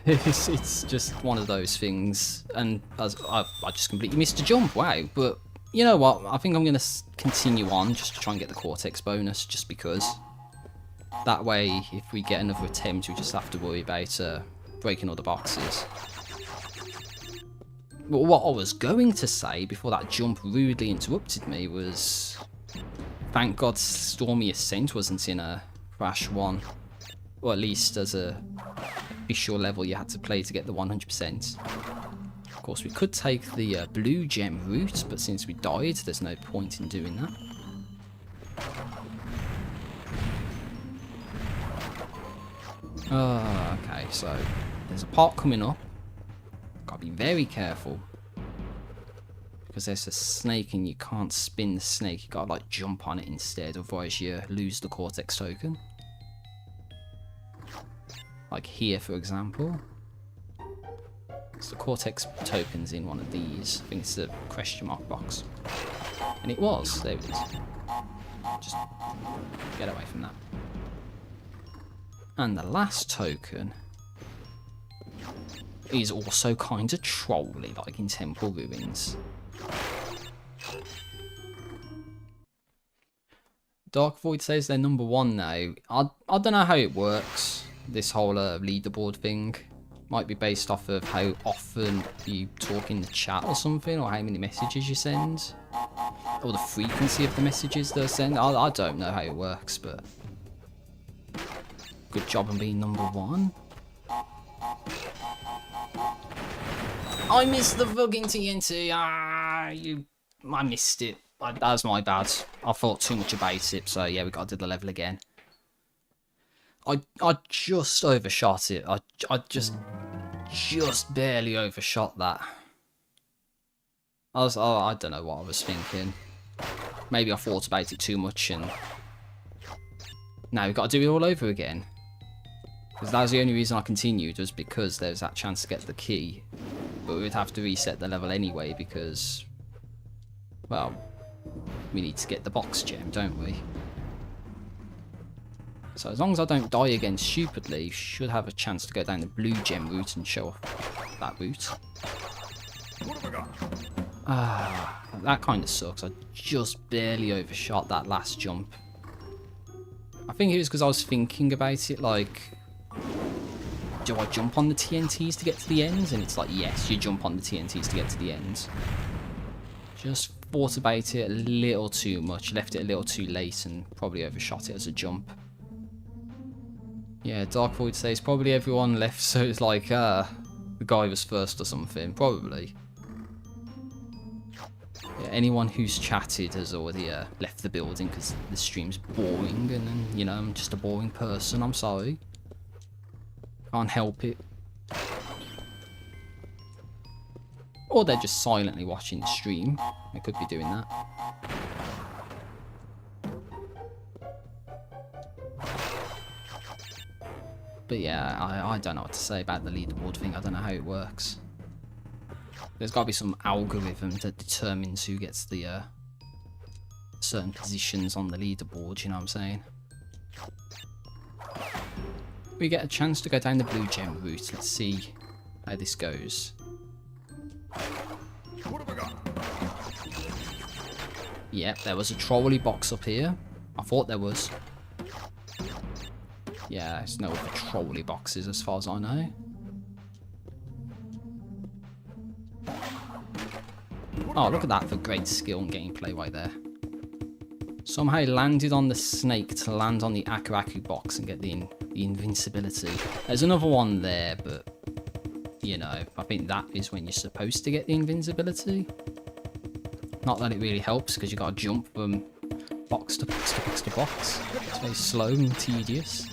It's just one of those things, and as I just completely missed a jump. Wow, but you know what? I think I'm gonna continue on just to try and get the Cortex bonus, just because. That way, if we get another attempt, we just have to worry about breaking all the boxes. But what I was going to say before that jump rudely interrupted me was, thank God Stormy Ascent wasn't in a Crash 1. Or at least as a official level you had to play to get the 100%. Of course, we could take the blue gem route, but since we died, there's no point in doing that. Okay, so there's a part coming up. Gotta be very careful. Because there's a snake and you can't spin the snake. You gotta like jump on it instead, otherwise you lose the Cortex token. Like here, for example. So the Cortex token's in one of these. I think it's the question mark box. And it was. There it is. Just get away from that. And the last token is also kind of trolly, like in Temple Ruins. Dark Void says they're number 1 now. I don't know how it works. This whole leaderboard thing might be based off of how often you talk in the chat or something, or how many messages you send, or the frequency of the messages they'll send. I don't know how it works, but good job on being number 1. I missed the fucking TNT. I missed it. That was my bad. I thought too much about it, so yeah, we gotta do the level again. I just overshot it. I just barely overshot that. I don't know what I was thinking. Maybe I thought about it too much, and now we've got to do it all over again. Because that was the only reason I continued, was because there's that chance to get the key. But we would have to reset the level anyway, because, well, we need to get the box gem, don't we? So as long as I don't die again stupidly, should have a chance to go down the blue gem route and show off that route. That kind of sucks. I just barely overshot that last jump. I think it was because I was thinking about it, like, do I jump on the TNTs to get to the end? And it's like, yes, you jump on the TNTs to get to the end. Just thought about it a little too much, left it a little too late, and probably overshot it as a jump. Yeah, Dark Void says probably everyone left, so it's like, the guy was first or something. Probably. Yeah, anyone who's chatted has already left the building because the stream's boring, and you know, I'm just a boring person. I'm sorry. Can't help it. Or they're just silently watching the stream. They could be doing that. But yeah, I don't know what to say about the leaderboard thing. I don't know how it works. There's got to be some algorithm that determines who gets the certain positions on the leaderboard, you know what I'm saying? We get a chance to go down the blue gem route. Let's see how this goes. What have I got? Yep, there was a trolley box up here. I thought there was. Yeah, there's no other trolley boxes as far as I know. Oh, look at that for great skill and gameplay right there. Somehow landed on the snake to land on the Aku Aku box and get the invincibility. There's another one there, but, you know, I think that is when you're supposed to get the invincibility. Not that it really helps, because you got to jump from box to box to box to box. It's very slow and tedious.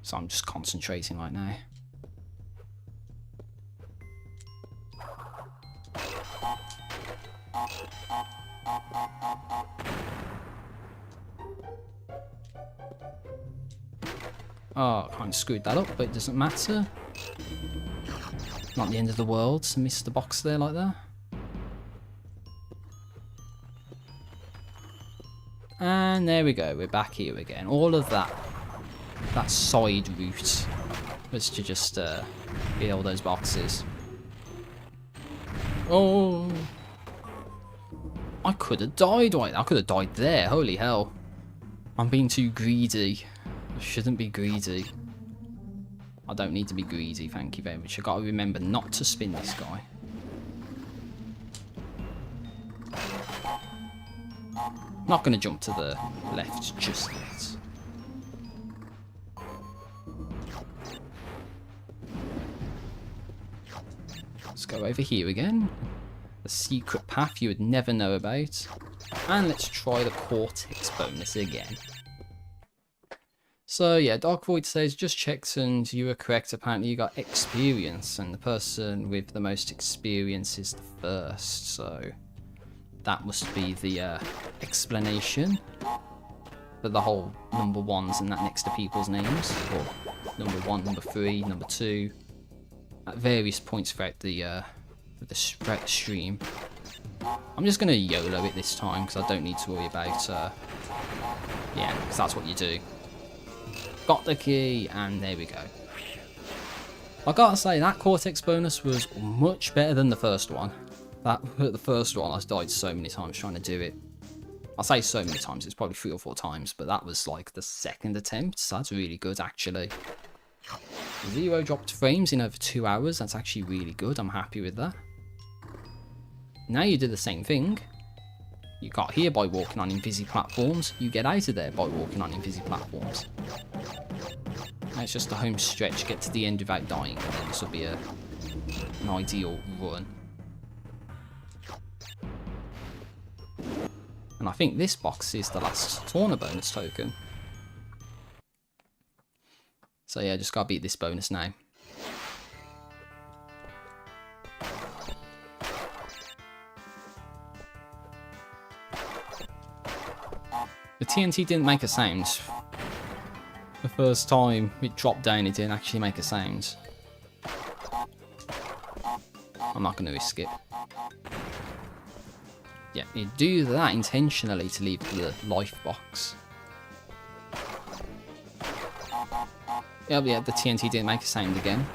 So I'm just concentrating right now. Oh, I kind of screwed that up, but it doesn't matter. Not the end of the world to miss the box there like that. And there we go, we're back here again. All of that side route was to just get all those boxes. Oh, I could have died right. I could have died there. Holy hell! I'm being too greedy. I shouldn't be greedy. I don't need to be greedy. Thank you very much. I got to remember not to spin this guy. Not going to jump to the left just yet. Let's go over here again. The secret path you would never know about. And let's try the Cortex bonus again. So yeah, Dark Void says, just checked and you were correct. Apparently you got experience, and the person with the most experience is the first. So that must be the explanation for the whole number ones and that next to people's names. Or number 1, number 3, number 2. At various points throughout the stream. I'm just going to YOLO it this time because I don't need to worry about, yeah, because that's what you do. Got the key, and there we go. I gotta say, that Cortex bonus was much better than the first one. The first one, I died so many times trying to do it. I say so many times, it's probably 3 or 4 times, but that was like the second attempt, so that's really good actually. 0 dropped frames in over 2 hours, that's actually really good, I'm happy with that. Now you do the same thing. You got here by walking on invisi platforms, you get out of there by walking on invisi platforms. Now it's just a home stretch, get to the end without dying, and then this will be an ideal run. And I think this box is the last Torna bonus token. So yeah, just gotta beat this bonus now. The TNT didn't make a sound. The first time it dropped down, it didn't actually make a sound. I'm not gonna risk it. Yeah, you do that intentionally to leave the life box. Yeah, the TNT didn't make a sound again.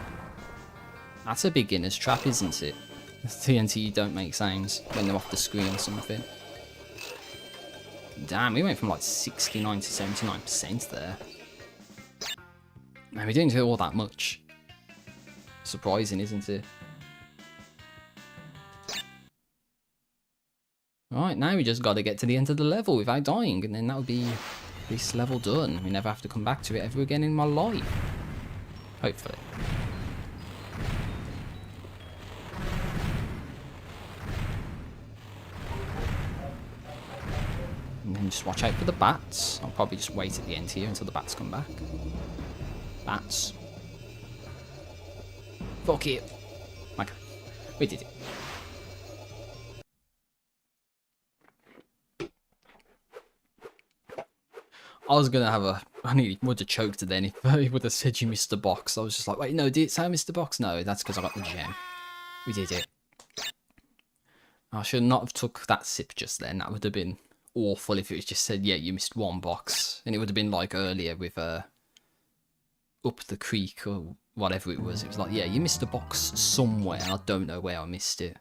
That's a beginner's trap, isn't it? The TNT don't make sounds when they're off the screen or something. Damn, we went from like 69 to 79% there. Man, we didn't do all that much. Surprising, isn't it? Right, now we just got to get to the end of the level without dying, and then that would be this level done. We never have to come back to it ever again in my life. Hopefully. And then just watch out for the bats. I'll probably just wait at the end here until the bats come back. Bats. Fuck it. Okay. We did it. I was gonna have I nearly would have choked then if he would have said you missed the box. I was just like, wait, no, did it say I missed the box? No, that's because I got the gem. We did it. I should not have took that sip just then. That would have been awful if it was just said, yeah, you missed one box. And it would have been like earlier with Up the Creek or whatever it was. It was like, yeah, you missed a box somewhere and I don't know where I missed it.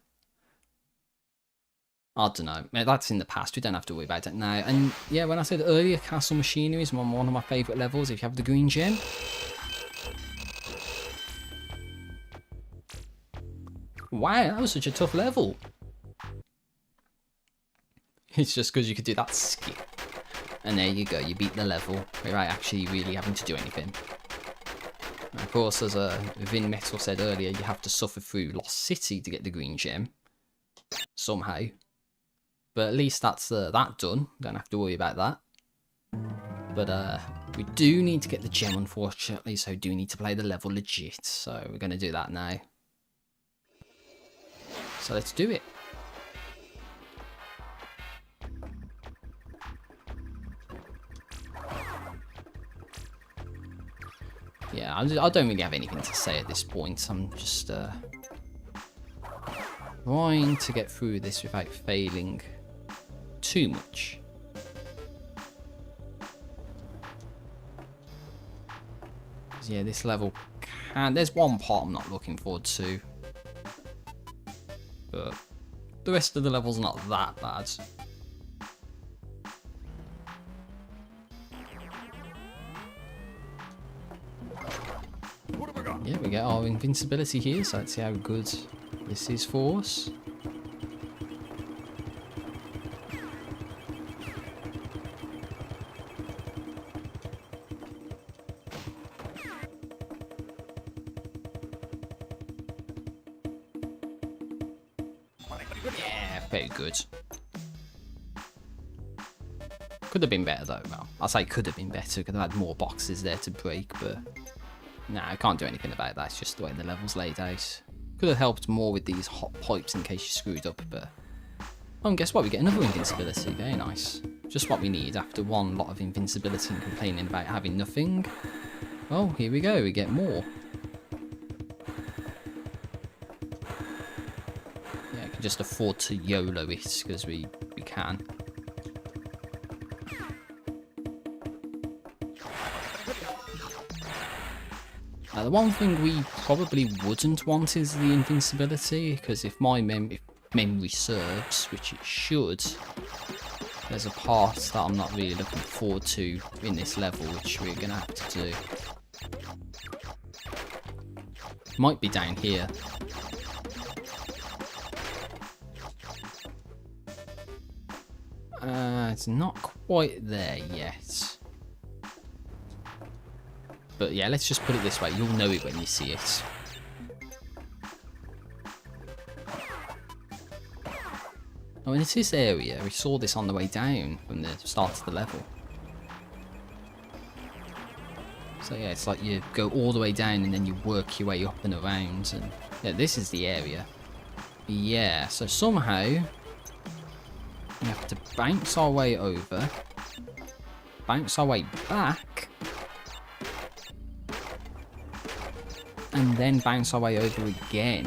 I don't know. That's in the past. We don't have to worry about it now. And yeah, when I said earlier, Castle Machinery is one of my favourite levels if you have the green gem. Wow, that was such a tough level. It's just because you could do that skip. And there you go, you beat the level without actually really having to do anything. And of course, as Vin Metal said earlier, you have to suffer through Lost City to get the green gem. Somehow. But at least that's that done. Don't have to worry about that. But we do need to get the gem, unfortunately, so we do need to play the level legit. So we're going to do that now. So let's do it. Yeah, I don't really have anything to say at this point. I'm just trying to get through this without failing too much. Yeah, this level there's one part I'm not looking forward to. But the rest of the level's not that bad. Yeah, we get our invincibility here, so let's see how good this is for us. Yeah, very good. Could have been better though. Well, I'll say could have been better. Could have had more boxes there to break, but nah, I can't do anything about that. It's just the way the level's laid out. Could have helped more with these hot pipes in case you screwed up, but oh, and guess what? We get another invincibility. Very nice. Just what we need after one lot of invincibility and complaining about having nothing. Oh, here we go. We get more. Yeah, I can just afford to YOLO it because we can. The one thing we probably wouldn't want is the invincibility, because if my memory serves, which it should, there's a part that I'm not really looking forward to in this level, which we're going to have to do. Might be down here. It's not quite there yet. But yeah, let's just put it this way. You'll know it when you see it. Oh, and it's this area. We saw this on the way down from the start of the level. So yeah, it's like you go all the way down and then you work your way up and around. And yeah, this is the area. Yeah, so somehow we have to bounce our way over. Bounce our way back. And then bounce our way over again.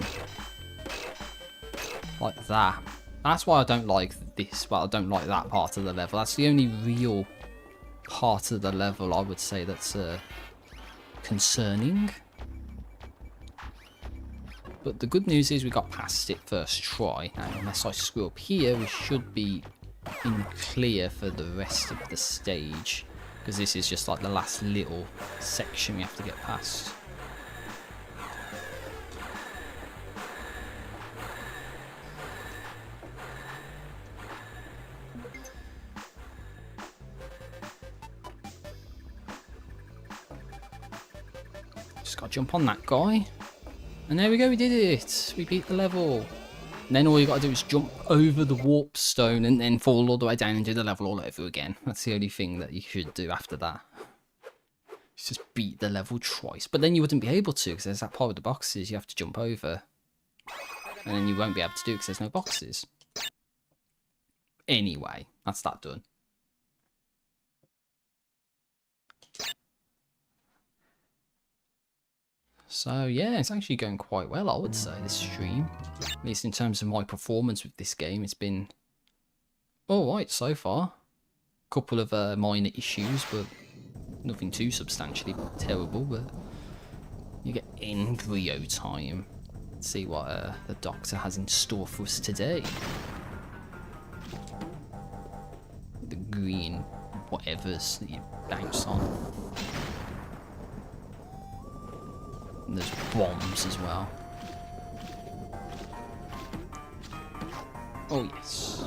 Like that. That's why I don't like this, but I don't like that part of the level. That's the only real part of the level I would say that's concerning. But the good news is we got past it first try. And unless I screw up here, we should be in clear for the rest of the stage. Because this is just like the last little section we have to get past. Just gotta jump on that guy. And there we go, we did it. We beat the level. And then all you gotta do is jump over the warp stone and then fall all the way down and do the level all over again. That's the only thing that you should do after that. Just beat the level twice. But then you wouldn't be able to, because there's that part with the boxes you have to jump over. And then you won't be able to do it because there's no boxes. Anyway, that's that done. So yeah, it's actually going quite well, I would say, this stream. At least in terms of my performance with this game, it's been alright so far. Couple of minor issues, but nothing too substantially terrible. But you get embryo time. Let's see what the doctor has in store for us today. The green whatevers that you bounce on. And there's bombs as well. Oh yes.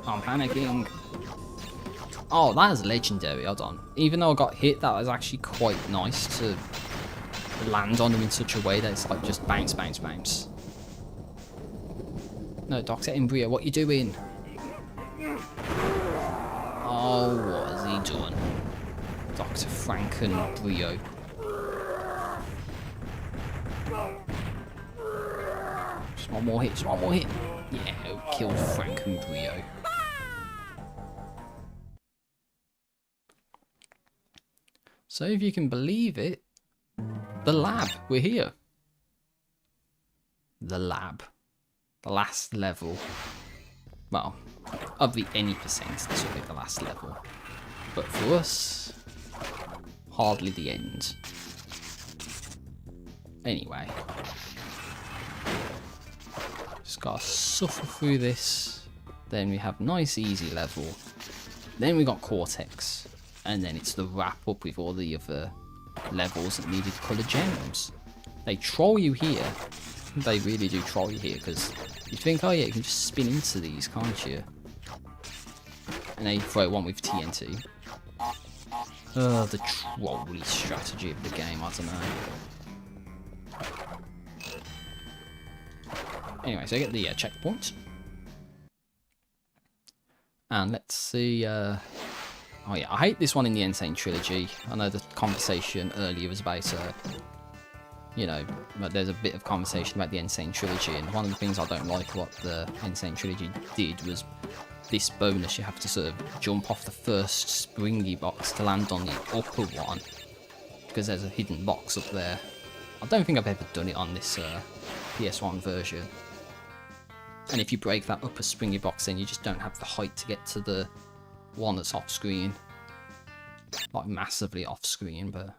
I'm panicking. Oh, that is legendary. Hold on. Even though I got hit, that was actually quite nice to land on him in such a way that it's like just bounce, bounce, bounce. No, Dr. Embryo, what you doing? Oh, what has he done? Dr. Frankenbryo. Just one more hit, just one more hit. Yeah, kill Frankenbryo. So if you can believe it, the lab, we're here. The lab. The last level. Well, of the any percent, this will be the last level. But for us, hardly the end. Anyway. Just gotta suffer through this. Then we have nice easy level. Then we got Cortex. And then it's the wrap up with all the other levels that needed coloured gems. They troll you here. They really do troll you here, because you think, oh yeah, you can just spin into these, can't you? And they throw one with TNT. Oh, the trolly strategy of the game, I don't know. Anyway, so I get the checkpoint. And let's see, oh yeah, I hate this one in the Insane Trilogy. I know the conversation earlier was about, you know, but there's a bit of conversation about the Insane Trilogy, and one of the things I don't like what the Insane Trilogy did was this bonus. You have to sort of jump off the first springy box to land on the upper one, because there's a hidden box up there. I don't think I've ever done it on this PS1 version. And if you break that upper springy box, then you just don't have the height to get to the one that's off screen. Like massively off screen, but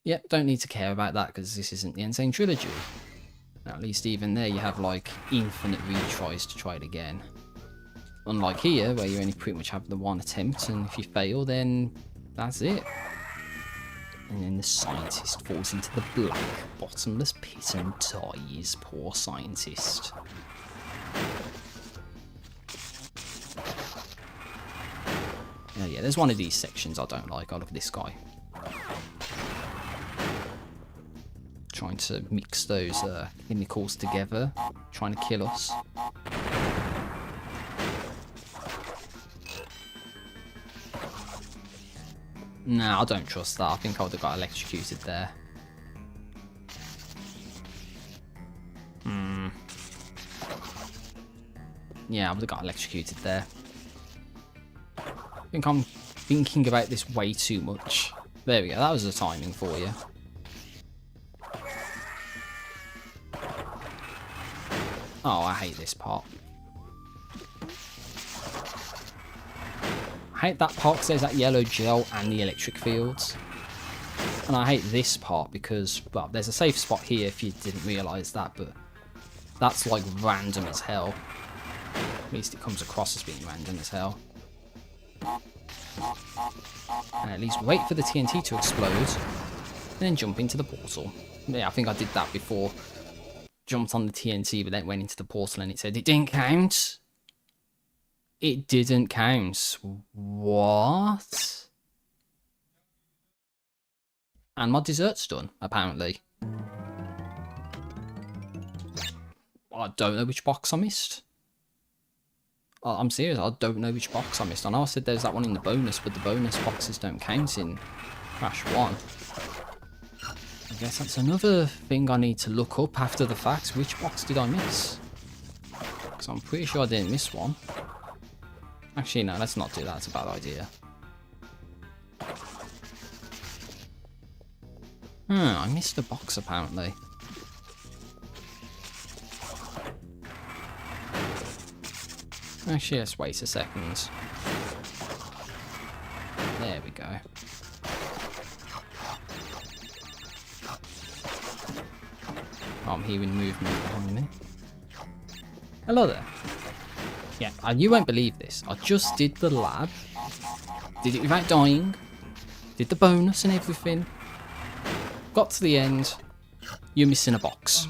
yep, don't need to care about that because this isn't the Insane Trilogy. Now, at least even there you have like infinite retries to try it again. Unlike here, where you only pretty much have the one attempt, and if you fail, then that's it. And then the scientist falls into the black, bottomless pit and dies. Poor scientist. Oh yeah, there's one of these sections I don't like. Oh, look at this guy. Trying to mix those chemicals together. Trying to kill us. No, I don't trust that. I think I would have got electrocuted there. Yeah, I would have got electrocuted there. I think I'm thinking about this way too much. There we go, that was the timing for you. Oh, I hate this part. I hate that part because there's that yellow gel and the electric fields. And I hate this part because, well, there's a safe spot here if you didn't realise that, but that's like random as hell. At least it comes across as being random as hell. And at least wait for the TNT to explode, and then jump into the portal. Yeah, I think I did that before. Jumped on the TNT, but then went into the portal and it said it didn't count. It didn't count. What? And my dessert's done, apparently. I don't know which box I missed. I'm serious, I don't know which box I missed. I know I said there's that one in the bonus, but the bonus boxes don't count in Crash 1. I guess that's another thing I need to look up after the fact. Which box did I miss? Because I'm pretty sure I didn't miss one. Actually, no, let's not do that. It's a bad idea. I missed a box apparently. Actually, let's wait a second. There we go. Oh, I'm hearing movement behind me. Hello there. Yeah, and you won't believe this. I just did the lab. Did it without dying. Did the bonus and everything. Got to the end. You're missing a box.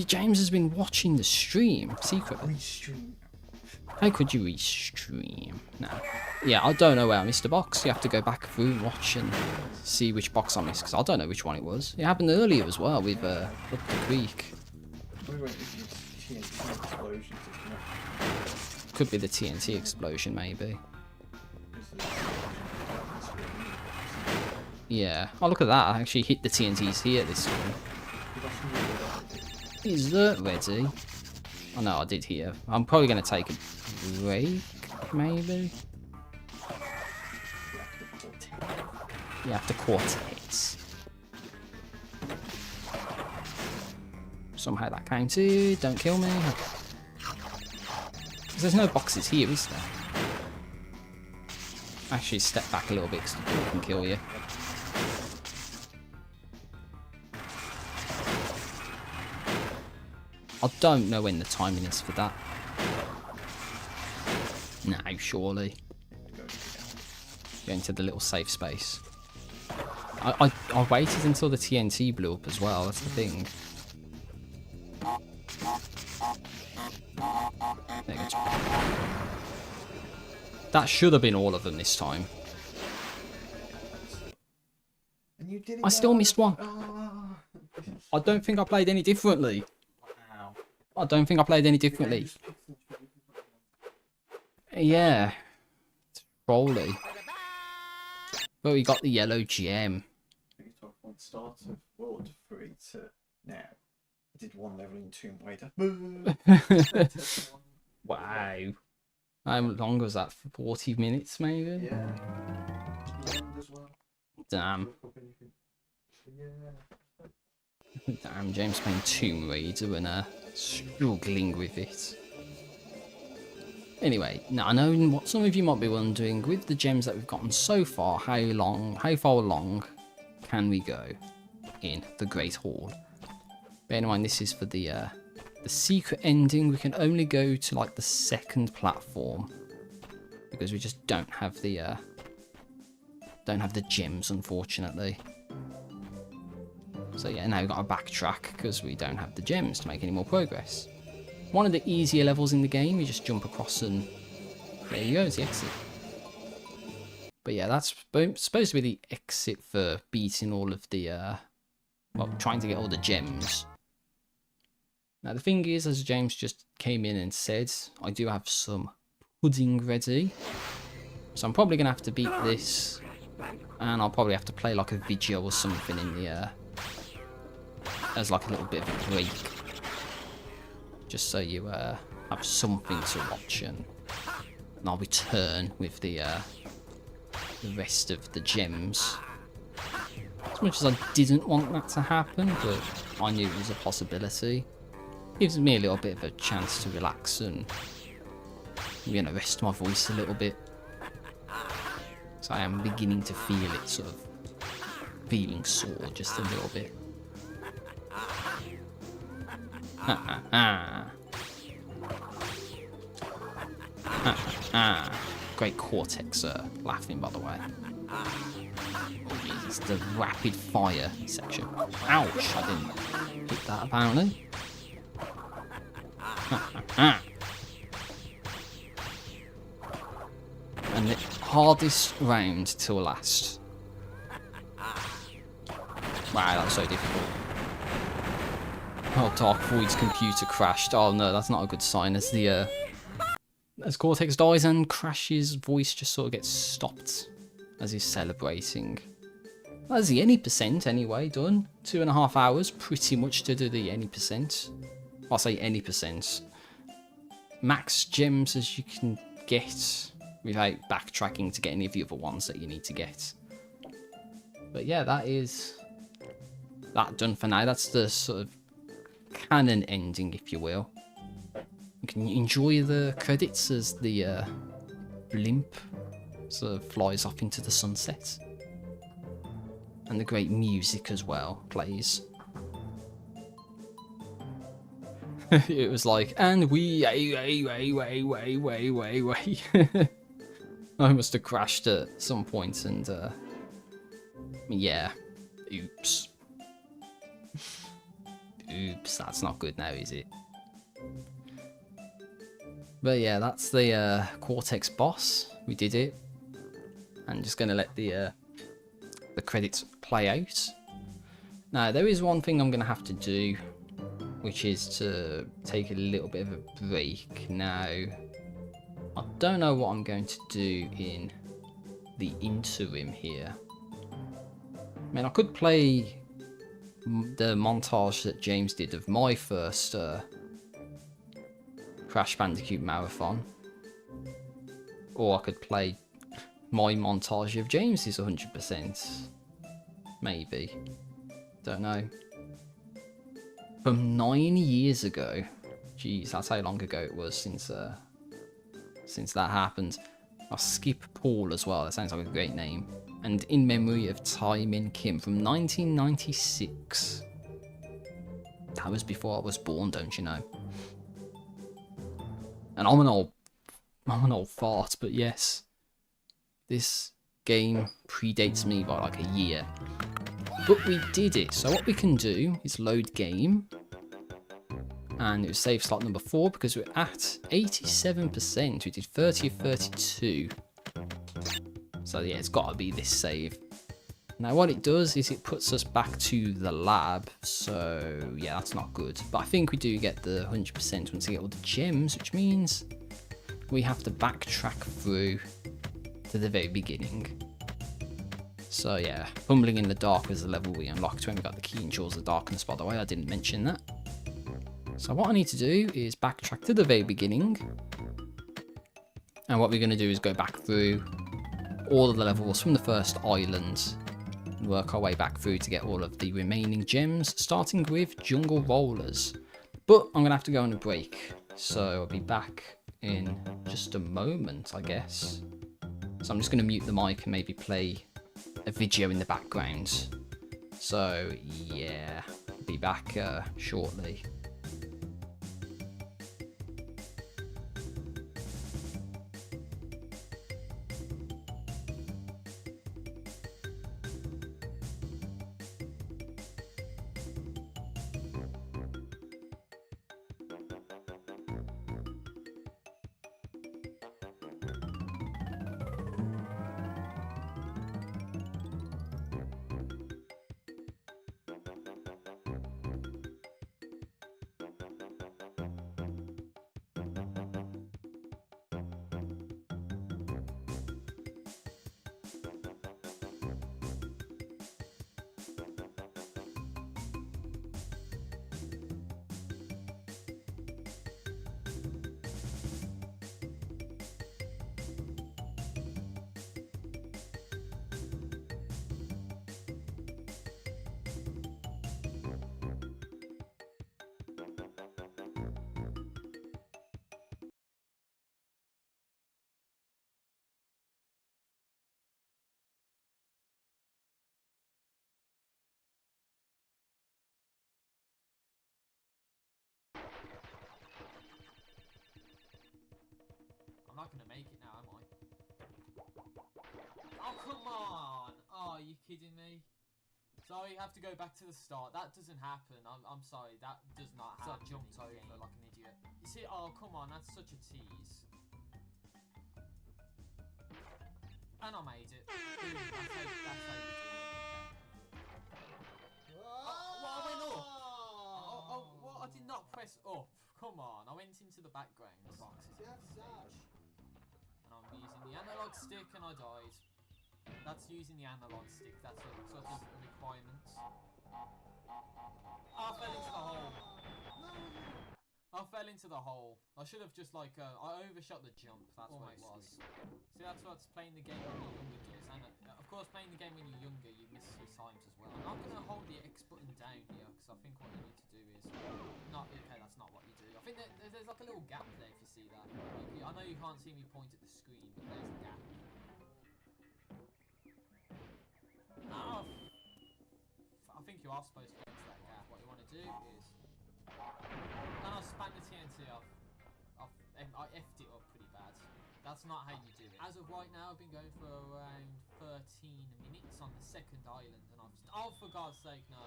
James has been watching the stream secretly. How could you restream? No. Yeah, I don't know where I missed a box. You have to go back through and watch and see which box I missed, because I don't know which one it was. It happened earlier as well with Up the Creek. Could be the TNT explosion, maybe. Yeah. Oh, look at that. I actually hit the TNTs here this time. Is that ready? Oh no, I did here. I'm probably going to take a break, maybe? You have to quartet. Somehow that counted. Don't kill me. There's no boxes here, is there? Actually, step back a little bit because I can kill you. I don't know when the timing is for that. No, surely. Go into the little safe space. I waited until the TNT blew up as well, that's the thing. There you go. That should have been all of them this time. I still missed one. I don't think I played any differently. I don't think I played any differently. Yeah. It's trolly. But we got the yellow gem. Start of World 3 to now. I did one level in Tomb Raider. Wow. How long was that? 40 minutes maybe? Yeah. As well. Damn. Damn, James playing Tomb Raider and struggling with it. Anyway, now I know what some of you might be wondering, with the gems that we've gotten so far, how far along can we go in the Great Hall? Bear in mind, this is for the secret ending. We can only go to like the second platform because we just don't have the gems, unfortunately. So yeah, now we've got to backtrack because we don't have the gems to make any more progress. One of the easier levels in the game, you just jump across and there you go, it's the exit. But yeah, that's supposed to be the exit for beating all of the, well, trying to get all the gems. Now the thing is, as James just came in and said, I do have some pudding ready. So I'm probably going to have to beat this, and I'll probably have to play like a video or something in the, as like a little bit of a break. Just so you have something to watch, and I'll return with the rest of the gems. As much as I didn't want that to happen, but I knew it was a possibility. Gives me a little bit of a chance to relax and, you know, rest my voice a little bit. So I am beginning to feel it sort of feeling sore just a little bit. Ha ha ha. Ha ha ha. Great Cortex laughing, by the way. It's the rapid fire section. Ouch, I didn't hit that apparently. Ha ha ha. And the hardest round till last. Wow, that was so difficult. Oh, Dark Void's computer crashed. Oh no, that's not a good sign. As Cortex dies and Crash's voice just sort of gets stopped as he's celebrating. That's the any percent anyway, done. 2.5 hours, pretty much to do the any percent. I'll say any percent. Max gems as you can get without backtracking to get any of the other ones that you need to get. But yeah, that is that done for now. That's the sort of canon ending, if you will. You can enjoy the credits as the blimp sort of flies off into the sunset. And the great music as well plays. It was like, and we way. I must have crashed at some point and yeah. Oops. Oops, that's not good now, is it? But yeah, that's the Cortex boss. We did it. I'm just gonna let the credits play out. Now, there is one thing I'm gonna have to do, which is to take a little bit of a break. Now, I don't know what I'm going to do in the interim here. I mean, I could play the montage that James did of my first Crash Bandicoot marathon, or I could play my montage of James's 100%. Maybe. Don't know. From 9 years ago. Jeez, that's how long ago it was since that happened. I'll skip Paul as well. That sounds like a great name. And in memory of Tai Min Kim from 1996. That was before I was born, don't you know? And I'm an old fart, but yes. This game predates me by like a year. But we did it. So what we can do is load game. And it was save slot number 4 because we're at 87%. We did 30 of 32. So yeah, it's got to be this save. Now what it does is it puts us back to the lab. So yeah, that's not good. But I think we do get the 100% once we get all the gems, which means we have to backtrack through to the very beginning. So yeah, Fumbling in the Dark was the level we unlocked when we got the key in Jaws of Darkness, by the way. I didn't mention that. So what I need to do is backtrack to the very beginning. And what we're going to do is go back through all of the levels from the first island. And work our way back through to get all of the remaining gems, starting with Jungle Rollers. But I'm going to have to go on a break. So I'll be back in just a moment, I guess. So I'm just going to mute the mic and maybe play a video in the background. So yeah, I'll be back shortly. I'm not gonna make it now, am I? Oh, come on! Oh, are you kidding me? Sorry, you have to go back to the start. That doesn't happen. I'm sorry, that does not happen. I jumped over like an idiot. You see, oh, come on, that's such a tease. And I made it. That's how you do it. Well, I went up. Well, I did not press up. Come on, I went into the background. The boxes. You have to dash. And I'm using the analog stick, and I died. That's using the analog stick. That's a sort of requirement. I fell into the hole. I fell into the hole. I should have just like I overshot the jump. That's what it was. See, that's what's playing the game when you're younger does. And of course, playing the game when you're younger, you miss your times as well. I'm not going to hold the X button down here because I think what you need to do is not. Okay, that's not what you do. I think that there's like a little gap there if you see that. Like, I know you can't see me point at the screen, but there's a gap. Oh, I think you are supposed to go into that gap. What you want to do is. And I'll span the TNT off. I effed it up pretty bad. That's not how you do it. As of right now, I've been going for around 13 minutes on the second island, and I've. Oh, for God's sake, no!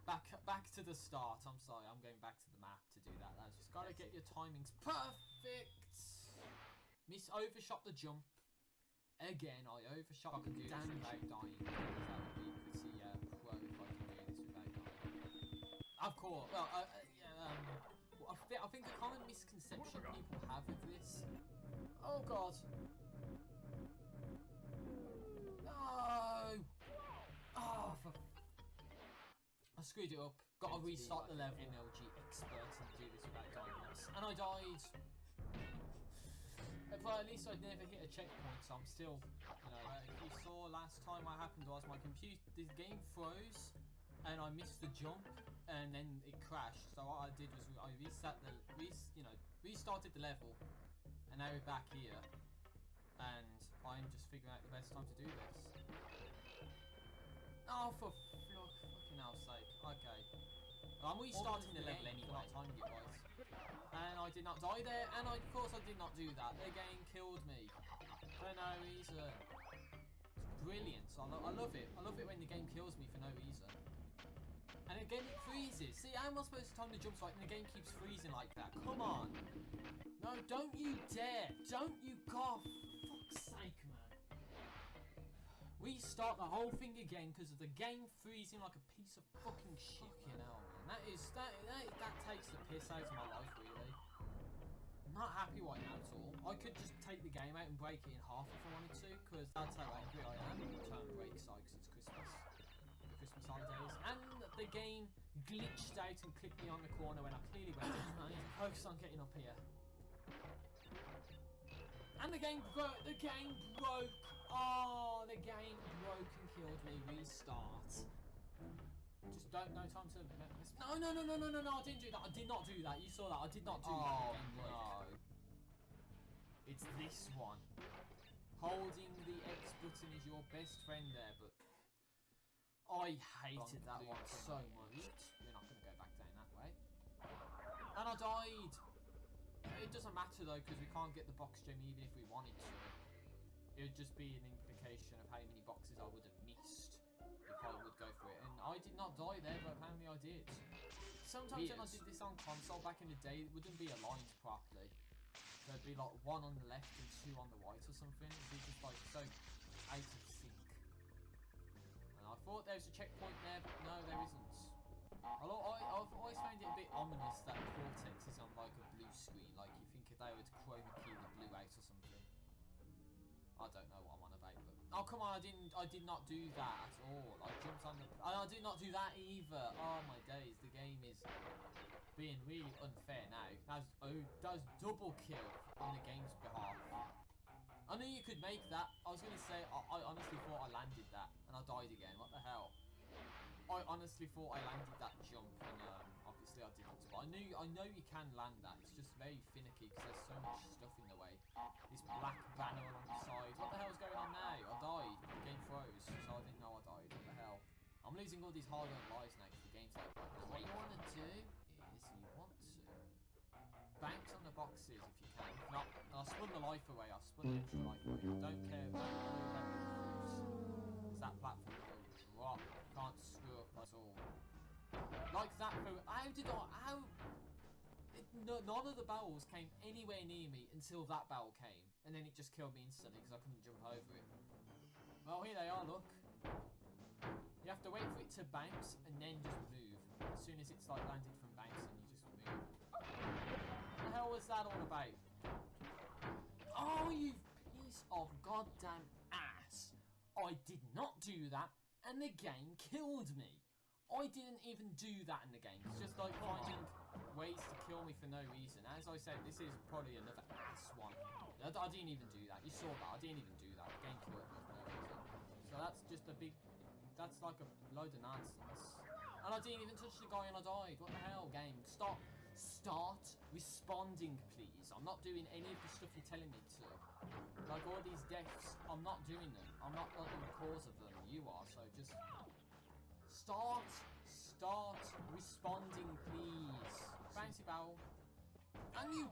Back to the start. I'm sorry. I'm going back to the map to do that. That's just gotta get your timings perfect. Overshot the jump. Again, I overshot. I can do this without dying. That would be pretty pro if I can do this without dying. Of course. Well, I think a common misconception people have of this. Oh God! No! Oh, I screwed it up. Got to restart the level. MLG expert and do this without dying. And I died. But at least I'd never hit a checkpoint, so I'm still, you know. If you saw last time, what happened was my computer, the game froze, and I missed the jump, and then it crashed. So what I did was I restarted the level, and now we're back here, and I'm just figuring out the best time to do this. Oh, for fucking hell's sake! Okay. I'm restarting the level anyway, not timing it right. And I did not die there, and of course I did not do that. The game killed me. For no reason. It's brilliant. I love it. I love it when the game kills me for no reason. And again it freezes. See, how am I supposed to time the jumps right and the game keeps freezing like that? Come on. No, don't you dare. Don't you, God, for fuck's sake, man. Restart the whole thing again because of the game freezing like a piece of fucking shit. Fucking hell, man. That takes the piss out of my life, really. I'm not happy right now at all. I could just take the game out and break it in half if I wanted to, because that's how angry I am. Term break side because it's Christmas. The Christmas holidays. And the game glitched out and clipped me on the corner when I clearly went in. I need to focus on getting up here. And the game broke. The game broke. Oh, the game broke and killed me. Restart. Just no time to. No! I didn't do that. I did not do that. You saw that. I did not do that. No. It's this one. Holding the X button is your best friend there, but I hated that one so much. We're not going to go back down that way. And I died. It doesn't matter though, because we can't get the box gem even if we wanted to. It would just be an implication of how many boxes I would have missed if I would go for it. And I did not die there, but apparently I did. Sometimes when I did this on console back in the day, it wouldn't be aligned properly. There'd be like one on the left and two on the right or something. It'd be just like so out of sync. And I thought there was a checkpoint there, but no, there isn't. I've always found it a bit ominous that Cortex is on like a blue screen, like you think they would chroma key the blue out or something. I don't know what I'm on about, but oh come on, I did not do that at all. I jumped on the, I did not do that either. Oh my days, the game is being really unfair now. That's double kill on the game's behalf. I knew you could make that. I was gonna say I honestly thought I landed that and I died again. What the hell? I honestly thought I landed that jump, and obviously I didn't. But I know you can land that. It's just very finicky because there's so much stuff in the way. This black banner along the side. What the hell's going on now? I died. The game froze, so I didn't know I died. What the hell? I'm losing all these hard-earned lives now because the game's like. What you want to do is you want to bounce on the boxes if you can. If not, and I spun the life away. I spun the extra life away. I don't care about that platform will drop. Can't screw up at all. Like that for none of the barrels came anywhere near me until that barrel came. and then it just killed me instantly because I couldn't jump over it. Well, here they are, look. You have to wait for it to bounce and then just move. As soon as it's like landed from bouncing, you just move. What the hell was that all about? Oh, you piece of goddamn ass. I did not do that, and the game killed me. I didn't even do that in the game. It's just like finding ways to kill me for no reason. As I said, this is probably another ass one. I didn't even do that. You saw that. I didn't even do that. The game killed me for no reason. So that's just a big... That's like a load of nonsense. And I didn't even touch the guy and I died. What the hell, game? Stop. Start responding, please. I'm not doing any of the stuff you're telling me to. Like all these deaths, I'm not doing them. I'm not the cause of them. You are, so just... Start responding, please. Bouncy barrel. And you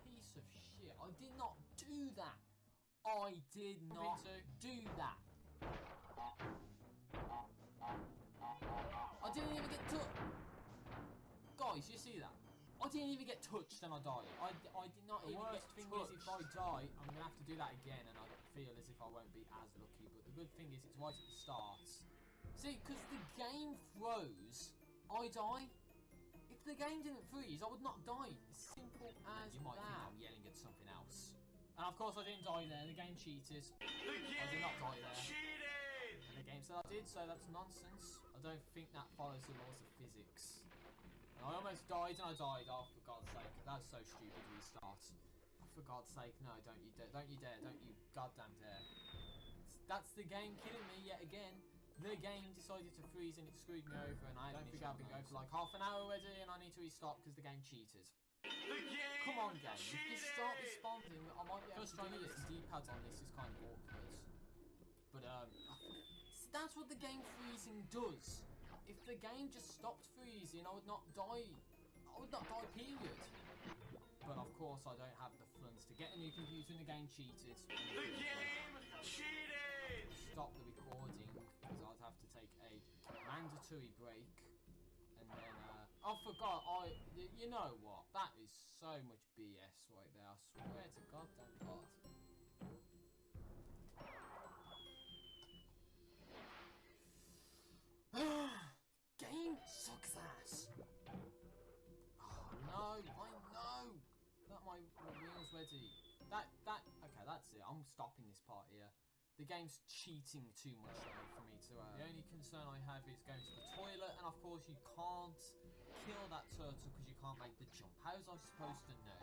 piece of shit. I did not do that. I did not do that. I didn't even get touched. Guys, you see that? I didn't even get touched and I died. I did not even get touched. The thing is, if I die, I'm going to have to do that again and I feel as if I won't be as lucky. But the good thing is, it's right at the start. See, because the game froze, I die. If the game didn't freeze, I would not die. It's simple as you might think I'm yelling at something else. And of course I didn't die there, the game cheated. I did not die there. Cheated! And the game said I did, so that's nonsense. I don't think that follows the laws of physics. And I almost died and I died. Oh, for God's sake. That's so stupid, restart. Oh, for God's sake, no, don't you dare. Don't you dare. Don't you goddamn dare. That's the game killing me yet again. The game decided to freeze and it screwed me over, and I don't think I've been going for like half an hour already and I need to restart because the game cheated. Come on, game. If you start responding, I might be able to do this. The D-pads on this is kind of awkward. But, that's what the game freezing does. If the game just stopped freezing, I would not die. I would not die, period. But of course, I don't have the funds to get a new computer and the game cheated. The game cheated! Stop the recording, because I'd have to take a mandatory break. And then, I forgot, you know what? That is so much BS right there, I swear to goddamn God. Game sucks ass! Oh no, I know! That my wheel's ready. Okay, that's it. I'm stopping this part here. The game's cheating too much for me to... The only concern I have is going to the toilet, and of course you can't kill that turtle because you can't make the jump. How was I supposed to know?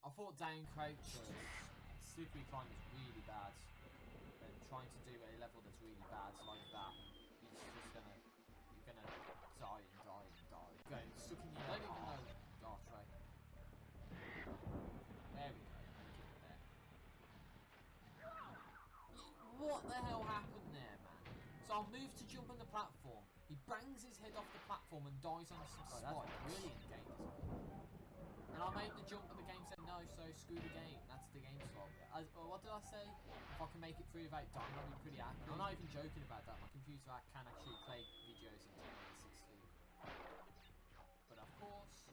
I thought down crouch slippery climb is really bad. And trying to do a level that's really bad like that, it's just gonna... You're gonna die and die and die. Going stuck in the air. I don't even know. Oh, try. There we go. There. What the hell happened there, man? So I'll move to jump on the platform. He bangs his head off the platform and dies on some spot. That's brilliant game design. And I made the jump, but the game said no, so screw the game. That's the game's fault. What did I say? If I can make it through without dying, I'll be pretty happy. I'm not even joking about that. My computer can actually play videos in 1080p. But of course...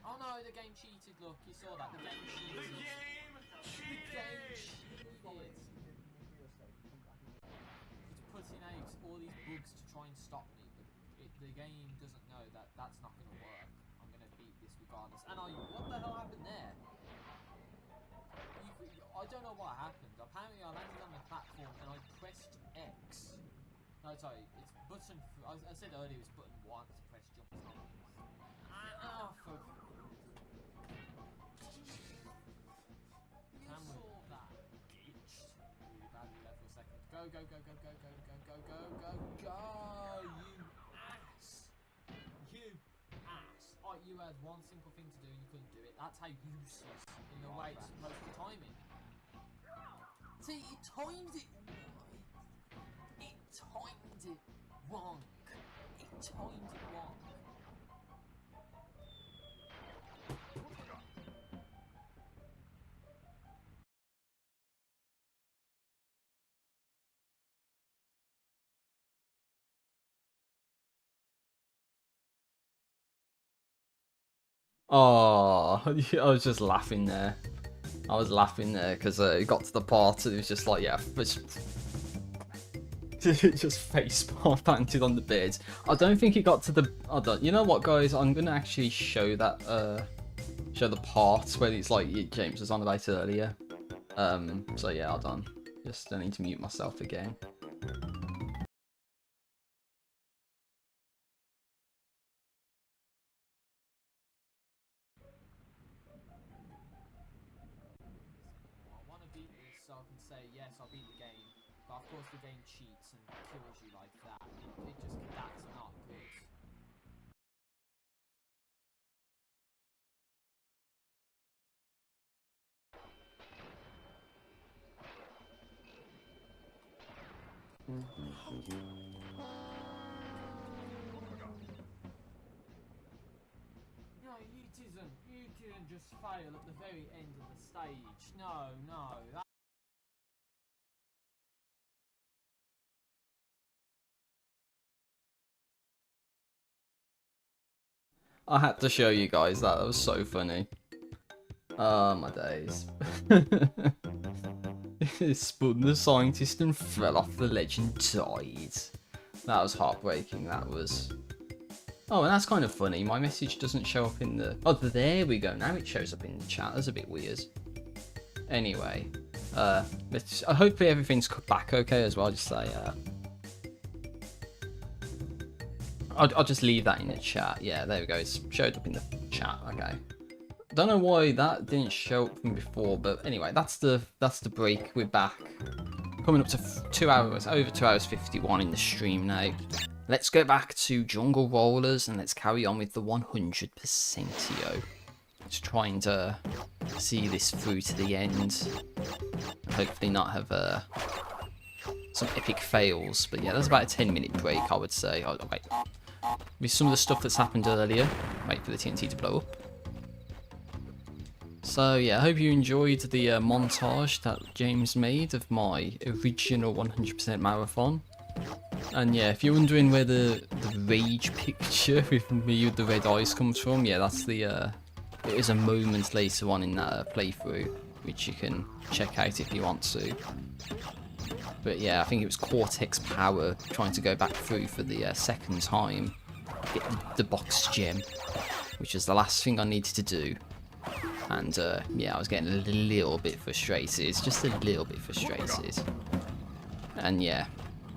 Oh no, the game cheated, look. You saw that. The game cheated. The game cheated. It's putting out all these bugs to try and stop me, but the game doesn't know that that's not going to work. I'm going to beat this regardless. And what the hell happened there? I don't know what happened. Apparently I landed on the platform and I pressed X. No, sorry, it's button... I said earlier it was button 1 to press jump. You saw that. Glitched really badly there for a second. Go, go, go, go, go, go, go, go, go, go, go! You ass! You ass! Oh, you had one simple thing to do and you couldn't do it. That's how useless in the way it's supposed to time it. See, it timed it right. It timed it wrong. It timed it wrong. Oh, I was just laughing there. I was laughing there because it got to the part and it was just like, yeah, just face planted on the bed. I don't think it got to the. I don't. You know what, guys? I'm gonna actually show that. Show the part where it's like James was on about earlier. So yeah, hold on. Just I need to mute myself again. I want to beat this so I can say, yes, I beat the game. But of course the game cheats and kills you like that. That's not good. No, you didn't just fail at the very end of the stage. No, no. I had to show you guys that. That was so funny. Oh my days. Spun the scientist and fell off the ledge and died. That was heartbreaking, that was. Oh, and that's kind of funny. My message doesn't show up in the... Oh, there we go. Now it shows up in the chat. That's a bit weird. Anyway. Hopefully everything's back okay as well. Just say... I'll just leave that in the chat. Yeah, there we go. It's showed up in the chat. Okay. Don't know why that didn't show up from before, but anyway, that's the break. We're back. Coming up to 2 hours, over 2 hours 51 in the stream now. Let's go back to Jungle Rollers and let's carry on with the 100%io. Just trying to see this through to the end. Hopefully not have some epic fails. But yeah, that's about a 10-minute break, I would say. Oh, wait. With some of the stuff that's happened earlier. Wait for the TNT to blow up. So yeah, I hope you enjoyed the montage that James made of my original 100% marathon. And yeah, if you're wondering where the rage picture with me with the red eyes comes from, yeah, that's the it is a moment later on in that playthrough, which you can check out if you want to. But yeah, I think it was Cortex Power trying to go back through for the second time, get the box gem, which is the last thing I needed to do. And yeah, I was getting a little bit frustrated, just a little bit frustrated. And yeah,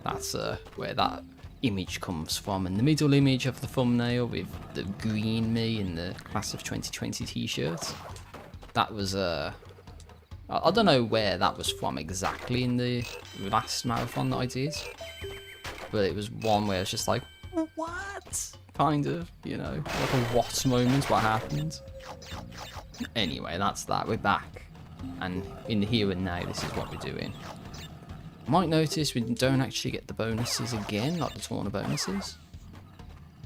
that's where that image comes from. And the middle image of the thumbnail with the green me in the Class of 2020 t-shirt, that was I don't know where that was from exactly in the last marathon that I did, but it was one where it's just like, what? Kind of, you know, like a what moment, what happened? Anyway, that's that. We're back. And in the here and now, this is what we're doing. You might notice we don't actually get the bonuses again, like the Torna bonuses.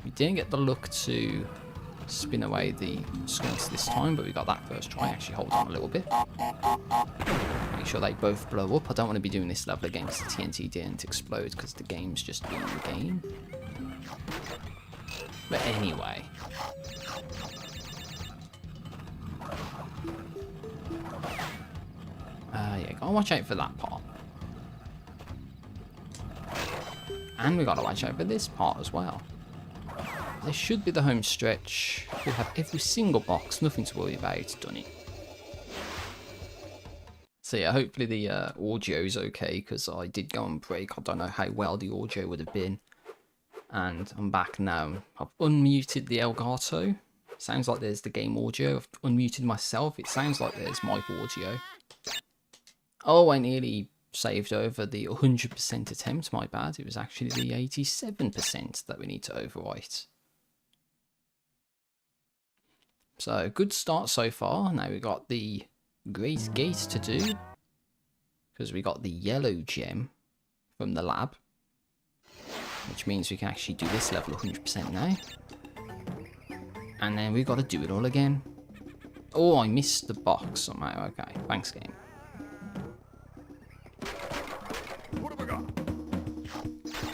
We didn't get the luck to spin away the skunks this time, but we got that first try. Actually, hold on a little bit. Make sure they both blow up. I don't want to be doing this level again because the TNT didn't explode because the game's just being the game. But anyway. Yeah, gotta watch out for that part. And we gotta watch out for this part as well. This should be the home stretch. We have every single box, nothing to worry about, done it. So yeah, hopefully the audio is okay, because I did go on break. I don't know how well the audio would have been. And I'm back now. I've unmuted the Elgato. Sounds like there's the game audio. I've unmuted myself. It sounds like there's my audio. Oh, I nearly saved over the 100% attempt, my bad. It was actually the 87% that we need to overwrite. So, good start so far. Now we got the Great Gate to do, because we got the yellow gem from the lab, which means we can actually do this level 100% now. And then we've got to do it all again. Oh, I missed the box somehow. Okay, thanks game. What have I got?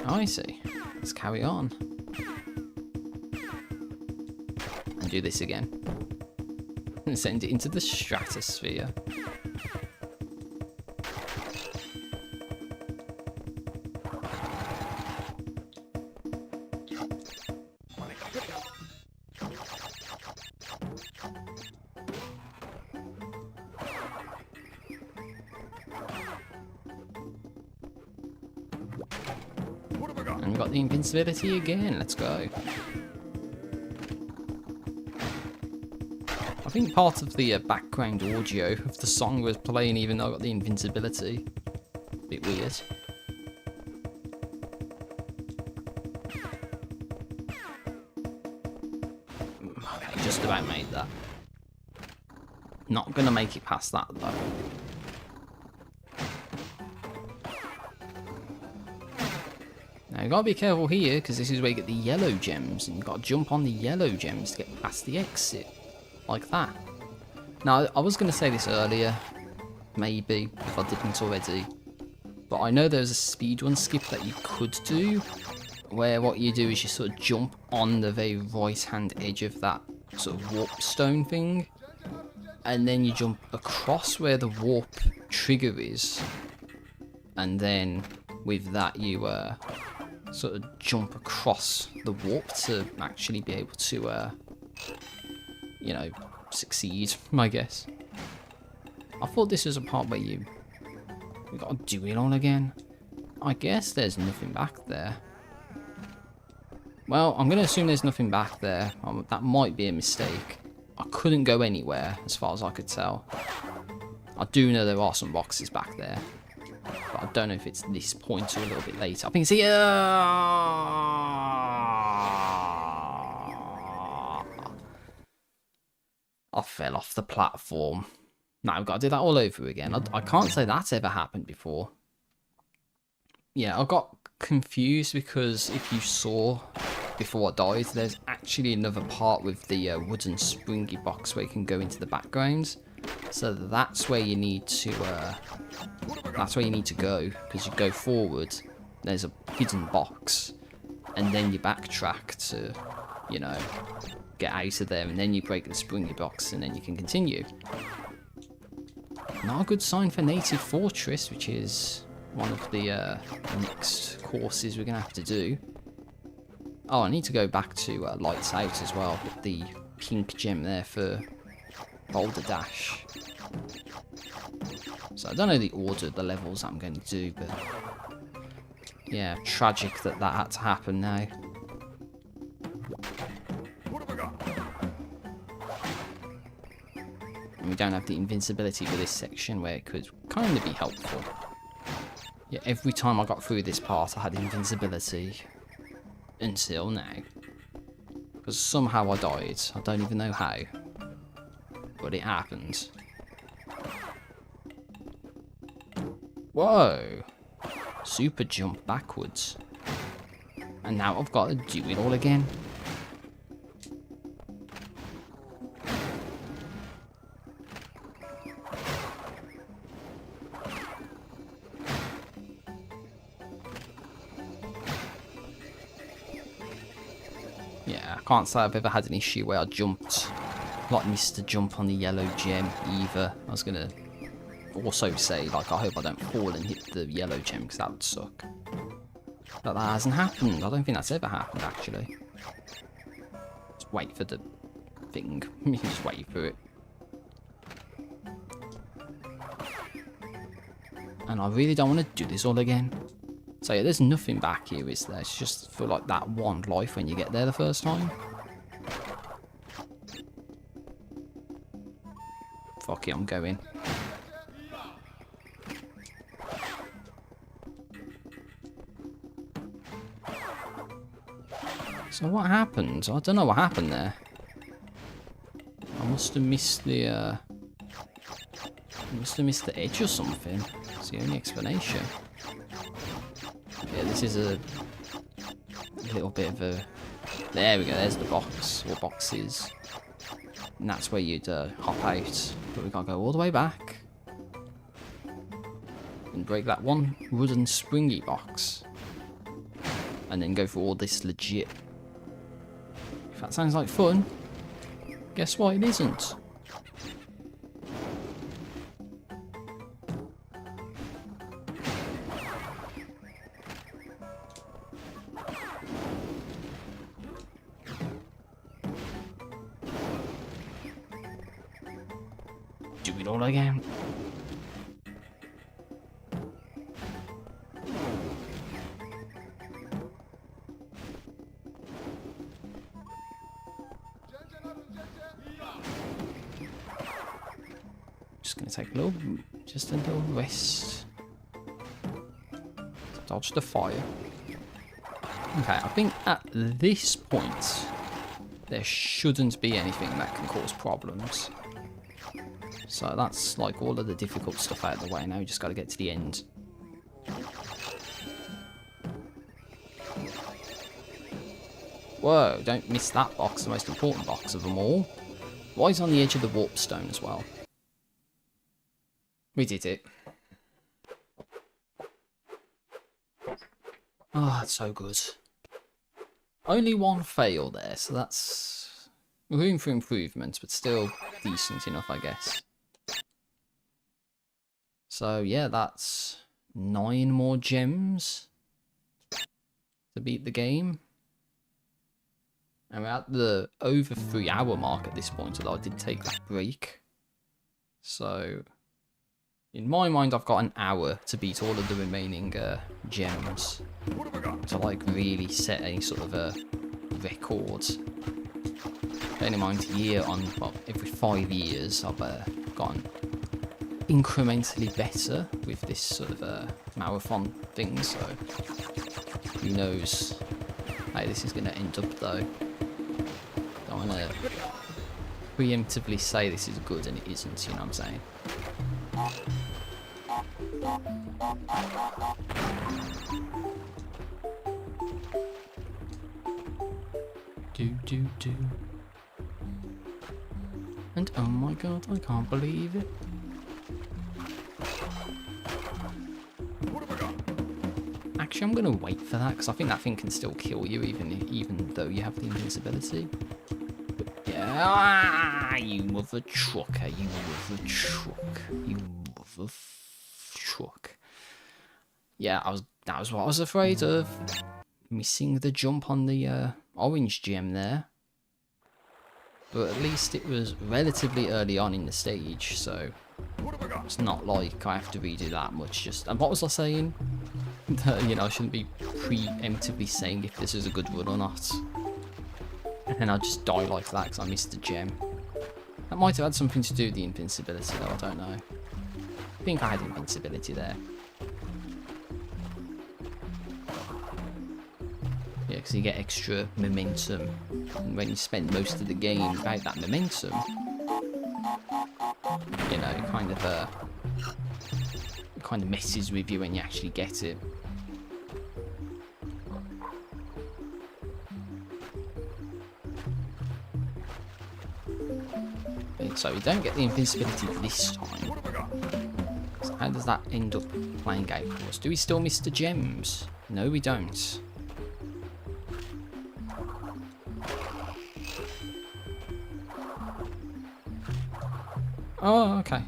Oh, I see. Let's carry on. And do this again. and send it into the stratosphere. What have I got? And we've got the invincibility again. Let's go. I think part of the background audio of the song was playing even though I got the invincibility. Bit weird. Okay, just about made that. Not gonna make it past that though. Now you've got to be careful here because this is where you get the yellow gems and you've got to jump on the yellow gems to get past the exit. Like that. Now, I was going to say this earlier, maybe, if I didn't already, but I know there's a speedrun skip that you could do, where what you do is you sort of jump on the very right-hand edge of that sort of warp stone thing, and then you jump across where the warp trigger is, and then with that you sort of jump across the warp to actually be able to you know, succeed, I guess. I thought this was a part where you gotta do it all again. I guess there's nothing back there. Well, I'm gonna assume there's nothing back there. That might be a mistake. I couldn't go anywhere, as far as I could tell. I do know there are some boxes back there, but I don't know if it's this point or a little bit later. I think it's here! I fell off the platform. Now I've got to do that all over again. I can't say that's ever happened before. Yeah, I got confused because if you saw before I died, there's actually another part with the wooden springy box where you can go into the backgrounds. So that's where you need to go, because you go forward, there's a hidden box, and then you backtrack to, you know, get out of there, and then you break the springy box, and then you can continue. Not a good sign for Native Fortress, which is one of the next courses we're going to have to do. Oh, I need to go back to Lights Out as well, with the pink gem there for Boulder Dash. So I don't know the order of the levels I'm going to do, but yeah, tragic that that had to happen now. What have I got? And we don't have the invincibility for this section where it could kind of be helpful. Yeah, every time I got through this part I had invincibility until now. Because somehow I died. I don't even know how. But it happened. Whoa! Super jump backwards. And now I've got to do it all again. Yeah, I can't say I've ever had an issue where I jumped, like missed a jump on the yellow gem either. I was gonna also say, like, I hope I don't fall and hit the yellow gem, because that would suck. But that hasn't happened. I don't think that's ever happened, actually. Just wait for the thing. Just wait for it. And I really don't want to do this all again. So yeah, there's nothing back here, is there? It's just for like that one life when you get there the first time. Fuck it, I'm going. So what happened? I don't know what happened there. I must have missed the edge or something. That's the only explanation. Yeah, this is a little bit of a... There we go, there's the box, or boxes. And that's where you'd hop out. But we gotta go all the way back. And break that one wooden springy box. And then go for all this legit. If that sounds like fun, guess what, it isn't. Do it all again. Just gonna take a little rest. Dodge the fire. Okay, I think at this point there shouldn't be anything that can cause problems. So that's like all of the difficult stuff out of the way. Now we just got to get to the end. Whoa, don't miss that box, the most important box of them all. Why is on the edge of the warp stone as well? We did it. Oh, it's so good. Only one fail there, so that's room for improvement, but still decent enough, I guess. So yeah, that's 9 more gems to beat the game. And we're at the over 3-hour mark at this point, although I did take that break. So in my mind, I've got an hour to beat all of the remaining gems to like really set any sort of records. Bearing in mind, year on, well, every 5 years, I've gotten incrementally better with this sort of marathon thing. So who knows how this is going to end up, though. Don't want to preemptively say this is good and it isn't. You know what I'm saying? Do. And oh my god, I can't believe it. Actually, I'm gonna wait for that because I think that thing can still kill you even though you have the invincibility. But yeah, you mother trucker, you mother truck, you mother truck. Yeah, that was what I was afraid of. Missing the jump on the orange gem there. But at least it was relatively early on in the stage, so it's not like I have to redo that much. And what was I saying? You know, I shouldn't be preemptively saying if this is a good run or not. And then I just die like that because I missed the gem. That might have had something to do with the invincibility though, I don't know. I think I had invincibility there. Yeah, because you get extra momentum. And when you spend most of the game without that momentum, you know, it kind of messes with you when you actually get it. So we don't get the invincibility this time. So how does that end up playing out for us? Do we still miss the gems? No, we don't. Oh, okay.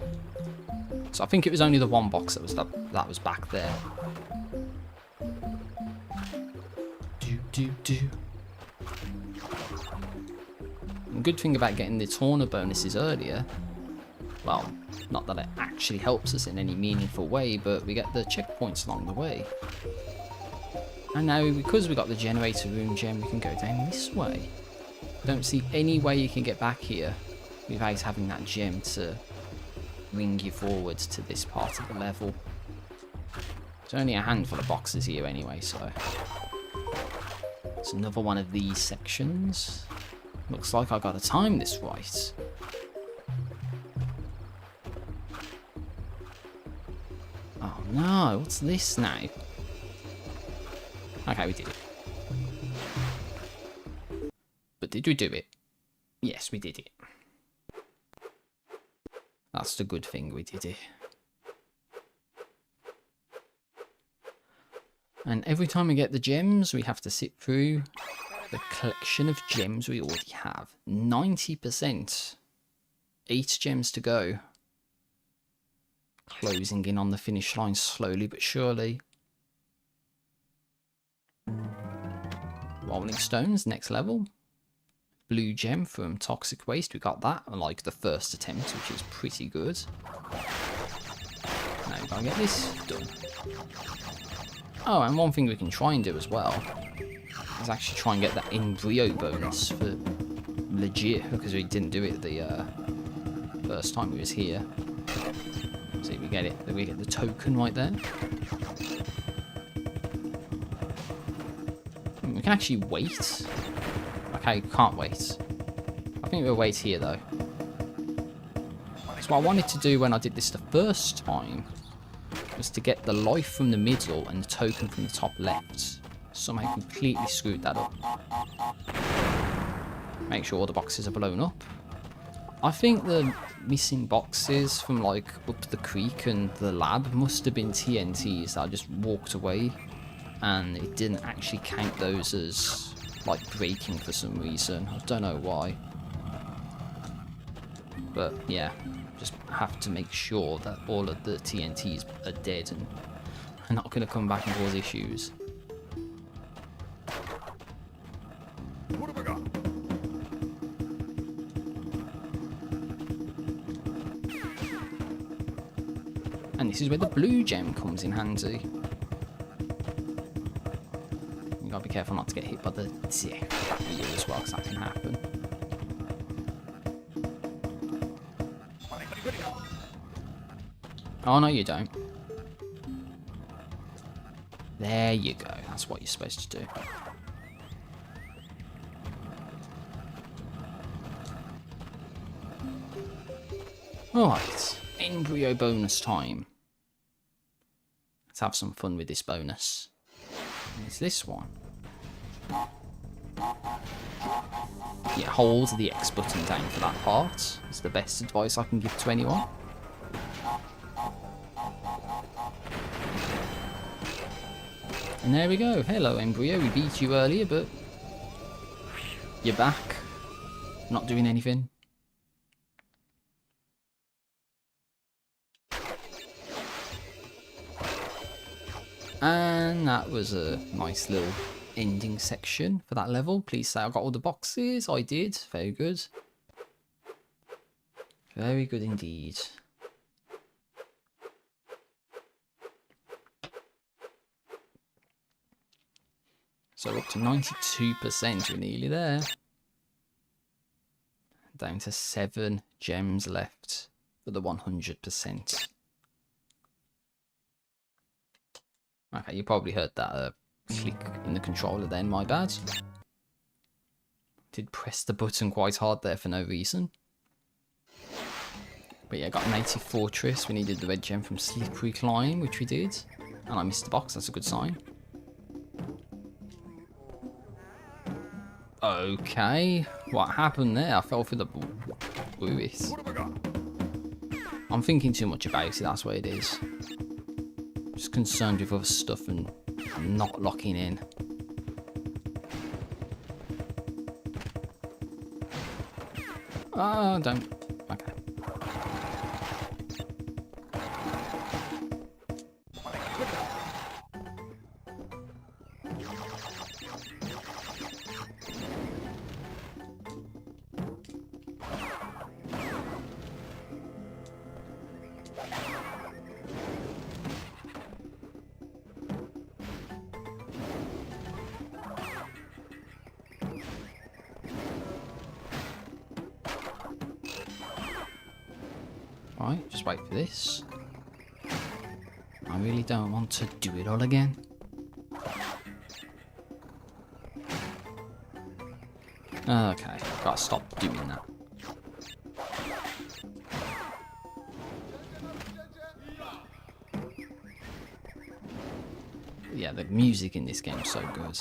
So I think it was only the one box that was back there. Do. The good thing about getting the Tauna bonuses earlier, well, not that it actually helps us in any meaningful way, but we get the checkpoints along the way. And now, because we got the generator room gem, we can go down this way. I don't see any way you can get back here without having that gem to bring you forward to this part of the level. There's only a handful of boxes here anyway, so it's another one of these sections. Looks like I got to time this right. Oh no, what's this now? Okay, we did it. But did we do it? Yes, we did it. That's the good thing, we did it. And every time we get the gems, we have to sit through the collection of gems we already have. 90%. 8 gems to go. Closing in on the finish line slowly but surely. Rolling Stones, next level. I blue gem from Toxic Waste. We got that on like the first attempt, which is pretty good. Now we gotta get this done. Oh, and one thing we can try and do as well is actually try and get that embryo bonus for legit, because we didn't do it the first time we was here. See, we get it. We get the token right there. We can actually wait. Okay, can't wait. I think we'll wait here though. So what I wanted to do when I did this the first time was to get the life from the middle and the token from the top left. Somehow completely screwed that up. Make sure all the boxes are blown up. I think the missing boxes from like up the creek and the lab must have been TNTs that I just walked away, and it didn't actually count those as like breaking for some reason. I don't know why. But yeah, just have to make sure that all of the TNTs are dead and are not going to come back and cause issues. What have I got? And this is where the blue gem comes in handy. You gotta be careful not to get hit by the wheel as well, because that can happen. Oh no, you don't. There you go. That's what you're supposed to do. Alright, embryo bonus time. Let's have some fun with this bonus. And it's this one. Yeah, hold the X button down for that part. It's the best advice I can give to anyone. And there we go. Hello, embryo. We beat you earlier, but you're back. Not doing anything. And that was a nice little ending section for that level. Please say I got all the boxes. I did. Very good. Very good indeed. So up to 92%, we're nearly there. Down to 7 gems left for the 100%. Okay, you probably heard that click in the controller then, my bad. Did press the button quite hard there for no reason. But yeah, got a native fortress. We needed the red gem from Slippery Climb, which we did. And I missed the box, that's a good sign. Okay, what happened there? I fell through the buoys. What have I got? I'm thinking too much about it, that's what it is. Just concerned with other stuff and not locking in. Oh, don't. Okay. Right, just wait for this. I really don't want to do it all again. Okay, gotta stop doing that. Yeah, the music in this game is so good.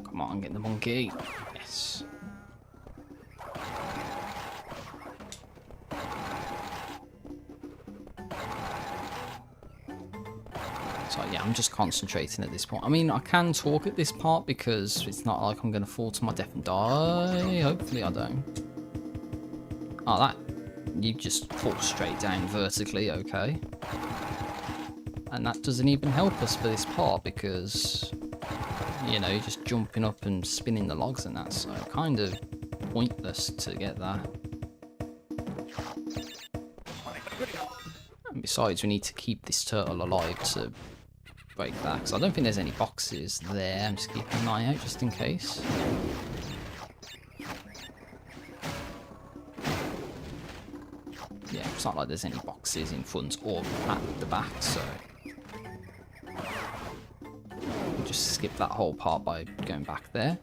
Come on, get the monkey. Yes. So yeah, I'm just concentrating at this point. I mean, I can talk at this part because it's not like I'm going to fall to my death and die. Hopefully I don't. Oh, that... You just fall straight down vertically, okay. And that doesn't even help us for this part because, you know, you're just jumping up and spinning the logs and that, so kind of pointless to get that. And besides, we need to keep this turtle alive to break that, because I don't think there's any boxes there. I'm just keeping an eye out just in case. Yeah, it's not like there's any boxes in front or at the back, so we'll just skip that whole part by going back there.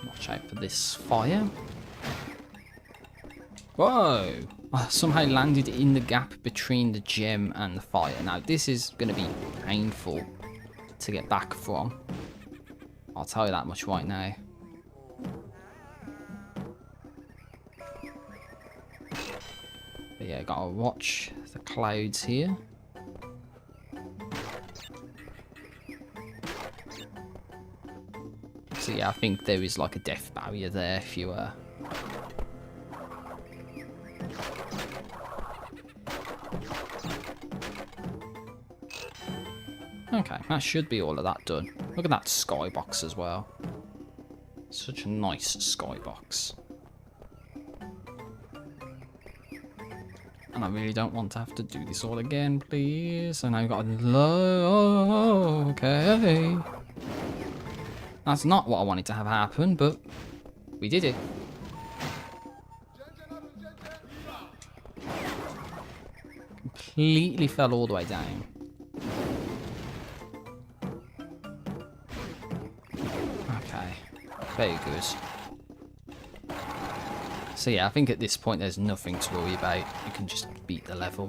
Watch out for this fire. Whoa! I somehow landed in the gap between the gem and the fire. Now, this is going to be painful to get back from. I'll tell you that much right now. But yeah, gotta watch the clouds here. So yeah, I think there is like a death barrier there if you Okay, that should be all of that done. Look at that skybox as well. Such a nice skybox. And I really don't want to have to do this all again, please. And I've got low. Okay. That's not what I wanted to have happen, but we did it. Completely fell all the way down. Very good. So yeah, I think at this point there's nothing to worry about. You can just beat the level.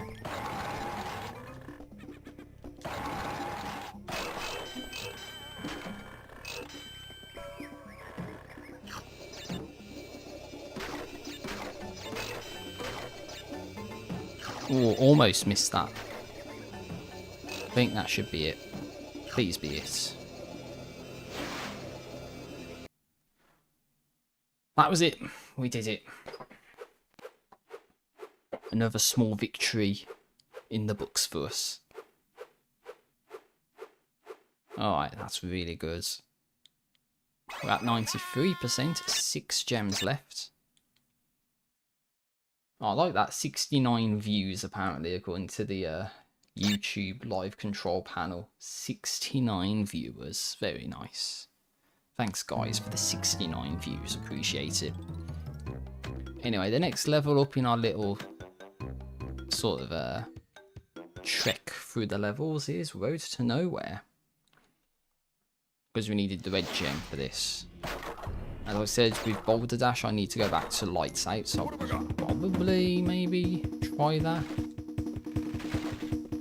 Oh, almost missed that. I think that should be it. Please be it. That was it. We did it. Another small victory in the books for us. Alright, that's really good. We're at 93%, 6 gems left. Oh, I like that. 69 views apparently, according to the YouTube live control panel. 69 viewers. Very nice. Thanks guys for the 69 views, appreciate it. Anyway, the next level up in our little sort of trek through the levels is Road to Nowhere. Because we needed the red gem for this. As I said, with Boulder Dash I need to go back to Lights Out, so I'll probably maybe try that.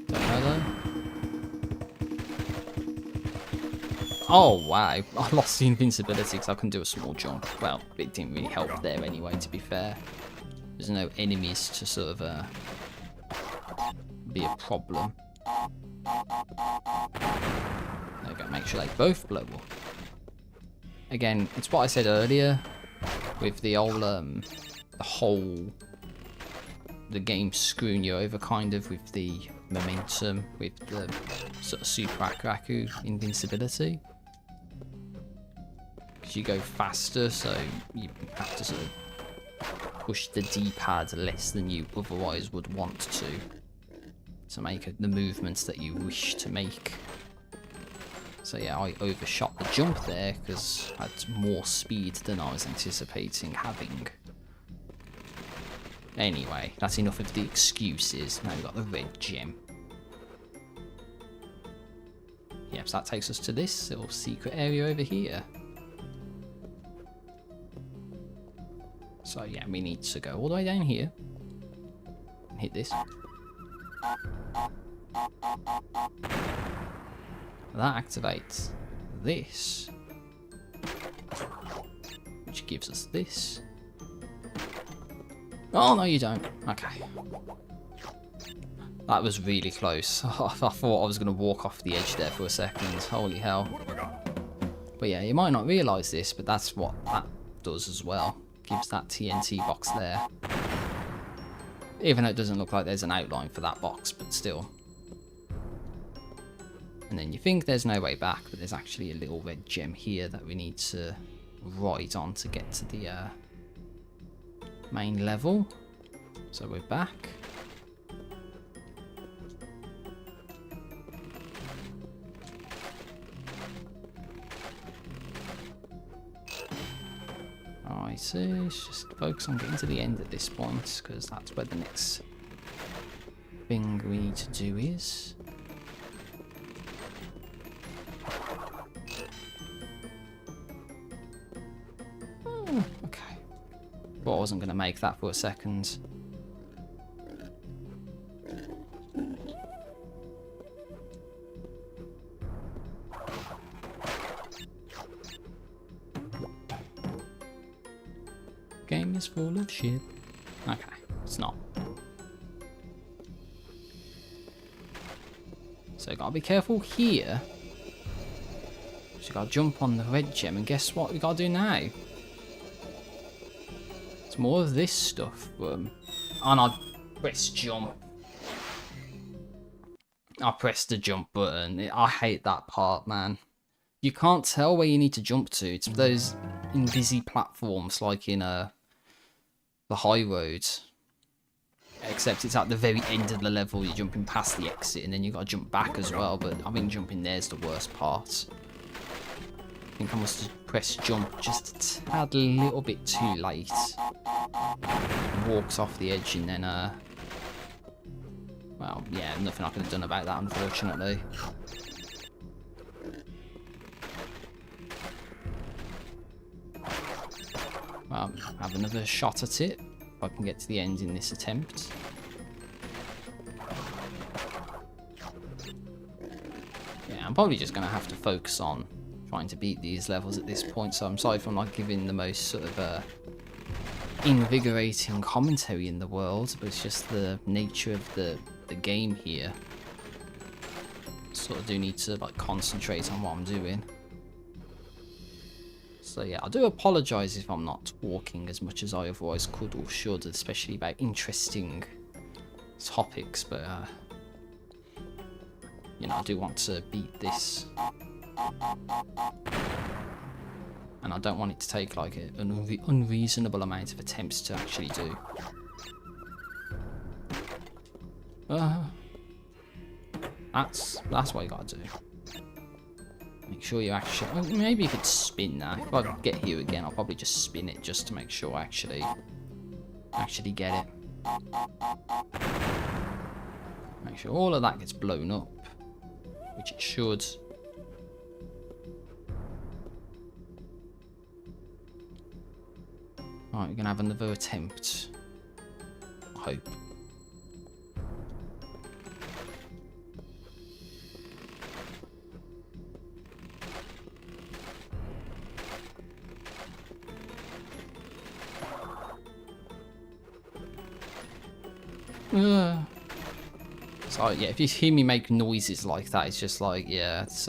Don't know though. Oh wow, I lost the invincibility because I couldn't do a small jump. Well, it didn't really help there anyway, to be fair. There's no enemies to sort of be a problem. There we go, make sure they both blow up. Again, it's what I said earlier with the old, the game screwing you over kind of with the momentum, with the sort of Super Akuraku invincibility. You go faster, so you have to sort of push the D-pad less than you otherwise would want to make the movements that you wish to make. So yeah, I overshot the jump there because I had more speed than I was anticipating having. Anyway, that's enough of the excuses. Now we've got the red gem. Yep, so that takes us to this little secret area over here. So yeah, we need to go all the way down here and hit this. that activates this, which gives us this. Oh, no, you don't. Okay. That was really close. I thought I was going to walk off the edge there for a second. Holy hell. What have I got? But yeah, you might not realise this, but that's what that does as well. Gives that TNT box there. Even though it doesn't look like there's an outline for that box, but still. And then you think there's no way back, but there's actually a little red gem here that we need to ride on to get to the main level. So we're back. Alright, so let's just focus on getting to the end at this point, because that's where the next thing we need to do is. Oh, okay. Well, I wasn't going to make that for a second. Game is full of shit. Okay, it's not. So you gotta be careful here. So you gotta jump on the red gem, and guess what we gotta do now? It's more of this stuff. And I press jump. I pressed the jump button. I hate that part, man. You can't tell where you need to jump to. It's those invisi platforms like in the high road. Except it's at the very end of the level, you're jumping past the exit and then you gotta jump back as well, but I think jumping there's the worst part. I think I must have pressed jump just a tad little bit too late. Walks off the edge and then well, yeah, nothing I could have done about that, unfortunately. Well, have another shot at it, if I can get to the end in this attempt. Yeah, I'm probably just going to have to focus on trying to beat these levels at this point, so I'm sorry if I'm not giving the most sort of invigorating commentary in the world, but it's just the nature of the game here. Sort of do need to like concentrate on what I'm doing. So yeah, I do apologise if I'm not talking as much as I otherwise could or should, especially about interesting topics, but you know, I do want to beat this. And I don't want it to take like an unreasonable amount of attempts to actually do. That's what you gotta do. Make sure you actually... Well, maybe you could spin that. If I get here again, I'll probably just spin it just to make sure I actually get it. Make sure all of that gets blown up, which it should. Alright, we're gonna have another attempt. I hope. So yeah, if you hear me make noises like that, it's just like, yeah, it's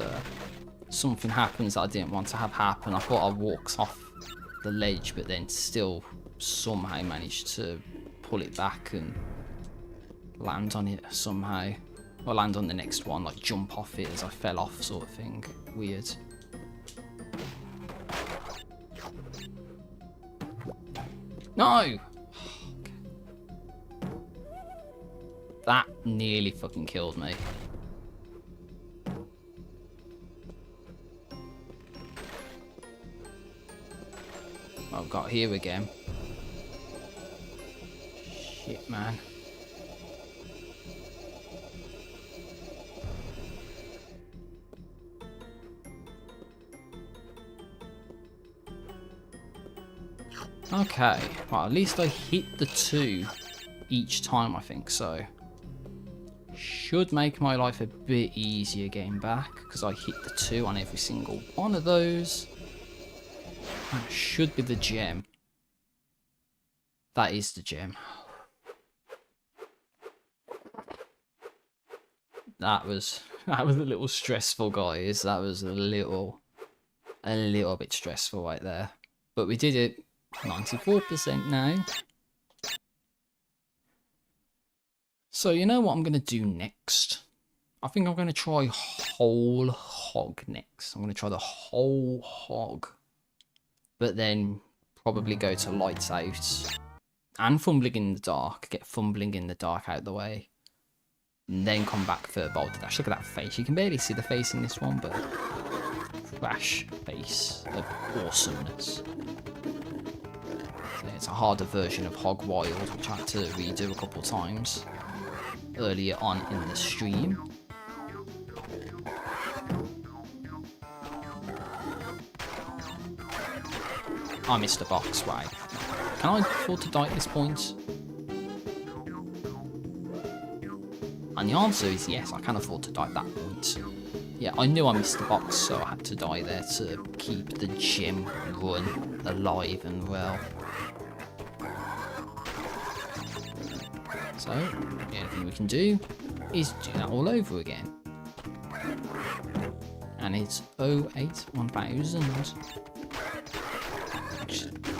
something happens that I didn't want to have happen. I thought I walked off the ledge, but then still somehow managed to pull it back and land on it somehow. Or land on the next one, like jump off it as I fell off sort of thing. Weird. No! That nearly fucking killed me. I've got here again. Shit, man. Okay, well, at least I hit the 2 each time, I think, so should make my life a bit easier getting back, because I hit the 2 on every single one of those. That should be the gem. That is the gem. That was a little stressful, guys. That was a little bit stressful right there. But we did it. 94% now. So you know what I'm going to do next? I think I'm going to try whole hog next. I'm going to try the whole hog. But then probably go to lights out. And fumbling in the dark. Get fumbling in the dark out of the way. And then come back for Boulder Dash. Look at that face. You can barely see the face in this one, but Crash face of awesomeness. So it's a harder version of Hog Wild, which I had to redo a couple times earlier on in the stream. I missed the box, right? Can I afford to die at this point? And the answer is yes, I can afford to die at that point. Yeah, I knew I missed the box, so I had to die there to keep the gem run alive and well. So, the only thing we can do is do that all over again. And it's 081000.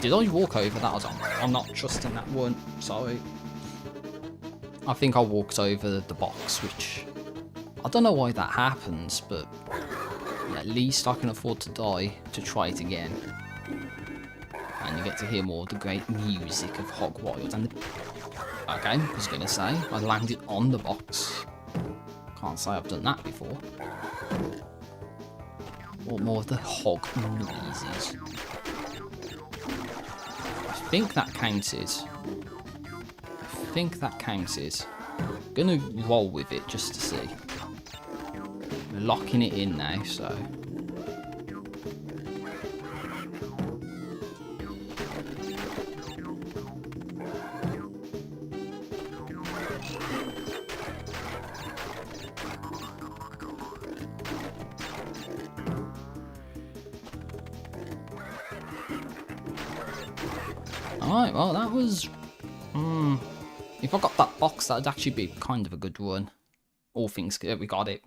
Did I walk over that? I'm not trusting that one, sorry. I think I walked over the box, which I don't know why that happens, but at least I can afford to die to try it again. And you get to hear more of the great music of Hog Wild. And okay, I was going to say, I landed on the box. Can't say I've done that before. Or more of the hog noises. I think that counted. I'm gonna roll with it just to see. We're locking it in now, so. Alright, well that was... if I got that box, that'd actually be kind of a good run. All things good, we got it.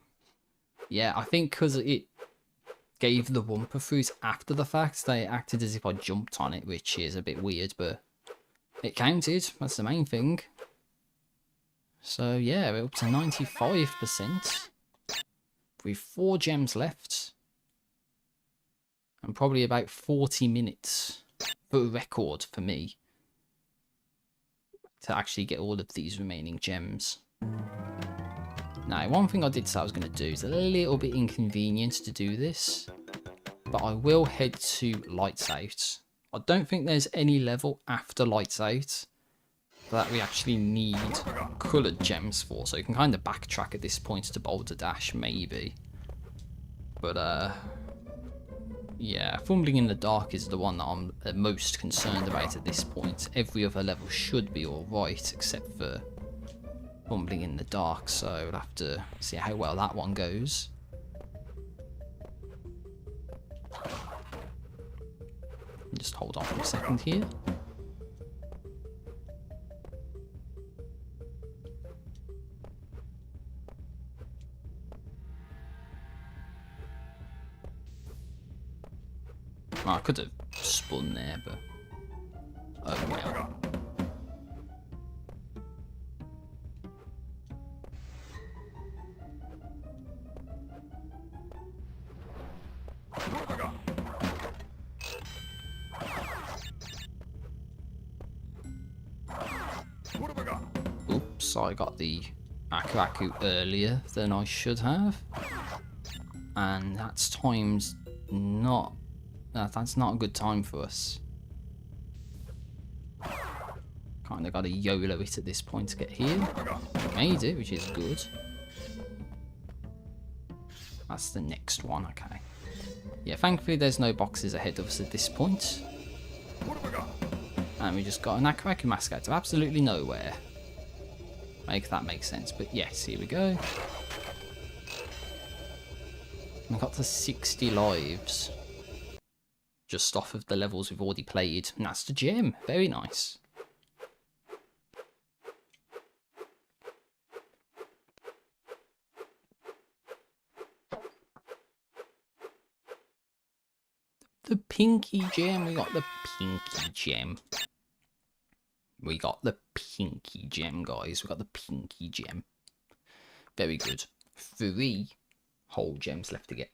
Yeah, I think because it gave the bumper fruit after the fact, they acted as if I jumped on it, which is a bit weird, but it counted. That's the main thing. So yeah, we're up to 95%. With 4 gems left. And probably about 40 minutes for a record for me to actually get all of these remaining gems. Now, one thing I did say I was going to do is a little bit inconvenient to do this, but I will head to Lights Out. I don't think there's any level after Lights Out that we actually need coloured gems for, so you can kind of backtrack at this point to Boulder Dash, maybe. But, yeah, fumbling in the dark is the one that I'm most concerned about at this point. Every other level should be alright, except for fumbling in the dark, so we'll have to see how well that one goes. Just hold on for a second here. Oh, I could have spun there, but oh well. Oops, I got the Aku earlier than I should have, and that's times not. That's not a good time for us. Kind of got to YOLO it at this point to get here. Made it, which is good. That's the next one, okay. Yeah, thankfully there's no boxes ahead of us at this point. And we just got an Aku mask out of absolutely nowhere. make that make sense. But yes, here we go. We got to 60 lives. Just off of the levels we've already played. And that's the gem. Very nice. The pinky gem. We got the pinky gem. We got the pinky gem, guys. We got the pinky gem. Very good. 3 whole gems left to get.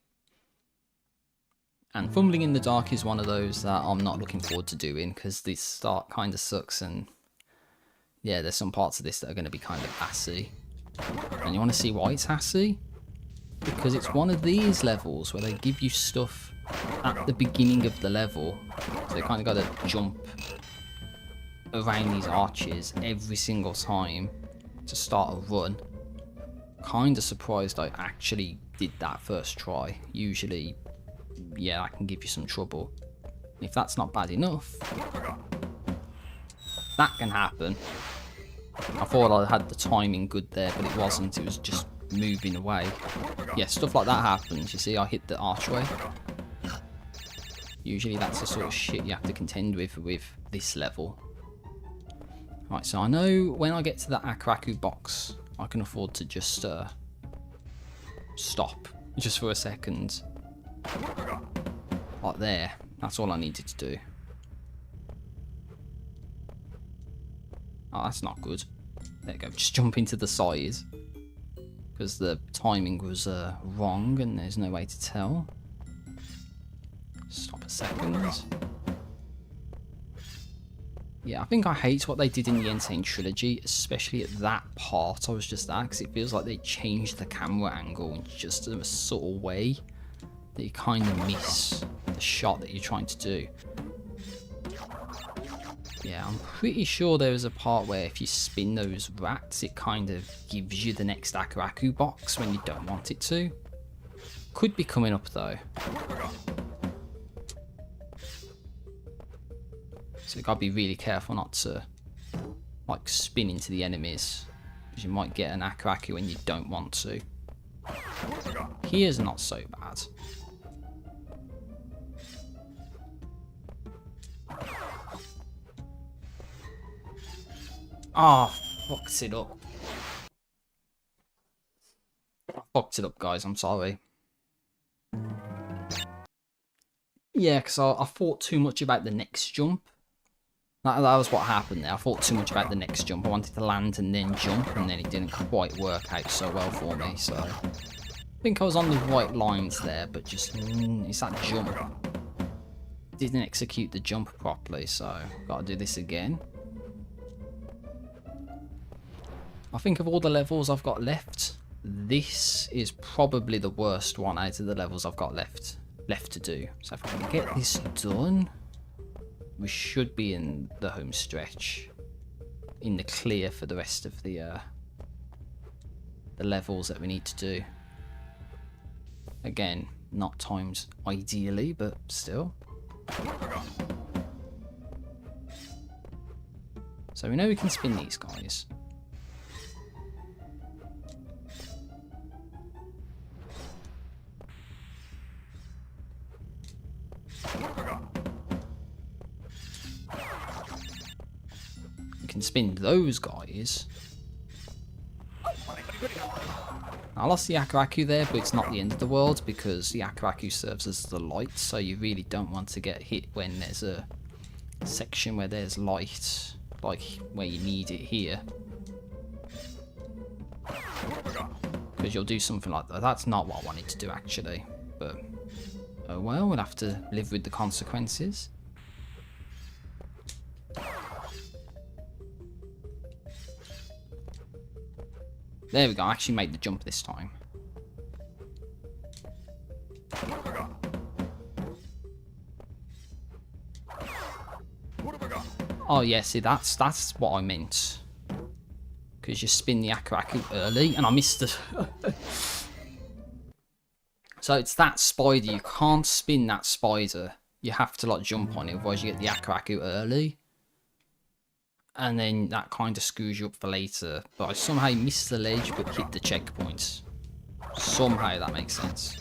And Fumbling in the Dark is one of those that I'm not looking forward to doing, because the start kind of sucks, and yeah, there's some parts of this that are going to be kind of assy. And you want to see why it's assy? Because it's one of these levels where they give you stuff at the beginning of the level, so you kind of got to jump around these arches every single time to start a run. Kind of surprised I actually did that first try. Usually, yeah, I can give you some trouble. If that's not bad enough, that can happen. I thought I had the timing good there, but it wasn't. It was just moving away. Yeah, stuff like that happens. You see, I hit the archway. Usually that's the sort of shit you have to contend with this level. Right, so I know when I get to the Akaraku box, I can afford to just stop just for a second. Like there. That's all I needed to do. Oh, that's not good. There you go. Just jump into the side. Because the timing was wrong and there's no way to tell. Stop a second. Yeah, I think I hate what they did in the Insane Trilogy, especially at that part I was just at, because it feels like they changed the camera angle in just a subtle way that you kind of miss the shot that you're trying to do. Yeah, I'm pretty sure there was a part where if you spin those rats, it kind of gives you the next Akaraku box when you don't want it to. Could be coming up though. So you gotta be really careful not to like spin into the enemies, because you might get an Akaraku when you don't want to. Here's not so bad. Ah, oh, fucked it up. I fucked it up, guys. I'm sorry. Yeah, because I thought too much about the next jump. That was what happened there. I thought too much about the next jump. I wanted to land and then jump, and then it didn't quite work out so well for me. So I think I was on the right lines there, but just it's that jump. Didn't execute the jump properly, so got to do this again. I think of all the levels I've got left, this is probably the worst one out of the levels I've got left to do. So if I can get this done, we should be in the home stretch, in the clear for the rest of the levels that we need to do. Again, not timed ideally, but still. So we know we can spin these guys. You can spin those guys. I lost the Akaraku there, but it's not the end of the world, because the Akaraku serves as the light, so you really don't want to get hit when there's a section where there's light, like where you need it here. Because you'll do something like that. That's not what I wanted to do actually, but oh well, we'll have to live with the consequences. There we go, I actually made the jump this time. Oh yeah, see that's what I meant. Because you spin the Akaraku early, and I missed it. So it's that spider, you can't spin that spider. You have to like jump on it, otherwise you get the Akaraku early. and then that kind of screws you up for later. But I somehow missed the ledge but hit the checkpoints. Somehow that makes sense.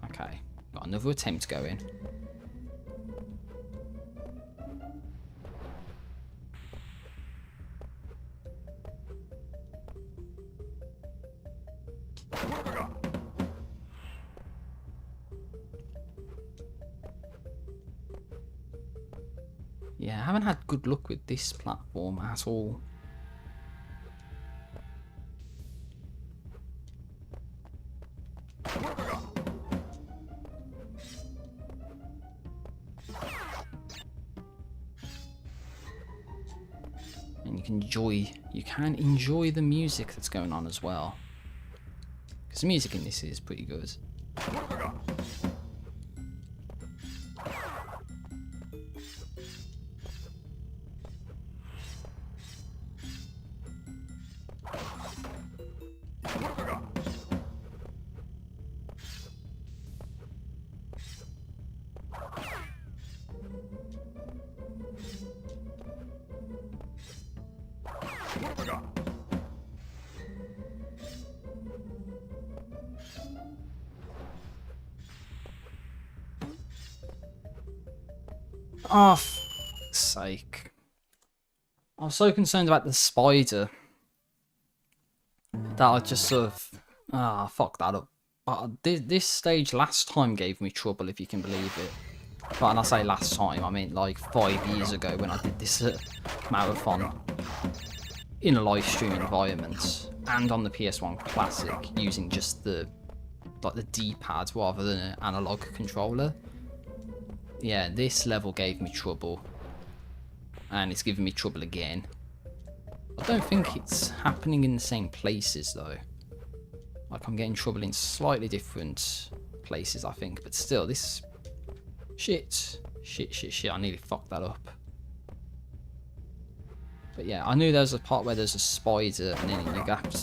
Okay, got another attempt going. Yeah, I haven't had good luck with this platform at all. And you can enjoy the music that's going on as well. Because the music in this is pretty good. Oh, for fuck's sake. I was so concerned about the spider that I just sort of... fuck that up. But this stage last time gave me trouble, if you can believe it. But when I say last time, I mean like 5 years ago when I did this marathon in a live stream environment and on the PS1 Classic using just the D-pad rather than an analog controller. Yeah, this level gave me trouble, and it's giving me trouble again. I don't think it's happening in the same places though. Like, I'm getting trouble in slightly different places, I think, but still, this... Shit, I nearly fucked that up. But yeah, I knew there was a part where there's a spider, and then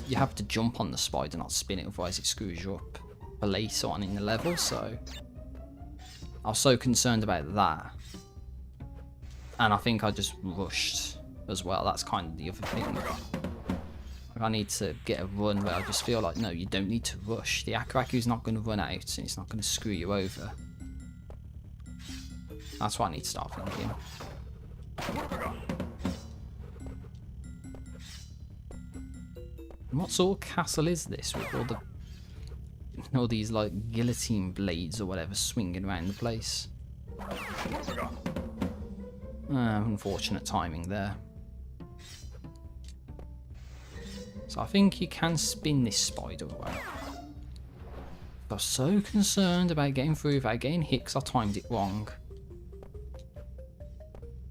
you have to jump on the spider, not spin it, otherwise it screws you up for later on in the level, so... I was so concerned about that. And I think I just rushed as well. That's kind of the other thing. Like, I need to get a run where I just feel like, no, you don't need to rush. The Akaraku's not going to run out and it's not going to screw you over. That's what I need to start thinking. And what sort of castle is this with all these like guillotine blades or whatever swinging around the place? Unfortunate timing there. So I think you can spin this spider away. I was so concerned about getting through without getting hit because I timed it wrong.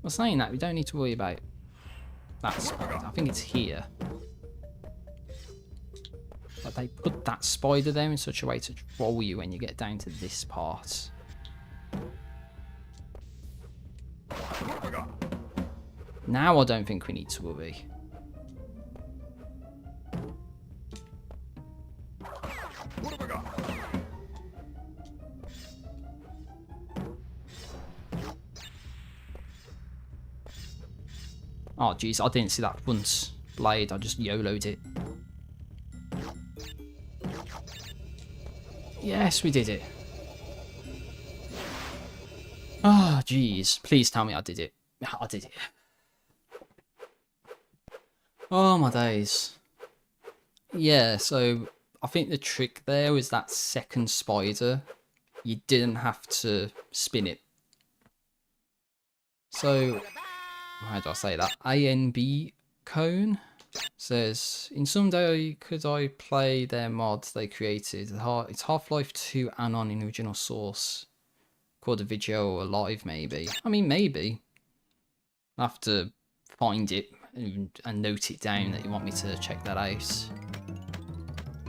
Well, saying that, we don't need to worry about that spider. I think it's here. But they put that spider there in such a way to troll you when you get down to this part. Now I don't think we need to worry. Oh jeez, I didn't see that front blade, I just YOLO'd it. Yes, we did it. Oh jeez, please tell me I did it. I did it. Oh my days. Yeah, so I think the trick there was that second spider. You didn't have to spin it. So, how do I say that? ANB Cone says, in some day could I play their mods they created? It's Half-Life 2 Anon in original source. Record a video or live maybe. I mean, maybe. I'll have to find it and note it down that you want me to check that out.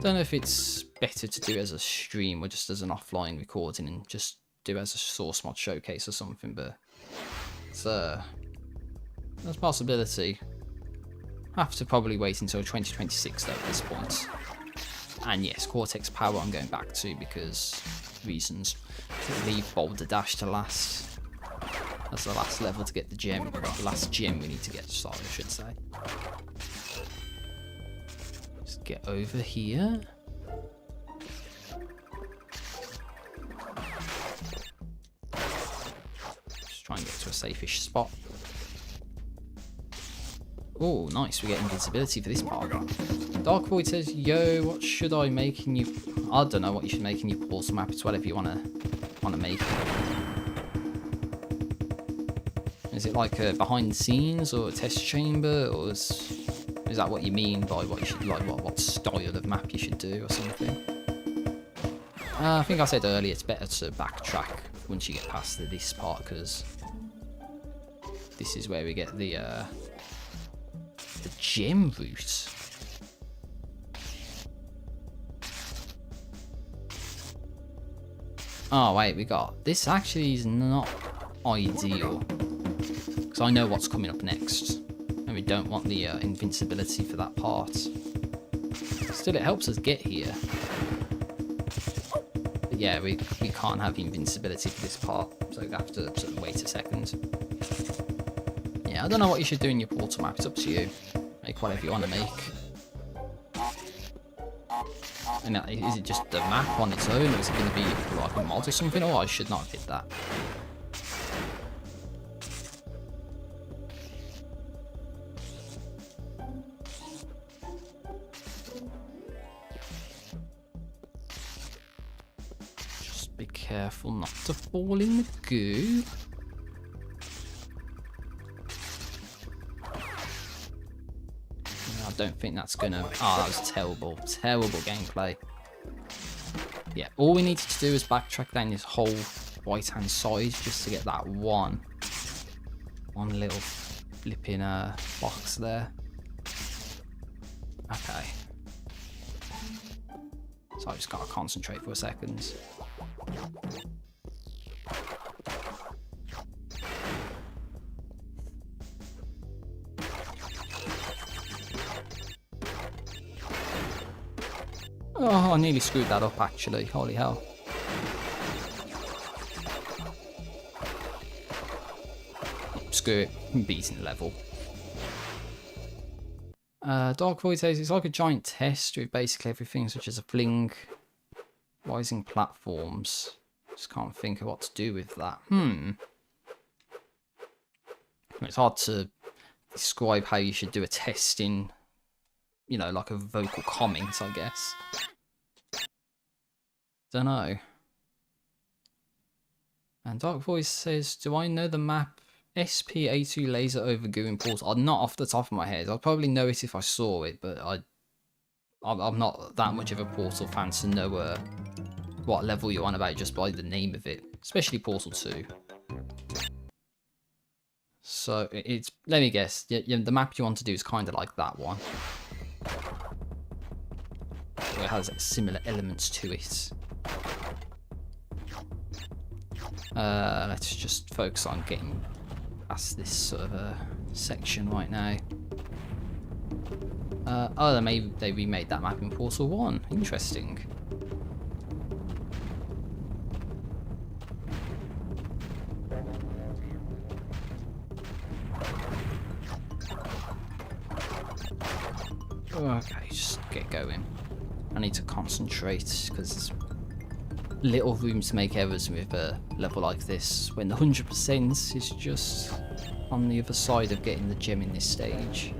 Don't know if it's better to do as a stream or just as an offline recording and just do as a source mod showcase or something, but it's there's a possibility. I have to probably wait until 2026 though at this point. And yes, Cortex Power I'm going back to because reasons. Leave Boulder Dash to last. That's the last level to get the gem. The last gem we need to get, sorry, I should say. Just get over here. Just try and get to a safe-ish spot. Oh, nice, we get invincibility for this part. Dark Void says, yo, what should I make in you? I don't know what you should make in your portal map. It's whatever you wanna make. Is it like a behind the scenes or a test chamber, or is that what you mean by what you should like? What style of map you should do or something? I think I said earlier it's better to backtrack once you get past this part, because this is where we get the gem route. Oh wait, we got this. Actually is not ideal because I know what's coming up next, and we don't want the invincibility for that part. Still, it helps us get here. But yeah, we can't have invincibility for this part, so we have to sort of wait a second. Yeah, I don't know what you should do in your portal map. It's up to you. Make whatever you want to make. And is it just the map on its own, or is it going to be like a mod or something? Oh, I should not have hit that. Just be careful not to fall in the goo. I don't think that's gonna... Oh, that was terrible. Terrible gameplay. Yeah, all we needed to do is backtrack down this whole right-hand side just to get that one little flipping box there. Okay. So I just gotta concentrate for a second. Oh, I nearly screwed that up actually, holy hell. Screw it, beating the level. Dark Void says it's like a giant test with basically everything such as a fling, rising platforms. Just can't think of what to do with that. It's hard to describe how you should do a test in, you know, like a vocal comment, I guess. Don't know. And Dark Voice says, do I know the map SP-A2 laser over goo in portal? Not off the top of my head. I'd probably know it if I saw it, but I'm not that much of a Portal fan to know what level you're on about just by the name of it, especially Portal 2. So it's, let me guess, the map you want to do is kind of like that one. It has similar elements to it. Let's just focus on getting past this sort of section right now. Oh, maybe they remade that map in Portal 1. Interesting. Okay, just get going. I need to concentrate because there's little room to make errors with a level like this when the 100% is just on the other side of getting the gem in this stage.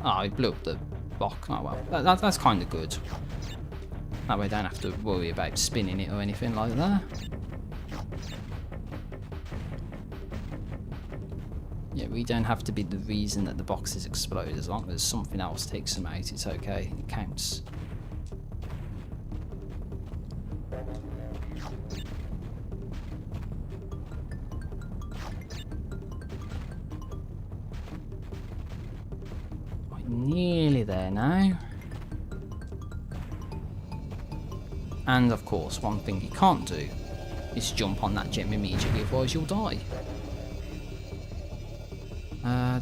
Oh, I blew up the block. Oh well, that's kind of good. That way I don't have to worry about spinning it or anything like that. Yeah, we don't have to be the reason that the boxes explode. As long as something else takes them out, it's okay. It counts. Nearly there now. And of course, one thing you can't do is jump on that gem immediately, otherwise you'll die.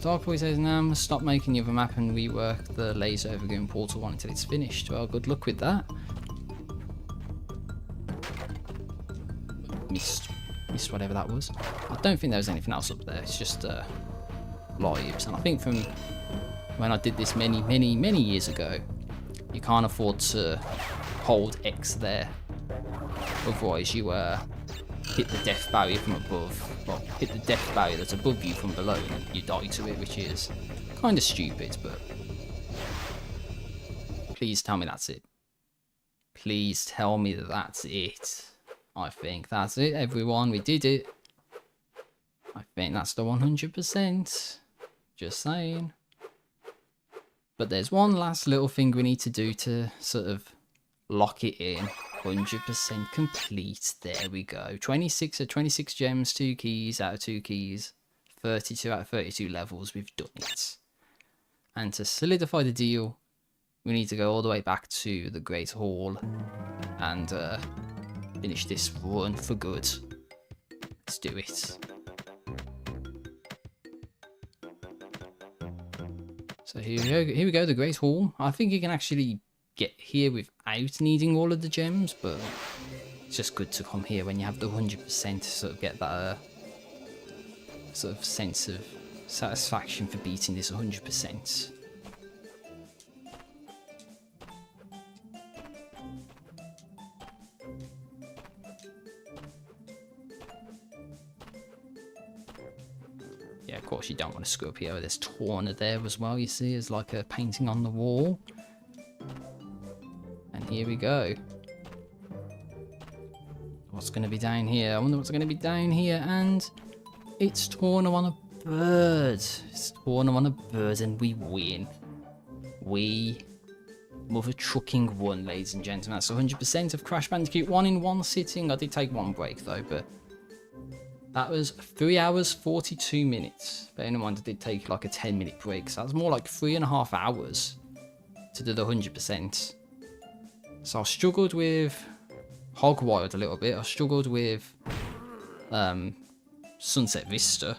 Dark Boy says, now I must stop making the other map and rework the laser overgrown portal one until it's finished. Well, good luck with that. Missed whatever that was. I don't think there was anything else up there. It's just lives. And I think from when I did this many years ago, you can't afford to hold X there. Otherwise you hit the death barrier from above. Well, hit the death barrier that's above you from below and you die to it, which is kind of stupid, but please tell me that's it. Please tell me that that's it. I think that's it, everyone. We did it. I think that's the 100%. Just saying. But there's one last little thing we need to do to sort of lock it in. 100% complete. There we go. 26 of 26 gems, 2 keys out of 2 keys. 32 out of 32 levels. We've done it. And to solidify the deal, we need to go all the way back to the Great Hall and finish this run for good. Let's do it. So here we go, the Great Hall. I think you can actually get here without needing all of the gems, but it's just good to come here when you have the 100% to sort of get that sort of sense of satisfaction for beating this 100%. Yeah, of course you don't want to screw up here. There's Torna there as well, you see, as like a painting on the wall. And here we go. What's going to be down here? I wonder what's going to be down here. And it's Torna on a bird. It's Torna on a bird and we win. We mother trucking won, ladies and gentlemen. That's 100% of Crash Bandicoot 1 in one sitting. I did take one break though, but that was 3 hours 42 minutes. But anyone did take like a 10-minute break, so that was more like 3.5 hours to do the 100%. So I struggled with Hogwild a little bit. I struggled with Sunset Vista.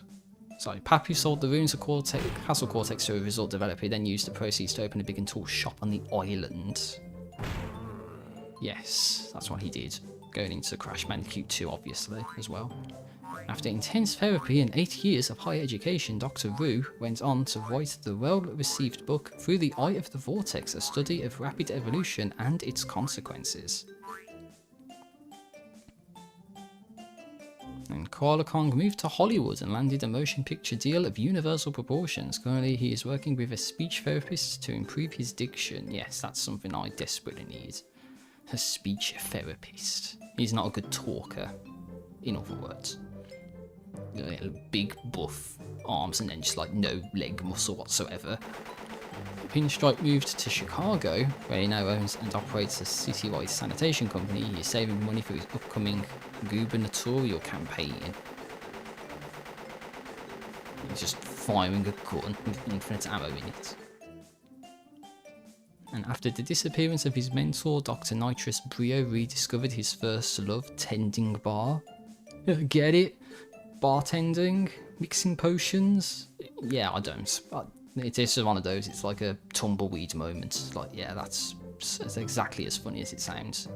So Papu sold the ruins of Castle Cortex to a resort developer, then used the proceeds to open a big and tall shop on the island. Yes, that's what he did. Going into Crash Bandicoot 2, obviously, as well. After intense therapy and 8 years of higher education, Dr. Wu went on to write the well-received book Through the Eye of the Vortex, a study of rapid evolution and its consequences. And Koala Kong moved to Hollywood and landed a motion picture deal of universal proportions. Currently, he is working with a speech therapist to improve his diction. Yes, that's something I desperately need. A speech therapist. He's not a good talker, in other words. Big buff arms and then just like no leg muscle whatsoever. Pinstripe moved to Chicago, where he now owns and operates a citywide sanitation company. He's saving money for his upcoming gubernatorial campaign. He's just firing a gun with infinite ammo in it. And after the disappearance of his mentor, Dr. Nitrous Brio rediscovered his first love, tending bar. Get it? Bartending? Mixing potions? Yeah, I don't. It is one of those, it's like a tumbleweed moment. Like, yeah, that's exactly as funny as it sounds.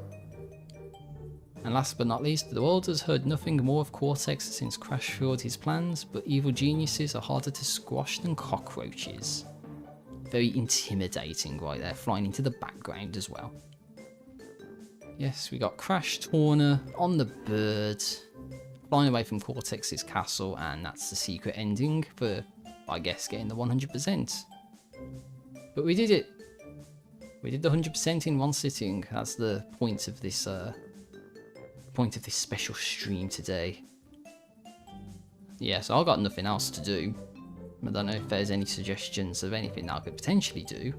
And last but not least, the world has heard nothing more of Cortex since Crash fueled his plans, but evil geniuses are harder to squash than cockroaches. Very intimidating right there, flying into the background as well. Yes, we got Crash Torna on the bird, flying away from Cortex's castle, and that's the secret ending for, I guess, getting the 100%. But we did it. We did the 100% in one sitting. That's the point of this special stream today. Yeah, so I've got nothing else to do. I don't know if there's any suggestions of anything that I could potentially do.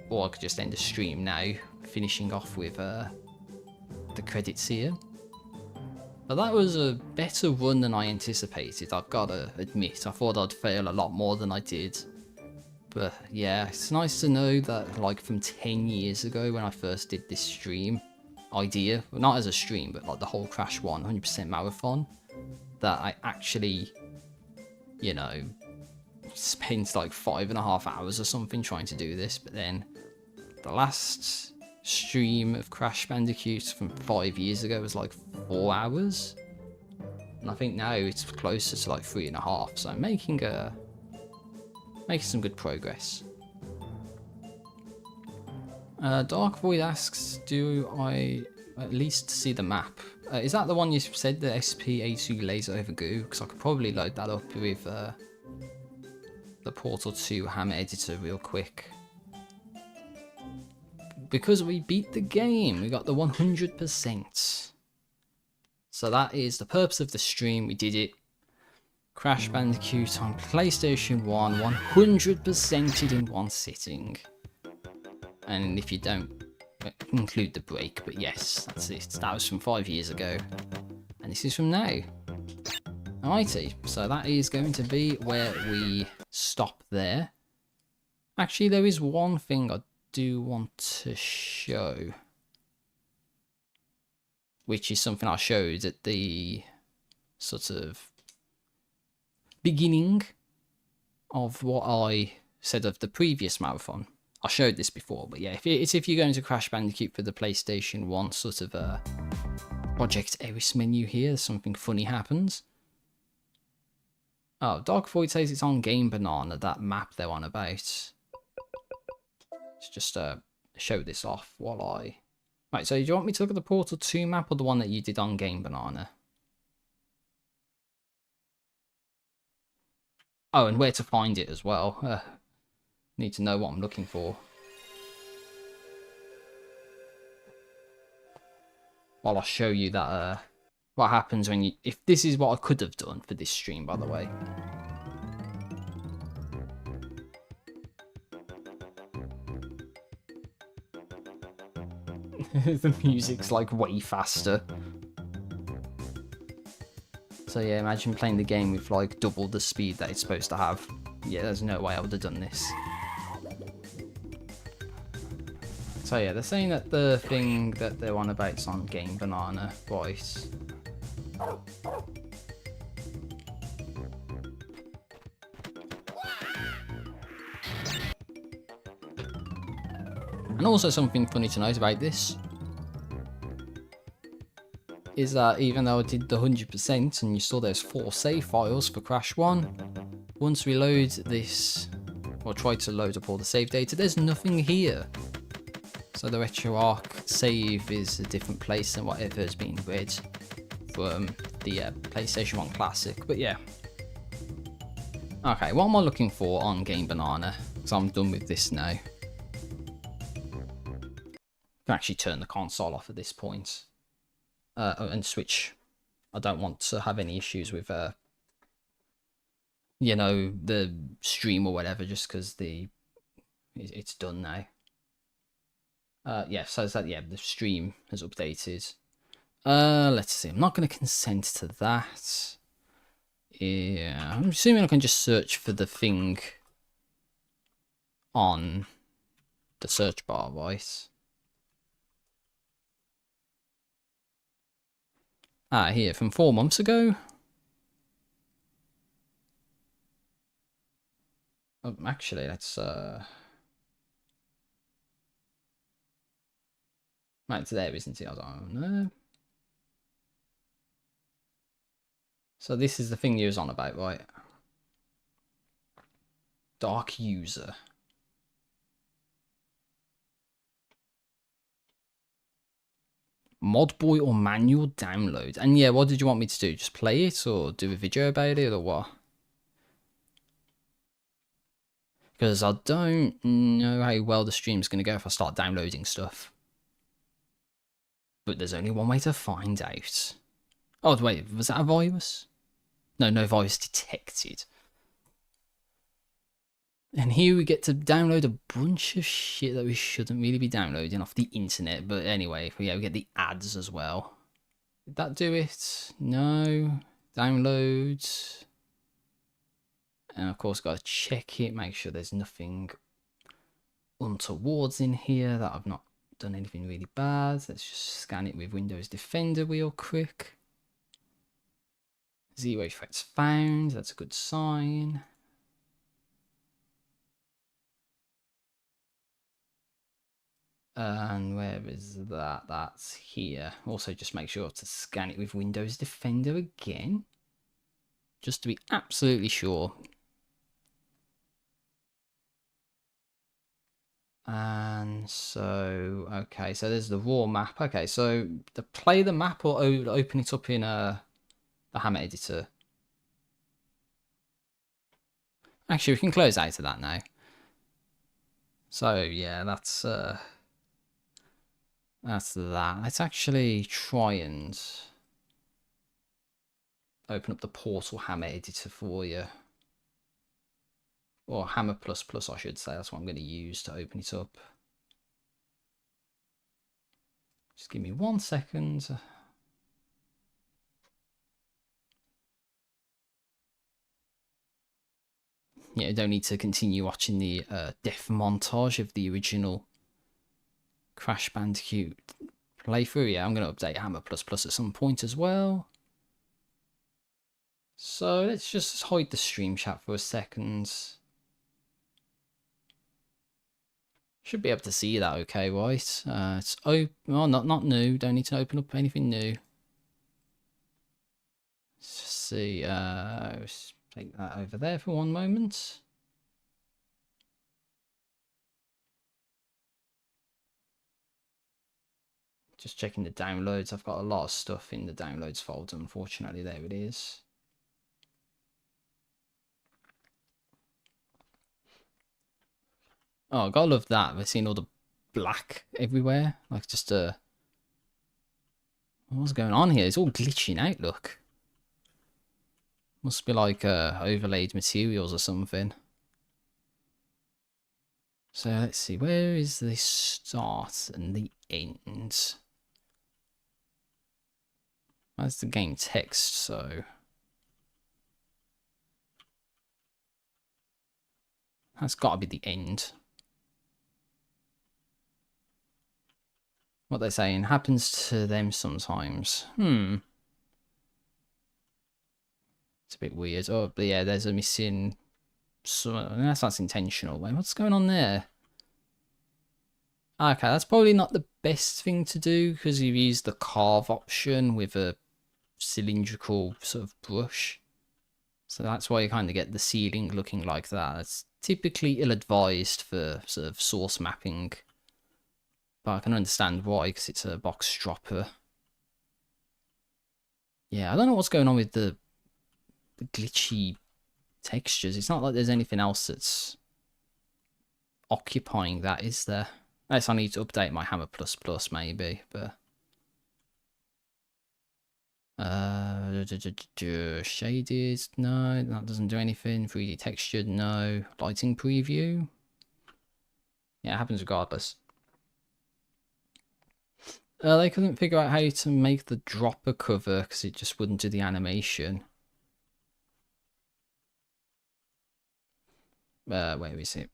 Or I could just end the stream now, finishing off with the credits here. But that was a better run than I anticipated, I've got to admit. I thought I'd fail a lot more than I did. But yeah, it's nice to know that like from 10 years ago when I first did this stream idea, well, not as a stream, but like the whole Crash 1 100% marathon, that I actually, you know, spent like 5.5 hours or something trying to do this. But then the last stream of Crash Bandicoot from 5 years ago was like 4 hours. And I think now it's closer to like 3.5, so I'm making some good progress. Dark Void asks, do I at least see the map? Is that the one you said, the SP-A2 laser over goo? Because I could probably load that up with the Portal 2 hammer editor real quick. Because we beat the game, we got the 100%. So that is the purpose of the stream, we did it. Crash Bandicoot on PlayStation 1, 100%ed in one sitting. And if you don't include the break, but yes, that's it. That was from 5 years ago. And this is from now. Alrighty, so that is going to be where we stop there. Actually, there is one thing I do want to show, which is something I showed at the sort of beginning of what I said of the previous marathon. I showed this before, but yeah, if you're going to Crash Bandicoot for the PlayStation 1 sort of Project Eris menu here, something funny happens. Oh, Dark Void says it's on Game Banana, that map they're on about. Let's just show this off while I... Right, so do you want me to look at the Portal 2 map or the one that you did on Game Banana? Oh, and where to find it as well. Need to know what I'm looking for. While I show you that, what happens when you... If this is what I could have done for this stream, by the way. The music's like way faster. So yeah, imagine playing the game with like double the speed that it's supposed to have. Yeah, there's no way I would have done this. So yeah, they're saying that the thing that they're on about is on Game Banana, right? And also something funny to note about this is that even though I did the 100% and you saw there's 4 save files for Crash 1, once we load this, or try to load up all the save data, there's nothing here. So the RetroArch save is a different place than whatever is being read from the PlayStation 1 Classic, but yeah. Okay, what am I looking for on Game Banana? Because I'm done with this now. I can actually turn the console off at this point. And switch. I don't want to have any issues with, you know, the stream or whatever, just because it's done now. Yeah, so it's that, yeah, the stream has updated. Let's see, I'm not going to consent to that. Yeah, I'm assuming I can just search for the thing on the search bar, right? Ah, here, from 4 months ago. Oh, actually, let's, right, it's there, isn't it? I don't know. So this is the thing you was on about, right? Dark user. Modboy or manual download. And yeah, what did you want me to do? Just play it or do a video about it or what? Because I don't know how well the stream's going to go if I start downloading stuff. But there's only one way to find out. Oh, wait, was that a virus? No, no virus detected. And here we get to download a bunch of shit that we shouldn't really be downloading off the internet. But anyway, yeah, we get the ads as well. Did that do it? No. Download. And of course, got to check it, make sure there's nothing untowards in here, that I've not done anything really bad. Let's just scan it with Windows Defender real quick. Zero effects found, that's a good sign. And where is that? That's here. Also, just make sure to scan it with Windows Defender again, just to be absolutely sure. And so, okay, so there's the raw map. Okay, so to play the map or open it up in the Hammer editor. Actually, we can close out of that now. So yeah, that's that. Let's actually try and open up the Portal Hammer editor for you. Or Hammer plus plus, I should say. That's what I'm going to use to open it up. Just give me 1 second. Yeah, don't need to continue watching the death montage of the original Crash Bandicoot playthrough. Yeah, I'm going to update Hammer plus plus at some point as well. So let's just hide the stream chat for a second. Should be able to see that okay, right? It's open. Oh, not new. Don't need to open up anything new. Let's just see. Let's take that over there for one moment. Just checking the downloads. I've got a lot of stuff in the downloads folder. Unfortunately, there it is. Oh, I gotta love that. We're seeing all the black everywhere. Like just what's going on here? It's all glitching out, look. Must be like overlaid materials or something. So let's see, where is the start and the end? That's the game text, so that's gotta be the end. What they're saying happens to them sometimes. It's a bit weird. Oh, but yeah, there's a missing. So that's intentional. Wait, what's going on there? Okay, that's probably not the best thing to do because you've used the carve option with a cylindrical sort of brush. So that's why you kind of get the ceiling looking like that. It's typically ill-advised for sort of source mapping. But I can understand why, because it's a box dropper. Yeah, I don't know what's going on with the glitchy textures. It's not like there's anything else that's occupying that, is there? Unless I need to update my Hammer plus plus maybe, but shaded, no, that doesn't do anything. 3D textured, no. Lighting preview, yeah, it happens regardless. They couldn't figure out how to make the dropper cover because it just wouldn't do the animation. Where is it?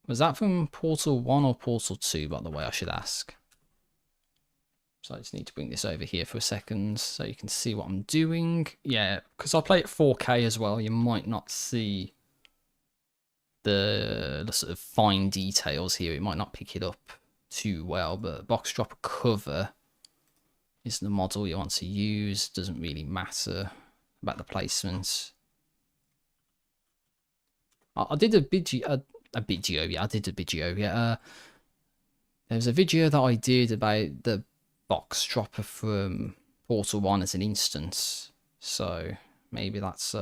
Was that from Portal 1 or Portal 2, by the way, I should ask? So I just need to bring this over here for a second so you can see what I'm doing. Yeah, because I play at 4K as well, you might not see the sort of fine details here. It might not pick it up too well, but box dropper cover is the model you want to use. Doesn't really matter about the placements. I did a video, yeah. There was a video that I did about the box dropper from Portal 1 as an instance, so maybe that's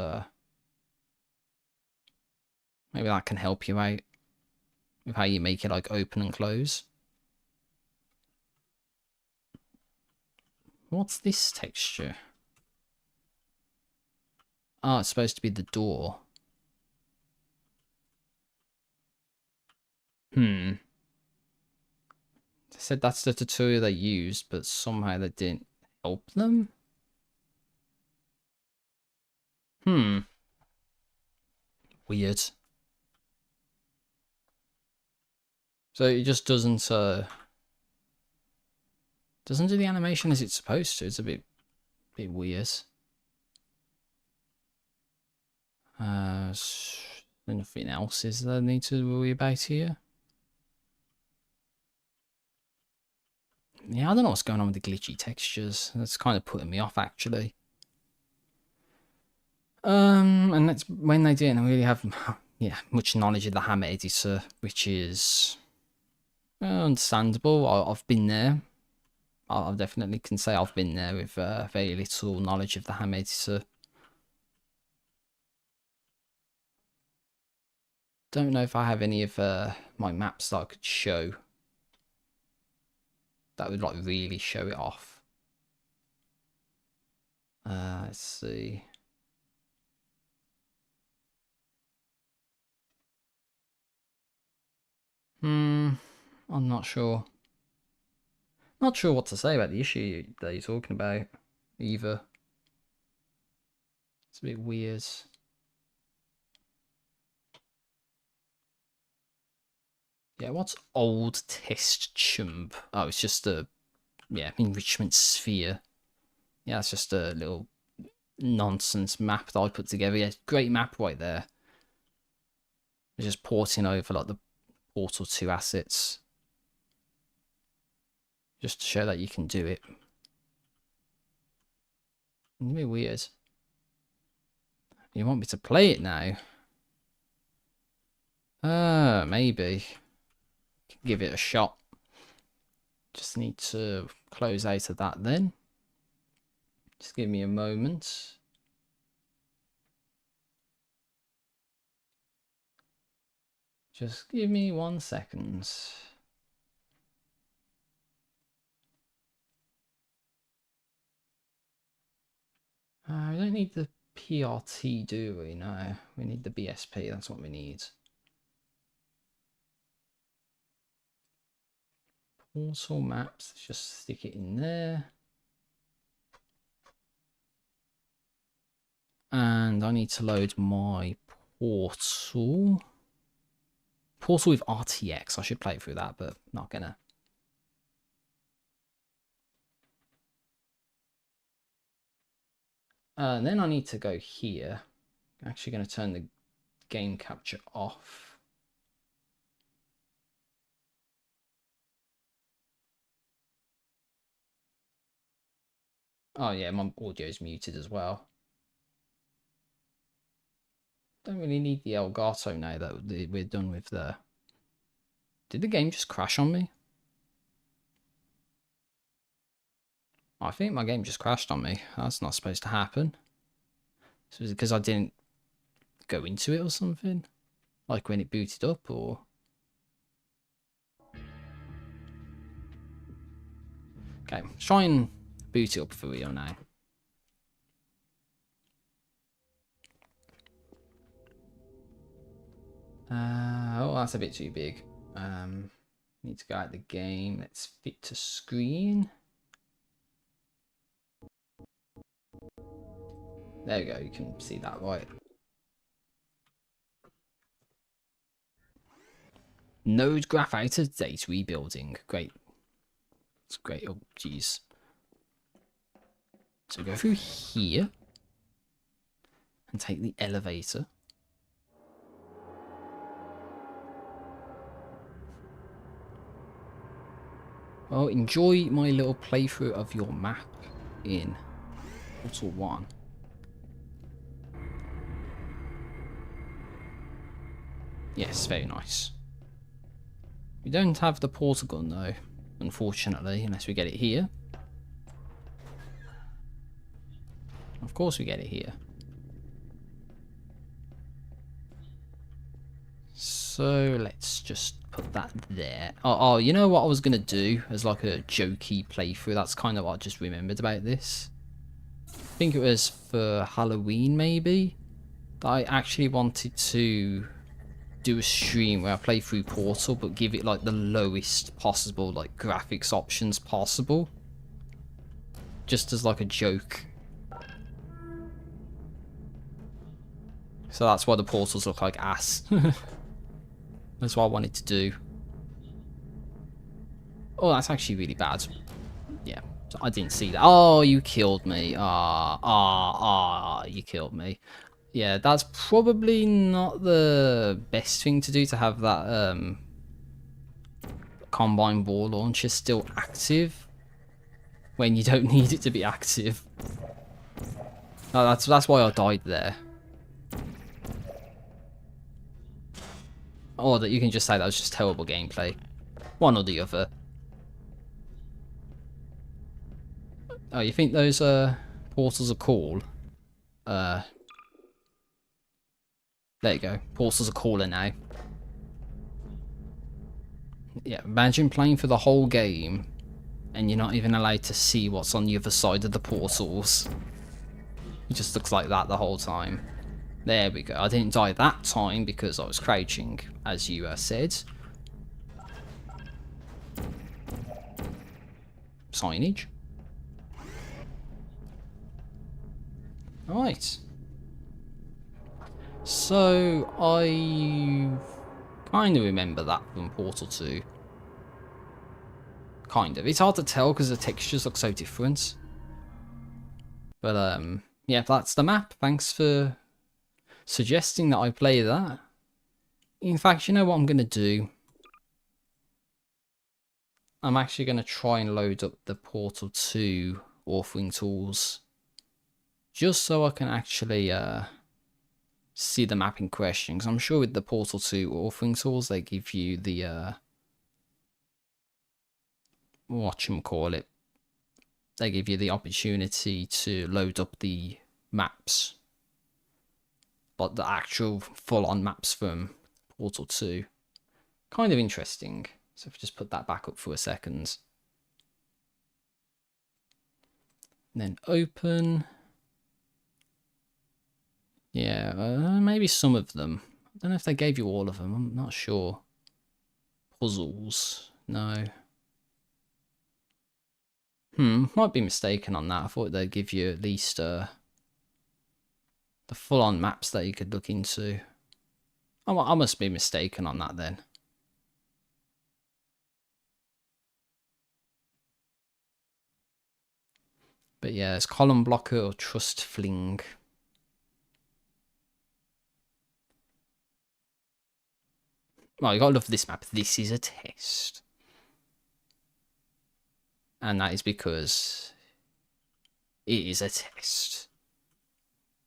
maybe that can help you out with how you make it like open and close. What's this texture? Oh, it's supposed to be the door. They said that's the tutorial they used, but somehow that didn't help them. weird. So it just doesn't do the animation as it's supposed to. It's a bit weird. Nothing else is there need to worry about here. Yeah, I don't know what's going on with the glitchy textures. That's kind of putting me off, actually. And that's when they didn't really have, yeah, much knowledge of the Hammer editor, which is understandable. I've been there. I definitely can say I've been there with very little knowledge of the Hammer editor. Don't know if I have any of my maps that I could show. That would like really show it off. Let's see. I'm not sure. Not sure what to say about the issue that you're talking about, either. It's a bit weird. Yeah, what's old test chump? Oh, it's just a, yeah, enrichment sphere. Yeah, it's just a little nonsense map that I put together. Yeah, great map right there. It's just porting over like the Portal 2 assets. Just to show that you can do it. It's a bit weird. You want me to play it now? Maybe. Give it a shot. Just need to close out of that then. Just give me a moment. Just give me 1 second. We don't need the PRT, do we? No, we need the BSP. That's what we need. Portal maps. Let's just stick it in there. And I need to load my portal. Portal with RTX. I should play through that, but not gonna. And then I need to go here. I'm actually going to turn the game capture off. Oh yeah, my audio is muted as well. Don't really need the Elgato now that we're done with the... Did the game just crash on me? I think my game just crashed on me. That's not supposed to happen. So is it because I didn't go into it or something? Like when it booted up, or... Okay, let's try and boot it up for real now. Oh, that's a bit too big. Need to go out the game. Let's fit to screen. There we go, you can see that right. Node graph out of date rebuilding. Great. It's great. Oh, geez. So go through here and take the elevator. Well, enjoy my little playthrough of your map in Portal 1. Yes, very nice. We don't have the portal gun though, unfortunately, unless we get it here. Of course we get it here. So let's just put that there. Oh, you know what I was going to do as like a jokey playthrough? That's kind of what I just remembered about this. I think it was for Halloween maybe, that I actually wanted to do a stream where I play through Portal but give it like the lowest possible like graphics options possible, just as like a joke. So that's why the portals look like ass. That's what I wanted to do. Oh, that's actually really bad. Yeah, so I didn't see that. Oh, you killed me. You killed me. Yeah, that's probably not the best thing to do, to have that combine ball launcher still active when you don't need it to be active. Oh, that's why I died there. Or that you can just say that was just terrible gameplay. One or the other. Oh, you think those portals are cool? There you go. Portals are cooler now. Yeah, imagine playing for the whole game and you're not even allowed to see what's on the other side of the portals. It just looks like that the whole time. There we go. I didn't die that time because I was crouching, as you said. Signage. Right. So, I kind of remember that from Portal 2. Kind of. It's hard to tell because the textures look so different. But, yeah, that's the map. Thanks for suggesting that I play that. In fact, you know what I'm going to do? I'm actually going to try and load up the Portal 2 authoring tools. Just so I can actually see the map in question. Because I'm sure with the Portal 2 authoring tools, they give you the... whatchamacallit. They give you the opportunity to load up the maps. But the actual full-on maps from Portal 2. Kind of interesting. So if I just put that back up for a second. And then open. Yeah, maybe some of them. I don't know if they gave you all of them. I'm not sure. Puzzles. No. Might be mistaken on that. I thought they'd give you at least the full-on maps that you could look into. I must be mistaken on that then. But yeah, it's column blocker or trust fling. Well, you gotta love this map. This is a test. And that is because it is a test.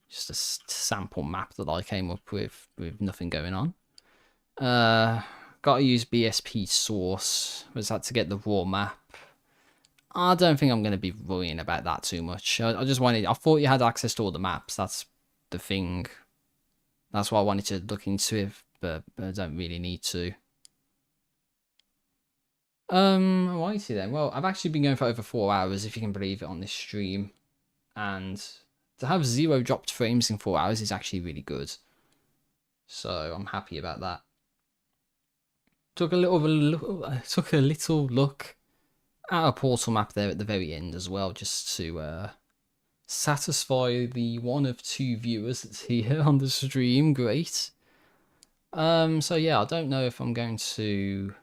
Just a sample map that I came up with nothing going on. Gotta use BSP source. Was that to get the raw map? I don't think I'm going to be worrying about that too much. I thought you had access to all the maps. That's the thing. That's why I wanted to look into it, but I don't really need to. Righty then. Well, I've actually been going for over 4 hours, if you can believe it, on this stream. And to have 0 dropped frames in 4 hours is actually really good. So I'm happy about that. Took a little look at a portal map there at the very end as well, just to satisfy the 1 of 2 viewers that's here on the stream. Great. So yeah, I don't know if I'm going to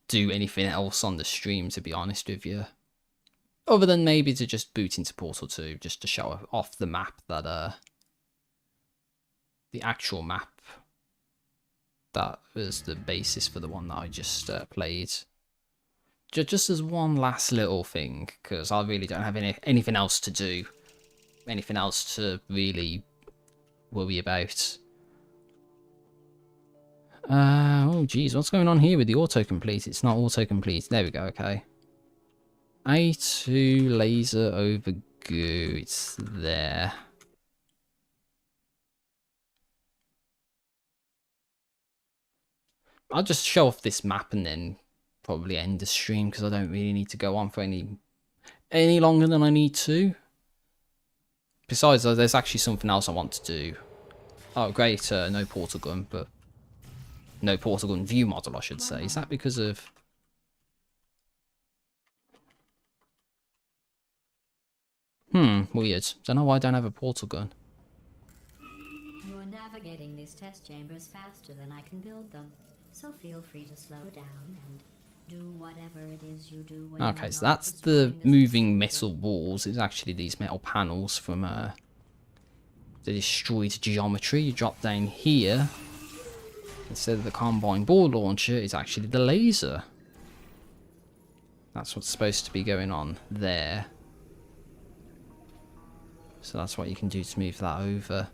do anything else on the stream, to be honest with you, other than maybe to just boot into Portal 2 just to show off the map that the actual map that was the basis for the one that I just played. Just as one last little thing, because I really don't have anything else to do. Anything else to really worry about. Oh geez, what's going on here with the autocomplete? It's not autocomplete. There we go, okay. A2 laser over goo. It's there. I'll just show off this map and then probably end the stream because I don't really need to go on for any longer than I need to. Besides, there's actually something else I want to do. Oh, great, no portal gun, but no portal gun view model, I should say. Is that because of... weird. Don't know why I don't have a portal gun. making these test chambers faster than I can build them. So feel free to slow down and do whatever it is you do when Okay, you're so not that's the destroying this moving facility. metal walls. It's actually these metal panels from the destroyed geometry. You drop down here. Instead of the combine ball launcher, it's actually the laser. That's what's supposed to be going on there. So that's what you can do to move that over.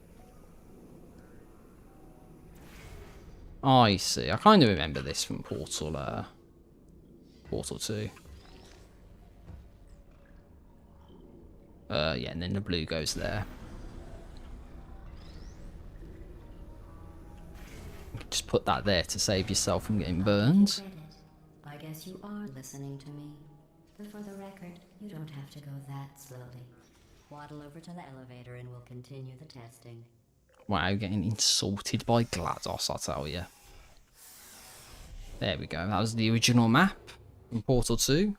I see. I kind of remember this from Portal 2. Yeah, and then the blue goes there. Just put that there to save yourself from getting burned. I get it. I guess you are listening to me. But for the record, you don't have to go that slowly. Waddle over to the elevator and we'll continue the testing. Wow, getting insulted by GLaDOS, I tell you. There we go. That was the original map from Portal 2.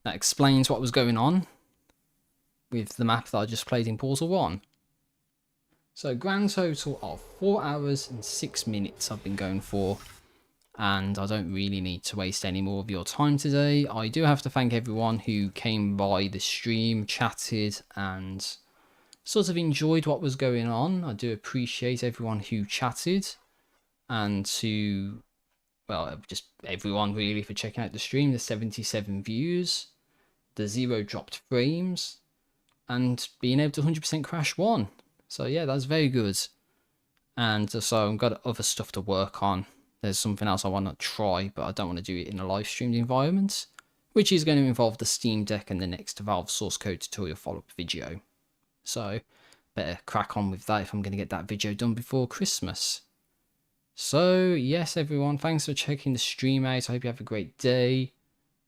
That explains what was going on with the map that I just played in Portal 1. So, grand total of 4 hours and 6 minutes I've been going for. And I don't really need to waste any more of your time today. I do have to thank everyone who came by the stream, chatted, and sort of enjoyed what was going on. I do appreciate everyone who chatted, and to, well, just everyone really for checking out the stream. The 77 views, the 0 dropped frames, and being able to 100% Crash 1. So yeah, that's very good. And so I've got other stuff to work on. There's something else I want to try, but I don't want to do it in a live streamed environment, which is going to involve the Steam Deck and the next Valve source code tutorial follow-up video. So better crack on with that if I'm going to get that video done before Christmas. So yes, everyone, thanks for checking the stream out. I hope you have a great day.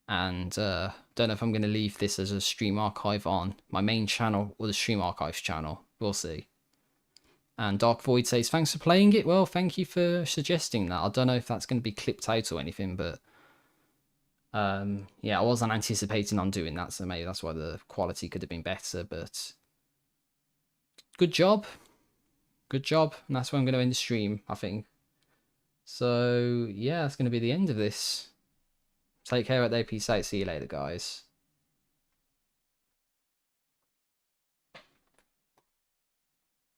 And don't know if I'm going to leave this as a stream archive on my main channel or the stream archives channel. We'll see. And Dark Void says, thanks for playing it. Well, thank you for suggesting that. I don't know if that's going to be clipped out or anything, but yeah, I wasn't anticipating on doing that, so maybe that's why the quality could have been better, but good job. Good job. And that's where I'm going to end the stream, I think. So, yeah, that's going to be the end of this. Take care out there. Peace out. See you later, guys.